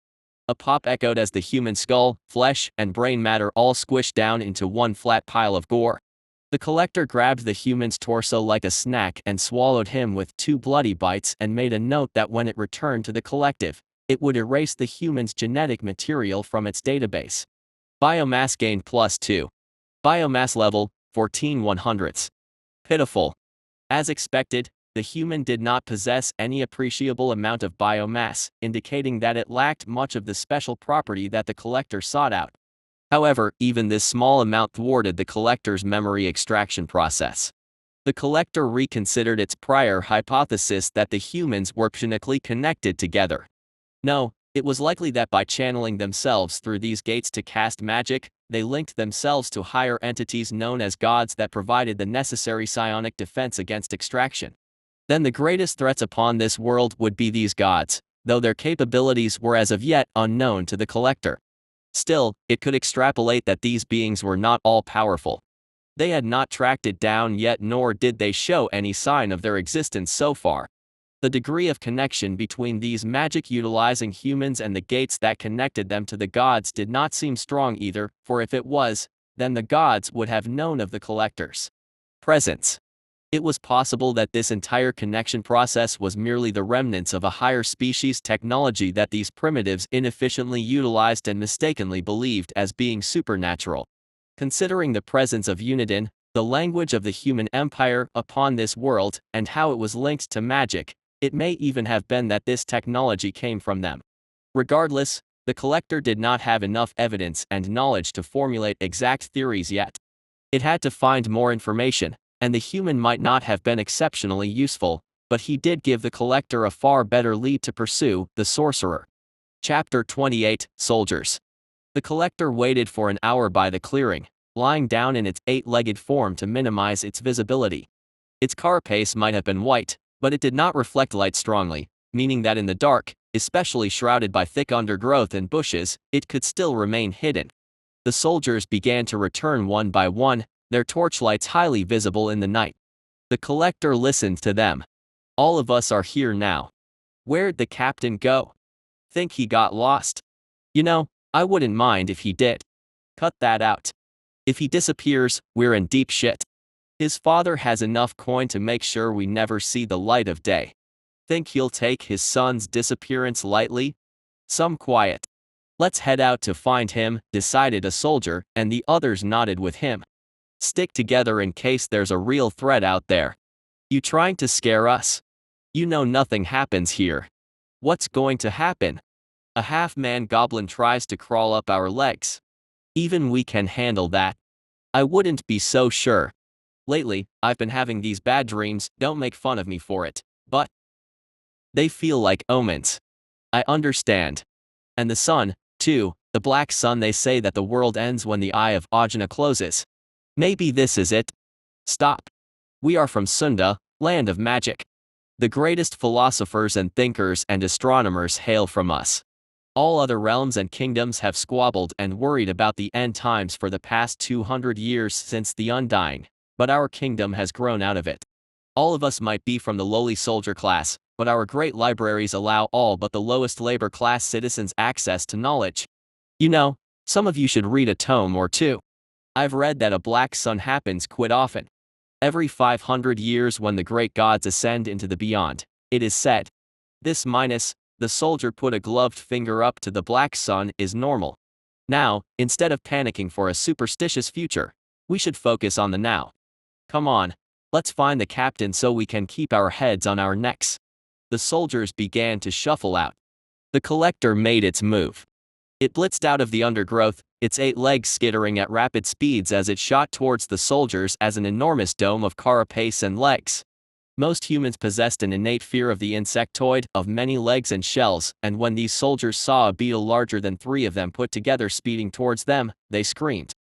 A pop echoed as the human skull, flesh, and brain matter all squished down into one flat pile of gore. The collector grabbed the human's torso like a snack and swallowed him with 2 bloody bites and made a note that when it returned to the collective, it would erase the human's genetic material from its database. Biomass gained +2. Biomass level, 14/100. Pitiful. As expected, the human did not possess any appreciable amount of biomass, indicating that it lacked much of the special property that the collector sought out. However, even this small amount thwarted the collector's memory extraction process. The collector reconsidered its prior hypothesis that the humans were genetically connected together. No, it was likely that by channeling themselves through these gates to cast magic, they linked themselves to higher entities known as gods that provided the necessary psionic defense against extraction. Then the greatest threats upon this world would be these gods, though their capabilities were as of yet unknown to the collector. Still, it could extrapolate that these beings were not all-powerful. They had not tracked it down yet, nor did they show any sign of their existence so far. The degree of connection between these magic-utilizing humans and the gates that connected them to the gods did not seem strong either, for if it was, then the gods would have known of the collector's presence. It was possible that this entire connection process was merely the remnants of a higher species technology that these primitives inefficiently utilized and mistakenly believed as being supernatural. Considering the presence of Unidin, the language of the human empire, upon this world, and how it was linked to magic, it may even have been that this technology came from them. Regardless, the collector did not have enough evidence and knowledge to formulate exact theories yet. It had to find more information, and the human might not have been exceptionally useful, but he did give the collector a far better lead to pursue: the sorcerer. Chapter 28, Soldiers. The collector waited for an hour by the clearing, lying down in its 8-legged form to minimize its visibility. Its carapace might have been white, but it did not reflect light strongly, meaning that in the dark, especially shrouded by thick undergrowth and bushes, it could still remain hidden. The soldiers began to return one by one, their torchlights highly visible in the night. The collector listened to them. All of us are here now. Where'd the captain go? Think he got lost? You know, I wouldn't mind if he did. Cut that out. If he disappears, we're in deep shit. His father has enough coin to make sure we never see the light of day. Think he'll take his son's disappearance lightly? Some quiet. Let's head out to find him, decided a soldier, and the others nodded with him. Stick together in case there's a real threat out there. You trying to scare us? You know nothing happens here. What's going to happen? A half-man goblin tries to crawl up our legs. Even we can handle that. I wouldn't be so sure. Lately, I've been having these bad dreams, don't make fun of me for it, but they feel like omens. I understand. And the sun, too, the black sun. They say that the world ends when the eye of Ajna closes. Maybe this is it. Stop. We are from Sunda, land of magic. The greatest philosophers and thinkers and astronomers hail from us. All other realms and kingdoms have squabbled and worried about the end times for the past 200 years since the Undying, but our kingdom has grown out of it. All of us might be from the lowly soldier class, but our great libraries allow all but the lowest labor class citizens access to knowledge. You know, some of you should read a tome or two. I've read that a black sun happens quite often. Every 500 years when the great gods ascend into the beyond, it is said. This minus, the soldier put a gloved finger up to the black sun, is normal. Now, instead of panicking for a superstitious future, we should focus on the now. Come on, let's find the captain so we can keep our heads on our necks. The soldiers began to shuffle out. The collector made its move. It blitzed out of the undergrowth, its 8 legs skittering at rapid speeds as it shot towards the soldiers as an enormous dome of carapace and legs. Most humans possessed an innate fear of the insectoid, of many legs and shells, and when these soldiers saw a beetle larger than 3 of them put together speeding towards them, they screamed.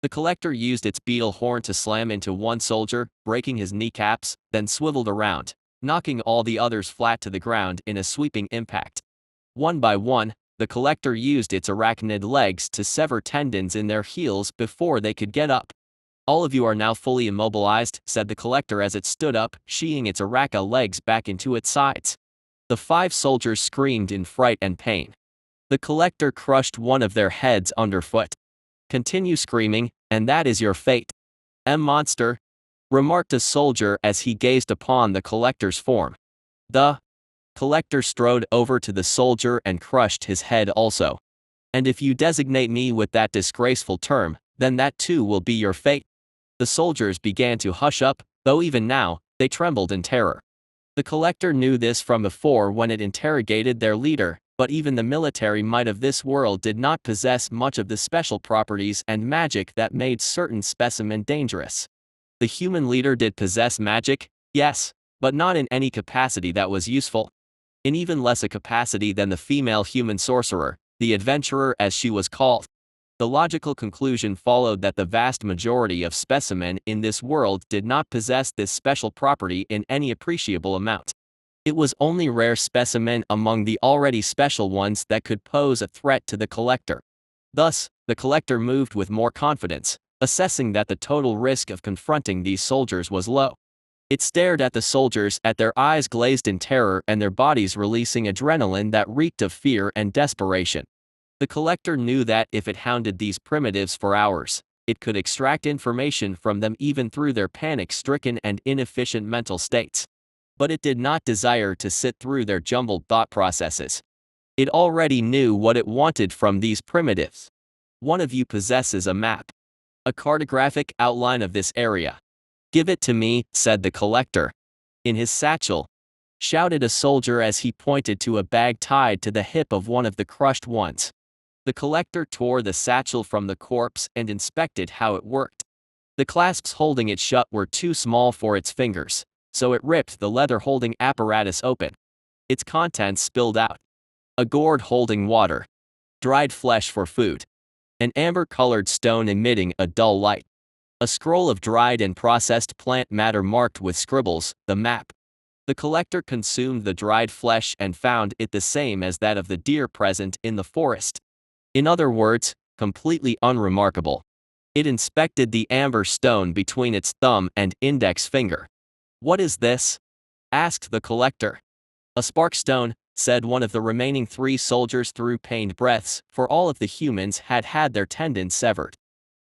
The collector used its beetle horn to slam into one soldier, breaking his kneecaps, then swiveled around, knocking all the others flat to the ground in a sweeping impact. One by one, the collector used its arachnid legs to sever tendons in their heels before they could get up. All of you are now fully immobilized, said the collector as it stood up, sheeting its araca legs back into its sides. The 5 soldiers screamed in fright and pain. The collector crushed one of their heads underfoot. Continue screaming, and that is your fate. Monster, remarked a soldier as he gazed upon the collector's form. The collector strode over to the soldier and crushed his head also. And if you designate me with that disgraceful term, then that too will be your fate. The soldiers began to hush up, though even now, they trembled in terror. The collector knew this from before when it interrogated their leader, but even the military might of this world did not possess much of the special properties and magic that made certain specimen dangerous. The human leader did possess magic, yes, but not in any capacity that was useful. In even less a capacity than the female human sorcerer, the adventurer as she was called. The logical conclusion followed that the vast majority of specimen in this world did not possess this special property in any appreciable amount. It was only rare specimen among the already special ones that could pose a threat to the collector. Thus, the collector moved with more confidence, assessing that the total risk of confronting these soldiers was low. It stared at the soldiers, at their eyes glazed in terror and their bodies releasing adrenaline that reeked of fear and desperation. The collector knew that if it hounded these primitives for hours, it could extract information from them even through their panic-stricken and inefficient mental states. But it did not desire to sit through their jumbled thought processes. It already knew what it wanted from these primitives. One of you possesses a map. A cartographic outline of this area. Give it to me, said the collector. In his satchel, shouted a soldier as he pointed to a bag tied to the hip of one of the crushed ones. The collector tore the satchel from the corpse and inspected how it worked. The clasps holding it shut were too small for its fingers, so it ripped the leather-holding apparatus open. Its contents spilled out. A gourd holding water. Dried flesh for food. An amber-colored stone emitting a dull light. A scroll of dried and processed plant matter marked with scribbles, the map. The collector consumed the dried flesh and found it the same as that of the deer present in the forest. In other words, completely unremarkable. It inspected the amber stone between its thumb and index finger. What is this? Asked the collector. A spark stone, said one of the remaining 3 soldiers through pained breaths, for all of the humans had had their tendons severed.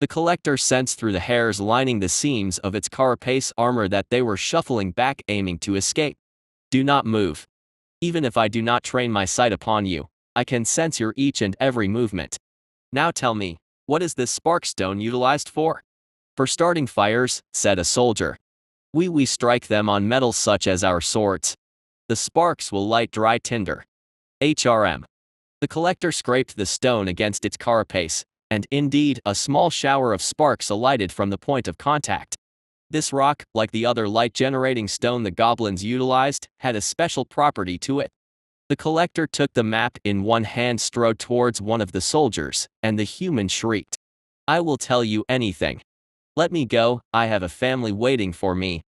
The collector sensed through the hairs lining the seams of its carapace armor that they were shuffling back, aiming to escape. Do not move. Even if I do not train my sight upon you, I can sense your each and every movement. Now tell me, what is this sparkstone utilized for? For starting fires, said a soldier. We strike them on metals such as our swords. The sparks will light dry tinder. HRM. The collector scraped the stone against its carapace, and indeed a small shower of sparks alighted from the point of contact. This rock, like the other light-generating stone the goblins utilized, had a special property to it. The collector took the map in one hand, strode towards one of the soldiers, and the human shrieked. I will tell you anything. Let me go, I have a family waiting for me.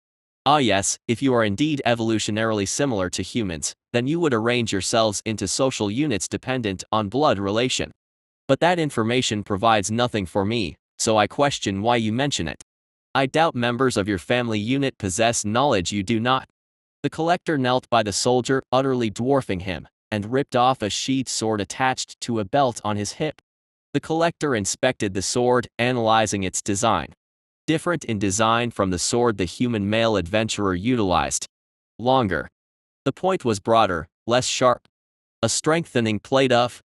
Ah yes, if you are indeed evolutionarily similar to humans, then you would arrange yourselves into social units dependent on blood relation. But that information provides nothing for me, so I question why you mention it. I doubt members of your family unit possess knowledge you do not. The collector knelt by the soldier, utterly dwarfing him, and ripped off a sheathed sword attached to a belt on his hip. The collector inspected the sword, analyzing its design. Different in design from the sword the human male adventurer utilized. Longer. The point was broader, less sharp. A strengthening plate of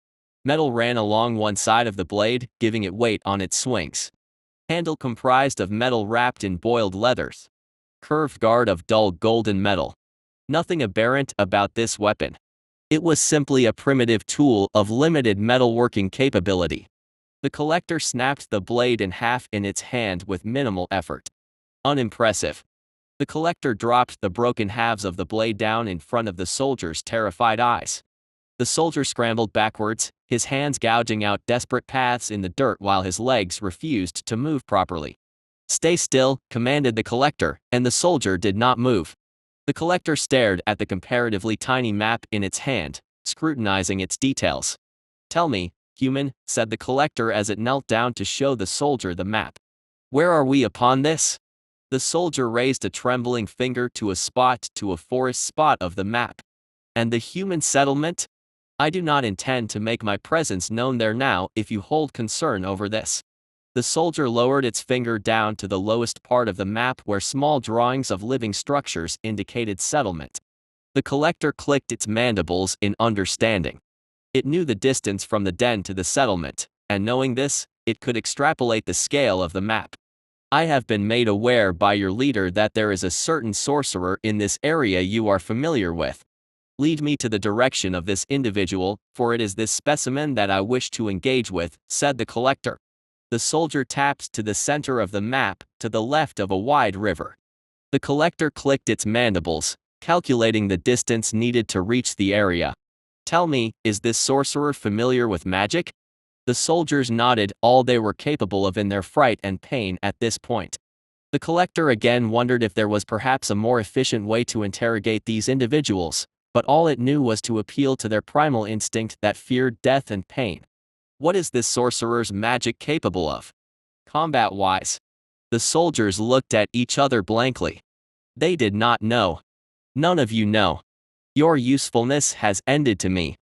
metal ran along one side of the blade, giving it weight on its swings. Handle comprised of metal wrapped in boiled leathers. Curved guard of dull golden metal. Nothing aberrant about this weapon. It was simply a primitive tool of limited metalworking capability. The collector snapped the blade in half in its hand with minimal effort. Unimpressive. The collector dropped the broken halves of the blade down in front of the soldier's terrified eyes. The soldier scrambled backwards, his hands gouging out desperate paths in the dirt while his legs refused to move properly. Stay still, commanded the collector, and the soldier did not move. The collector stared at the comparatively tiny map in its hand, scrutinizing its details. Tell me, human, said the collector as it knelt down to show the soldier the map. Where are we upon this? The soldier raised a trembling finger to a forest spot of the map. And the human settlement? I do not intend to make my presence known there now if you hold concern over this. The soldier lowered its finger down to the lowest part of the map where small drawings of living structures indicated settlement. The collector clicked its mandibles in understanding. It knew the distance from the den to the settlement, and knowing this, it could extrapolate the scale of the map. I have been made aware by your leader that there is a certain sorcerer in this area you are familiar with. Lead me to the direction of this individual, for it is this specimen that I wish to engage with, said the collector. The soldier tapped to the center of the map to the left of a wide river. The collector clicked its mandibles, calculating the distance needed to reach the area. "Tell me, is this sorcerer familiar with magic?" The soldiers nodded, all they were capable of in their fright and pain at this point. The collector again wondered if there was perhaps a more efficient way to interrogate these individuals, but all it knew was to appeal to their primal instinct that feared death and pain. What is this sorcerer's magic capable of? Combat-wise. The soldiers looked at each other blankly. They did not know. None of you know. Your usefulness has ended to me.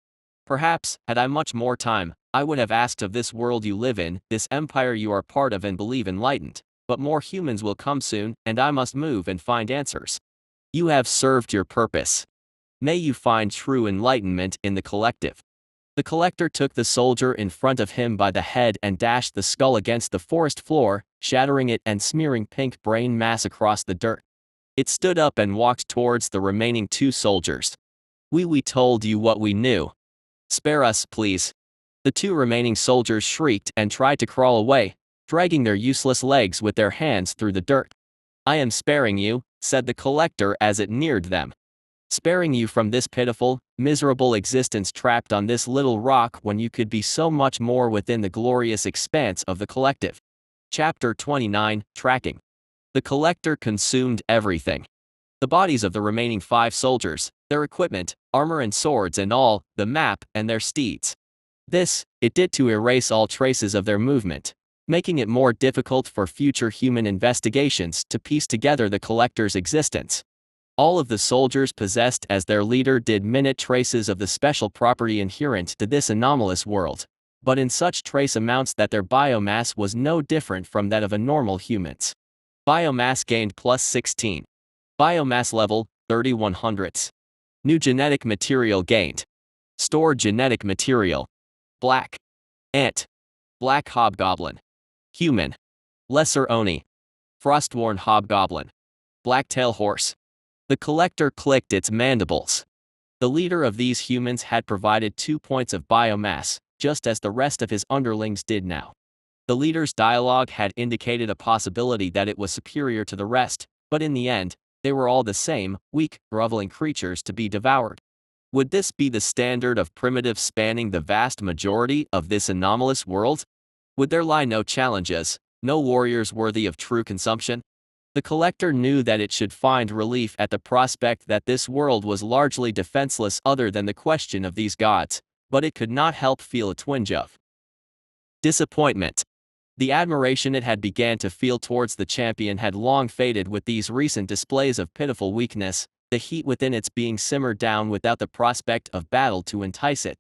Perhaps, had I much more time, I would have asked of this world you live in, this empire you are part of and believe enlightened, but more humans will come soon, and I must move and find answers. You have served your purpose. May you find true enlightenment in the collective. The collector took the soldier in front of him by the head and dashed the skull against the forest floor, shattering it and smearing pink brain mass across the dirt. It stood up and walked towards the remaining two soldiers. We told you what we knew. Spare us, please." The two remaining soldiers shrieked and tried to crawl away, dragging their useless legs with their hands through the dirt. "I am sparing you," said the collector as it neared them. "Sparing you from this pitiful, miserable existence trapped on this little rock when you could be so much more within the glorious expanse of the collective." Chapter 29, Tracking. The collector consumed everything. The bodies of the remaining 5 soldiers, their equipment, armor and swords and all, the map and their steeds. This, it did to erase all traces of their movement, making it more difficult for future human investigations to piece together the collector's existence. All of the soldiers possessed as their leader did minute traces of the special property inherent to this anomalous world, but in such trace amounts that their biomass was no different from that of a normal human's. Biomass gained plus 16. Biomass level, 3100s. New genetic material gained. Stored genetic material. Black ant. Black hobgoblin. Human. Lesser Oni. Frostworn hobgoblin. Blacktail horse. The collector clicked its mandibles. The leader of these humans had provided 2 points of biomass, just as the rest of his underlings did now. The leader's dialogue had indicated a possibility that it was superior to the rest, but in the end, they were all the same, weak, groveling creatures to be devoured. Would this be the standard of primitive spanning the vast majority of this anomalous world? Would there lie no challenges, no warriors worthy of true consumption? The collector knew that it should find relief at the prospect that this world was largely defenseless other than the question of these gods, but it could not help feel a twinge of disappointment. The admiration it had began to feel towards the champion had long faded with these recent displays of pitiful weakness, the heat within its being simmered down without the prospect of battle to entice it.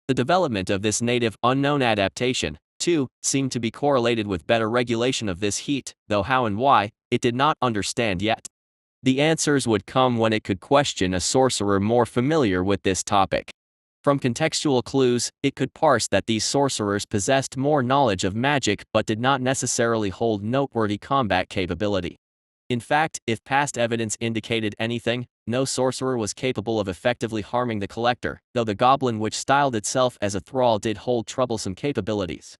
The development of this native unknown adaptation, too, seemed to be correlated with better regulation of this heat, though how and why, it did not understand yet. The answers would come when it could question a sorcerer more familiar with this topic. From contextual clues, it could parse that these sorcerers possessed more knowledge of magic but did not necessarily hold noteworthy combat capability. In fact, if past evidence indicated anything, no sorcerer was capable of effectively harming the collector, though the goblin which styled itself as a thrall did hold troublesome capabilities.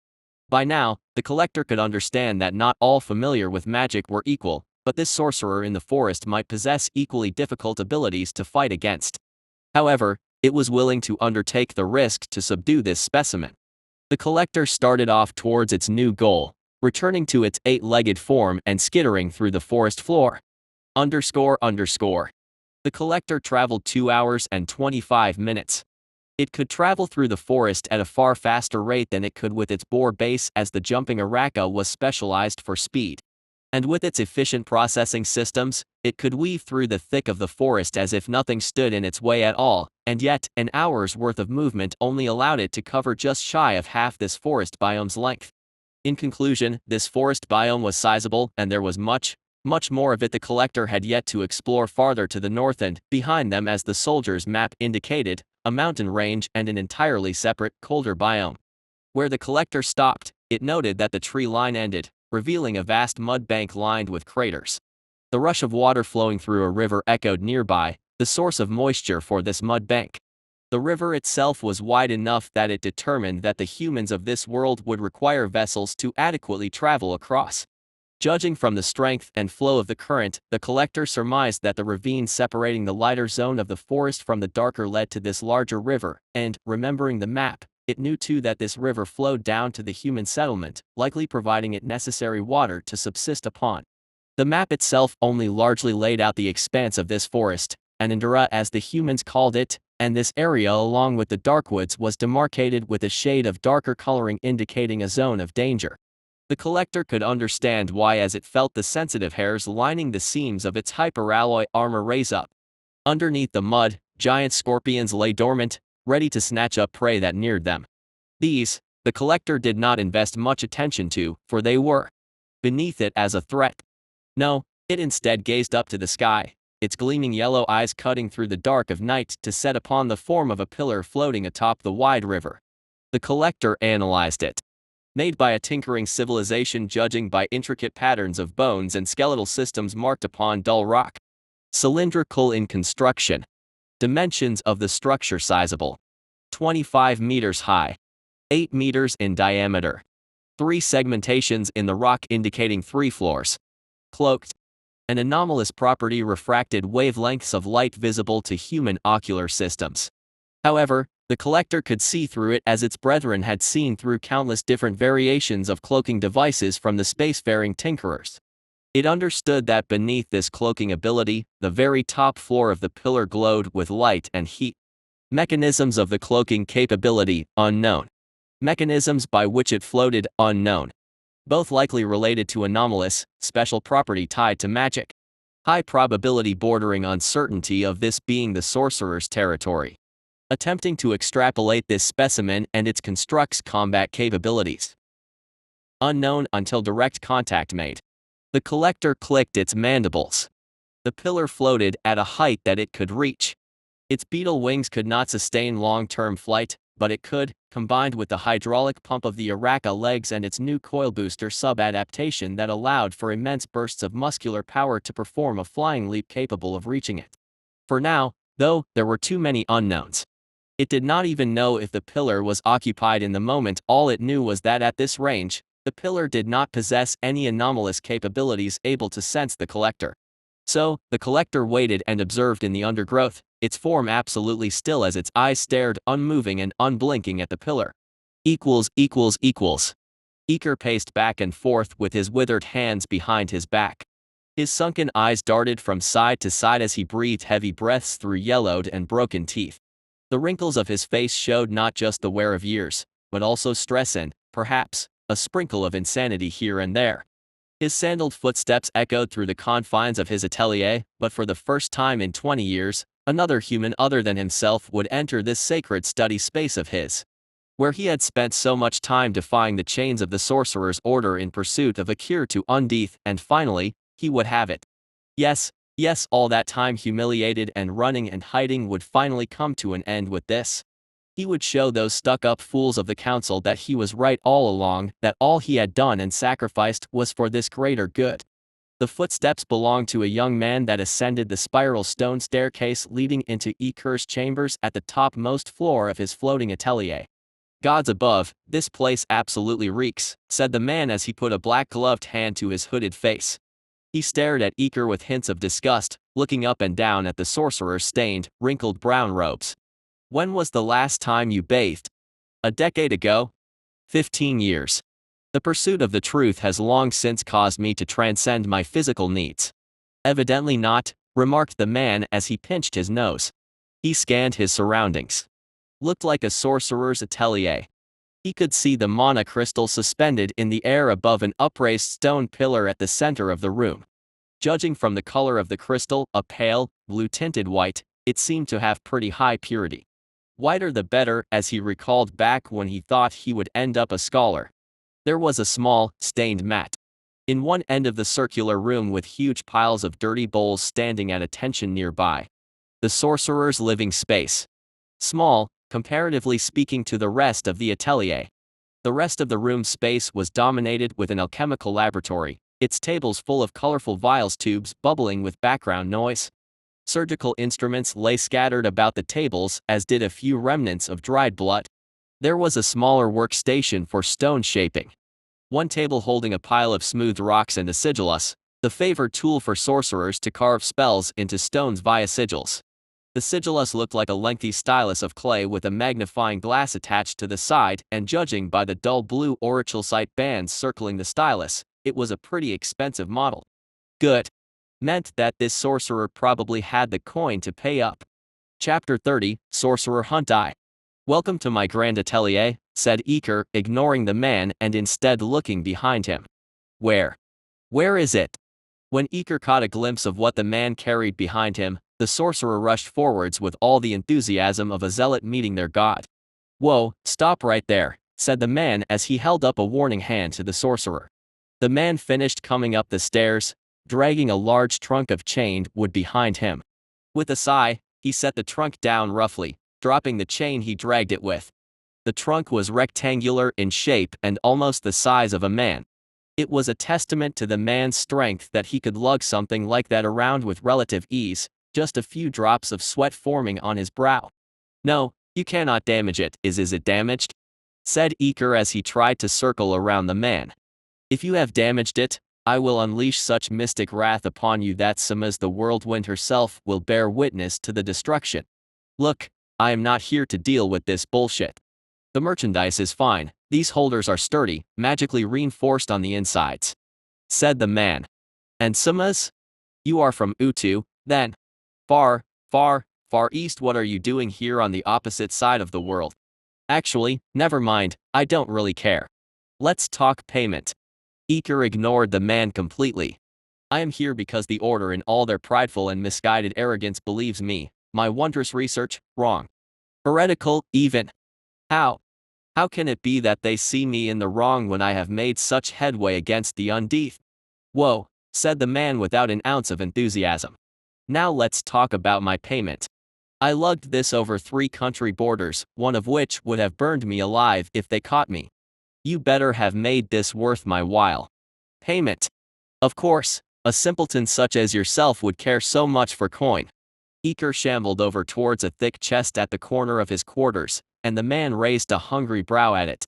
By now, the collector could understand that not all familiar with magic were equal, but this sorcerer in the forest might possess equally difficult abilities to fight against. However, it was willing to undertake the risk to subdue this specimen. The collector started off towards its new goal, returning to its 8-legged form and skittering through the forest floor. __. The collector traveled 2 hours and 25 minutes. It could travel through the forest at a far faster rate than it could with its boar base, as the jumping Araka was specialized for speed. And with its efficient processing systems, it could weave through the thick of the forest as if nothing stood in its way at all, and yet, an hour's worth of movement only allowed it to cover just shy of half this forest biome's length. In conclusion, this forest biome was sizable, and there was much more of it the collector had yet to explore farther to the north and, behind them as the soldier's map indicated, a mountain range and an entirely separate, colder biome. Where the collector stopped, it noted that the tree line ended, revealing a vast mud bank lined with craters. The rush of water flowing through a river echoed nearby, the source of moisture for this mud bank. The river itself was wide enough that it determined that the humans of this world would require vessels to adequately travel across. Judging from the strength and flow of the current, the collector surmised that the ravine separating the lighter zone of the forest from the darker led to this larger river, and, remembering the map, it knew too that this river flowed down to the human settlement, likely providing it necessary water to subsist upon. The map itself only largely laid out the expanse of this forest, Anandura as the humans called it, and this area along with the darkwoods was demarcated with a shade of darker coloring indicating a zone of danger. The collector could understand why as it felt the sensitive hairs lining the seams of its hyperalloy armor raise up. Underneath the mud, giant scorpions lay dormant, ready to snatch up prey that neared them. These, the collector did not invest much attention to, for they were beneath it as a threat. No, it instead gazed up to the sky, its gleaming yellow eyes cutting through the dark of night to set upon the form of a pillar floating atop the wide river. The collector analyzed it. Made by a tinkering civilization judging by intricate patterns of bones and skeletal systems marked upon dull rock. Cylindrical in construction. Dimensions of the structure sizable. 25 meters high. 8 meters in diameter. 3 segmentations in the rock indicating 3 floors. Cloaked. An anomalous property refracted wavelengths of light visible to human ocular systems. However, the collector could see through it as its brethren had seen through countless different variations of cloaking devices from the spacefaring tinkerers. It understood that beneath this cloaking ability, the very top floor of the pillar glowed with light and heat. Mechanisms of the cloaking capability, unknown. Mechanisms by which it floated, unknown. Both likely related to anomalous, special property tied to magic. High probability bordering uncertainty of this being the sorcerer's territory. Attempting to extrapolate this specimen and its construct's combat capabilities. Unknown until direct contact made. The collector clicked its mandibles. The pillar floated at a height that it could reach. Its beetle wings could not sustain long-term flight, but it could, combined with the hydraulic pump of the Araka legs and its new coil booster sub-adaptation that allowed for immense bursts of muscular power to perform a flying leap capable of reaching it. For now, though, there were too many unknowns. It did not even know if the pillar was occupied in the moment. All it knew was that at this range, the pillar did not possess any anomalous capabilities able to sense the collector. So, the collector waited and observed in the undergrowth, its form absolutely still as its eyes stared unmoving and unblinking at the pillar. Equals. Eaker paced back and forth with his withered hands behind his back. His sunken eyes darted from side to side as he breathed heavy breaths through yellowed and broken teeth. The wrinkles of his face showed not just the wear of years, but also stress and, perhaps, a sprinkle of insanity here and there. His sandaled footsteps echoed through the confines of his atelier, but for the first time in 20 years, another human other than himself would enter this sacred study space of his, where he had spent so much time defying the chains of the sorcerer's order in pursuit of a cure to undeath, and finally, he would have it. Yes, all that time humiliated and running and hiding would finally come to an end with this. He would show those stuck-up fools of the council that he was right all along, that all he had done and sacrificed was for this greater good. The footsteps belonged to a young man that ascended the spiral stone staircase leading into Eker's chambers at the topmost floor of his floating atelier. Gods above, this place absolutely reeks, said the man as he put a black-gloved hand to his hooded face. He stared at Eker with hints of disgust, looking up and down at the sorcerer's stained, wrinkled brown robes. When was the last time you bathed? A decade ago? 15 years. The pursuit of the truth has long since caused me to transcend my physical needs. Evidently not, remarked the man as he pinched his nose. He scanned his surroundings. Looked like a sorcerer's atelier. He could see the mana crystal suspended in the air above an upraised stone pillar at the center of the room. Judging from the color of the crystal, a pale, blue-tinted white, it seemed to have pretty high purity. Whiter the better, as he recalled back when he thought he would end up a scholar. There was a small, stained mat in one end of the circular room with huge piles of dirty bowls standing at attention nearby. The sorcerer's living space. Small, comparatively speaking to the rest of the atelier. The rest of the room's space was dominated with an alchemical laboratory, its tables full of colorful vials tubes bubbling with background noise. Surgical instruments lay scattered about the tables, as did a few remnants of dried blood. There was a smaller workstation for stone shaping. One table holding a pile of smooth rocks and a sigillus, the favored tool for sorcerers to carve spells into stones via sigils. The sigillus looked like a lengthy stylus of clay with a magnifying glass attached to the side, and judging by the dull blue aurichalcite bands circling the stylus, it was a pretty expensive model. Good. Meant that this sorcerer probably had the coin to pay up. Chapter 30, Sorcerer Hunt I. "Welcome to my grand atelier," said Eker, ignoring the man and instead looking behind him. Where is it?" When Eker caught a glimpse of what the man carried behind him, the sorcerer rushed forwards with all the enthusiasm of a zealot meeting their god. "Whoa, stop right there," said the man as he held up a warning hand to the sorcerer. The man finished coming up the stairs, dragging a large trunk of chained wood behind him. With a sigh, he set the trunk down roughly, dropping the chain he dragged it with. The trunk was rectangular in shape and almost the size of a man. It was a testament to the man's strength that he could lug something like that around with relative ease, just a few drops of sweat forming on his brow. "No, you cannot damage it. Is it damaged?" said Eker as he tried to circle around the man. "If you have damaged it, I will unleash such mystic wrath upon you that Sama's the whirlwind herself will bear witness to the destruction. Look, I am not here to deal with this bullshit. The merchandise is fine, these holders are sturdy, magically reinforced on the insides," said the man. "And Sama's? You are from Utu, then? Far, far, far east. What are you doing here on the opposite side of the world? Actually, never mind, I don't really care. Let's talk payment." Eker ignored the man completely. "I am here because the Order in all their prideful and misguided arrogance believes me, my wondrous research, wrong. Heretical, even. How can it be that they see me in the wrong when I have made such headway against the undead?" "Whoa," said the man without an ounce of enthusiasm. "Now let's talk about my payment. I lugged this over 3 country borders, one of which would have burned me alive if they caught me. You better have made this worth my while." "Payment? Of course, a simpleton such as yourself would care so much for coin." Eker shambled over towards a thick chest at the corner of his quarters, and the man raised a hungry brow at it.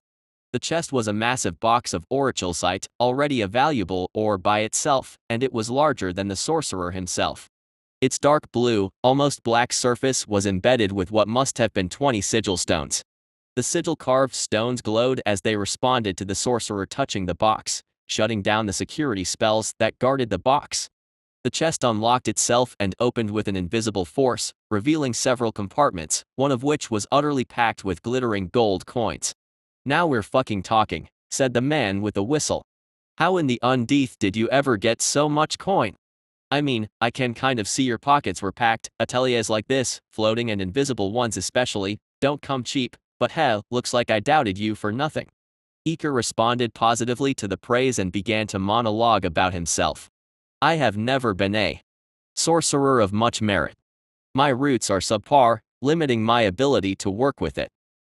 The chest was a massive box of aurichalcite, already a valuable ore by itself, and it was larger than the sorcerer himself. Its dark blue, almost black surface was embedded with what must have been 20 sigil stones. The sigil-carved stones glowed as they responded to the sorcerer touching the box, shutting down the security spells that guarded the box. The chest unlocked itself and opened with an invisible force, revealing several compartments, one of which was utterly packed with glittering gold coins. "Now we're fucking talking," said the man with a whistle. "How in the undeath did you ever get so much coin? I mean, I can kind of see your pockets were packed. Ateliers like this, floating and invisible ones especially, don't come cheap, but hell, looks like I doubted you for nothing." Eker responded positively to the praise and began to monologue about himself. "I have never been a sorcerer of much merit. My roots are subpar, limiting my ability to work with it.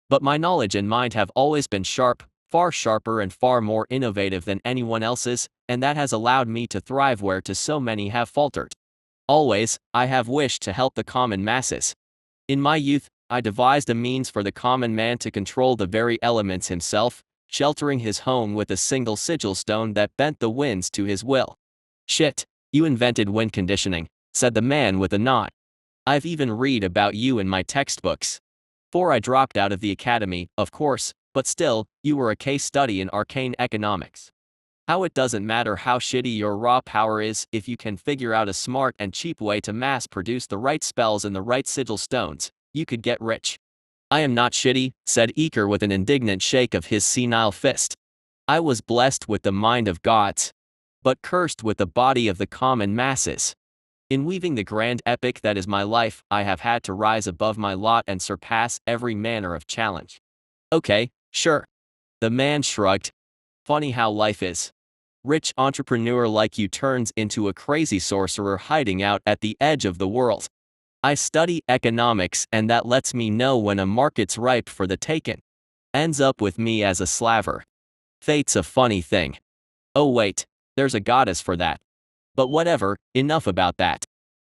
But my knowledge and mind have always been sharp, far sharper and far more innovative than anyone else's, and that has allowed me to thrive where so many have faltered. Always, I have wished to help the common masses. In my youth, I devised a means for the common man to control the very elements himself, sheltering his home with a single sigil stone that bent the winds to his will." "Shit, you invented wind conditioning," said the man with a nod. "I've even read about you in my textbooks. 'Fore I dropped out of the academy, of course, but still, you were a case study in arcane economics. How it doesn't matter how shitty your raw power is if you can figure out a smart and cheap way to mass produce the right spells and the right sigil stones, you could get rich." "I am not shitty," said Eker with an indignant shake of his senile fist. "I was blessed with the mind of gods, but cursed with the body of the common masses. In weaving the grand epic that is my life, I have had to rise above my lot and surpass every manner of challenge." "Okay, sure." The man shrugged. "Funny how life is. Rich entrepreneur like you turns into a crazy sorcerer hiding out at the edge of the world. I study economics and that lets me know when a market's ripe for the taking. Ends up with me as a slaver. Fate's a funny thing. Oh wait, there's a goddess for that. But whatever, enough about that.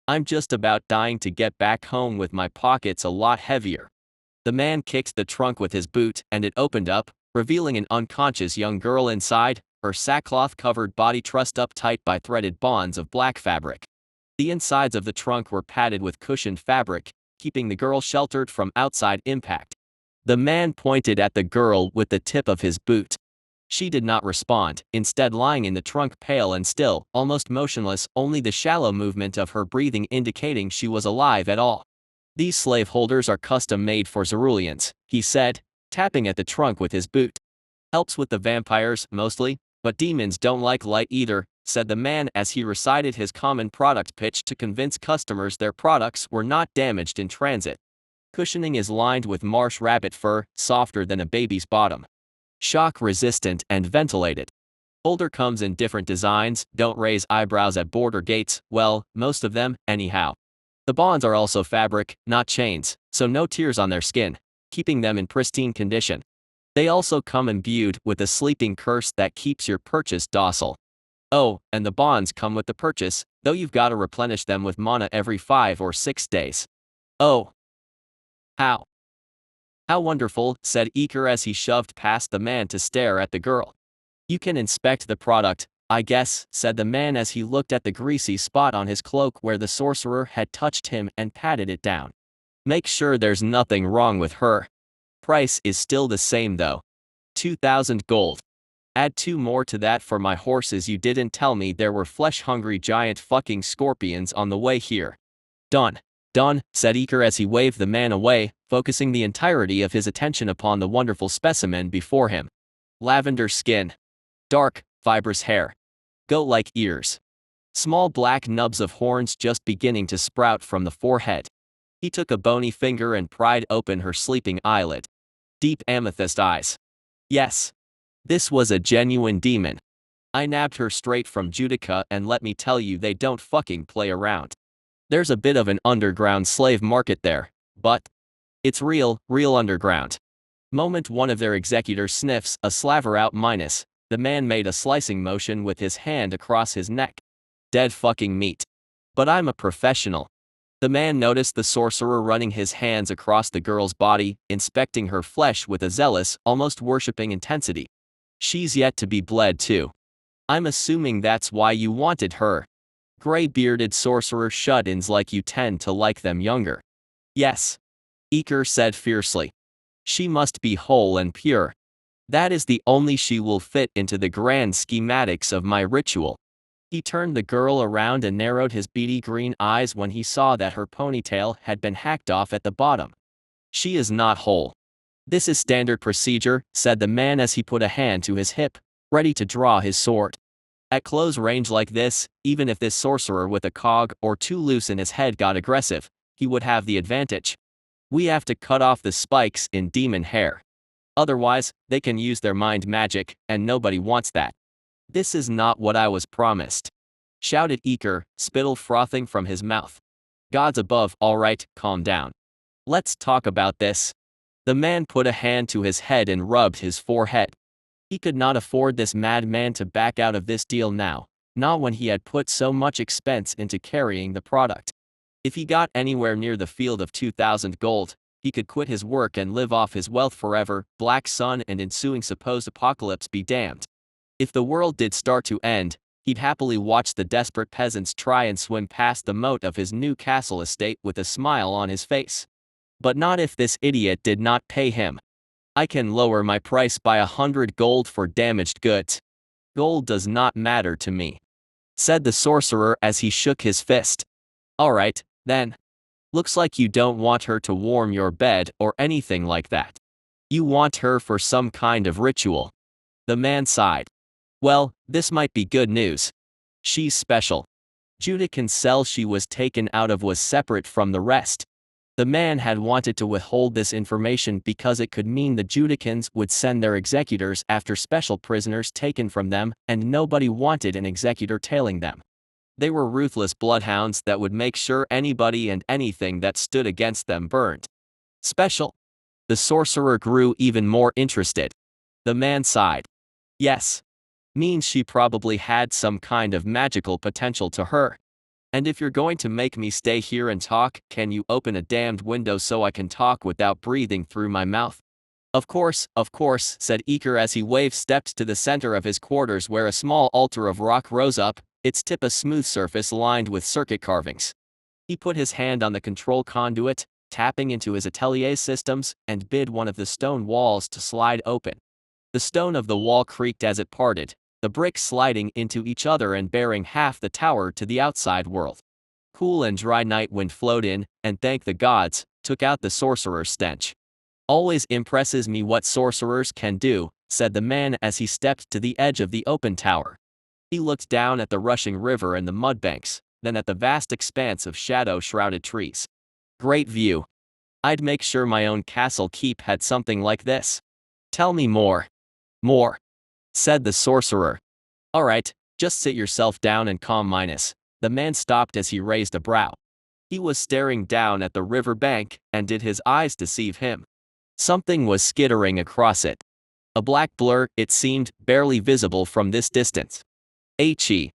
I'm just about dying to get back home with my pockets a lot heavier." The man kicked the trunk with his boot and it opened up, revealing an unconscious young girl inside, her sackcloth-covered body trussed up tight by threaded bonds of black fabric. The insides of the trunk were padded with cushioned fabric, keeping the girl sheltered from outside impact. The man pointed at the girl with the tip of his boot. She did not respond, instead lying in the trunk pale and still, almost motionless, only the shallow movement of her breathing indicating she was alive at all. "These slaveholders are custom-made for Ceruleans," he said, tapping at the trunk with his boot. "Helps with the vampires, mostly, but demons don't like light either," said the man as he recited his common product pitch to convince customers their products were not damaged in transit. Cushioning is lined with marsh rabbit fur, softer than a baby's bottom. Shock-resistant and ventilated. Holder comes in different designs, don't raise eyebrows at border gates, well, most of them, anyhow. The bonds are also fabric, not chains, so no tears on their skin, keeping them in pristine condition. They also come imbued with a sleeping curse that keeps your purchase docile. Oh, and the bonds come with the purchase, though you've got to replenish them with mana every 5 or 6 days. Oh. How wonderful, said Eker as he shoved past the man to stare at the girl. "You can inspect the product, I guess," said the man as he looked at the greasy spot on his cloak where the sorcerer had touched him and patted it down. "Make sure there's nothing wrong with her. Price is still the same though. 2,000 gold. Add 2 more to that for my horses. You didn't tell me there were flesh-hungry giant fucking scorpions on the way here." "Done. Done," said Eker as he waved the man away, focusing the entirety of his attention upon the wonderful specimen before him. Lavender skin. Dark, fibrous hair. Goat-like ears. Small black nubs of horns just beginning to sprout from the forehead. He took a bony finger and pried open her sleeping eyelid. Deep amethyst eyes. Yes. This was a genuine demon. I nabbed her straight from Judica, and let me tell you, they don't fucking play around. There's a bit of an underground slave market there, but it's real underground. Moment one of their executors sniffs a slaver out minus. The man made a slicing motion with his hand across his neck. Dead fucking meat. But I'm a professional. The man noticed the sorcerer running his hands across the girl's body, inspecting her flesh with a zealous, almost worshipping intensity. She's yet to be bled too. I'm assuming that's why you wanted her. Gray-bearded sorcerer shut-ins like you tend to like them younger. Yes. Eker said fiercely. She must be whole and pure. That is the only she will fit into the grand schematics of my ritual. He turned the girl around and narrowed his beady green eyes when he saw that her ponytail had been hacked off at the bottom. She is not whole. This is standard procedure, said the man as he put a hand to his hip, ready to draw his sword. At close range like this, even if this sorcerer with a cog or 2 loose in his head got aggressive, he would have the advantage. We have to cut off the spikes in demon hair. Otherwise, they can use their mind magic, and nobody wants that. This is not what I was promised, shouted Eker, spittle frothing from his mouth. Gods above, all right, calm down. Let's talk about this. The man put a hand to his head and rubbed his forehead. He could not afford this madman to back out of this deal now, not when he had put so much expense into carrying the product. If he got anywhere near the field of 2,000 gold, he could quit his work and live off his wealth forever, black sun and ensuing supposed apocalypse be damned. If the world did start to end, he'd happily watch the desperate peasants try and swim past the moat of his new castle estate with a smile on his face. But not if this idiot did not pay him. I can lower my price by 100 gold for damaged goods. Gold does not matter to me, said the sorcerer as he shook his fist. All right, then. Looks like you don't want her to warm your bed or anything like that. You want her for some kind of ritual. The man sighed. Well, this might be good news. She's special. Judican's cell she was taken out of was separate from the rest. The man had wanted to withhold this information because it could mean the Judicans would send their executors after special prisoners taken from them, and nobody wanted an executor tailing them. They were ruthless bloodhounds that would make sure anybody and anything that stood against them burned. Special? The sorcerer grew even more interested. The man sighed. Yes. Means she probably had some kind of magical potential to her. And if you're going to make me stay here and talk, can you open a damned window so I can talk without breathing through my mouth? Of course, said Eaker as he stepped to the center of his quarters where a small altar of rock rose up, its tip a smooth surface lined with circuit carvings. He put his hand on the control conduit, tapping into his atelier systems, and bid one of the stone walls to slide open. The stone of the wall creaked as it parted, the bricks sliding into each other and bearing half the tower to the outside world. Cool and dry night wind flowed in, and thank the gods, took out the sorcerer's stench. Always impresses me what sorcerers can do, said the man as he stepped to the edge of the open tower. He looked down at the rushing river and the mudbanks, then at the vast expanse of shadow-shrouded trees. Great view. I'd make sure my own castle keep had something like this. Tell me more. More, said the sorcerer. All right, just sit yourself down and calm minus. The man stopped as he raised a brow. He was staring down at the river bank, and did his eyes deceive him? Something was skittering across it. A black blur, it seemed, barely visible from this distance. He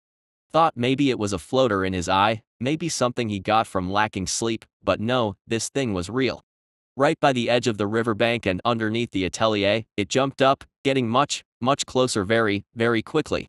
thought maybe it was a floater in his eye, maybe something he got from lacking sleep, but no, this thing was real. Right by the edge of the riverbank and underneath the atelier, it jumped up, getting much, much closer very, very quickly.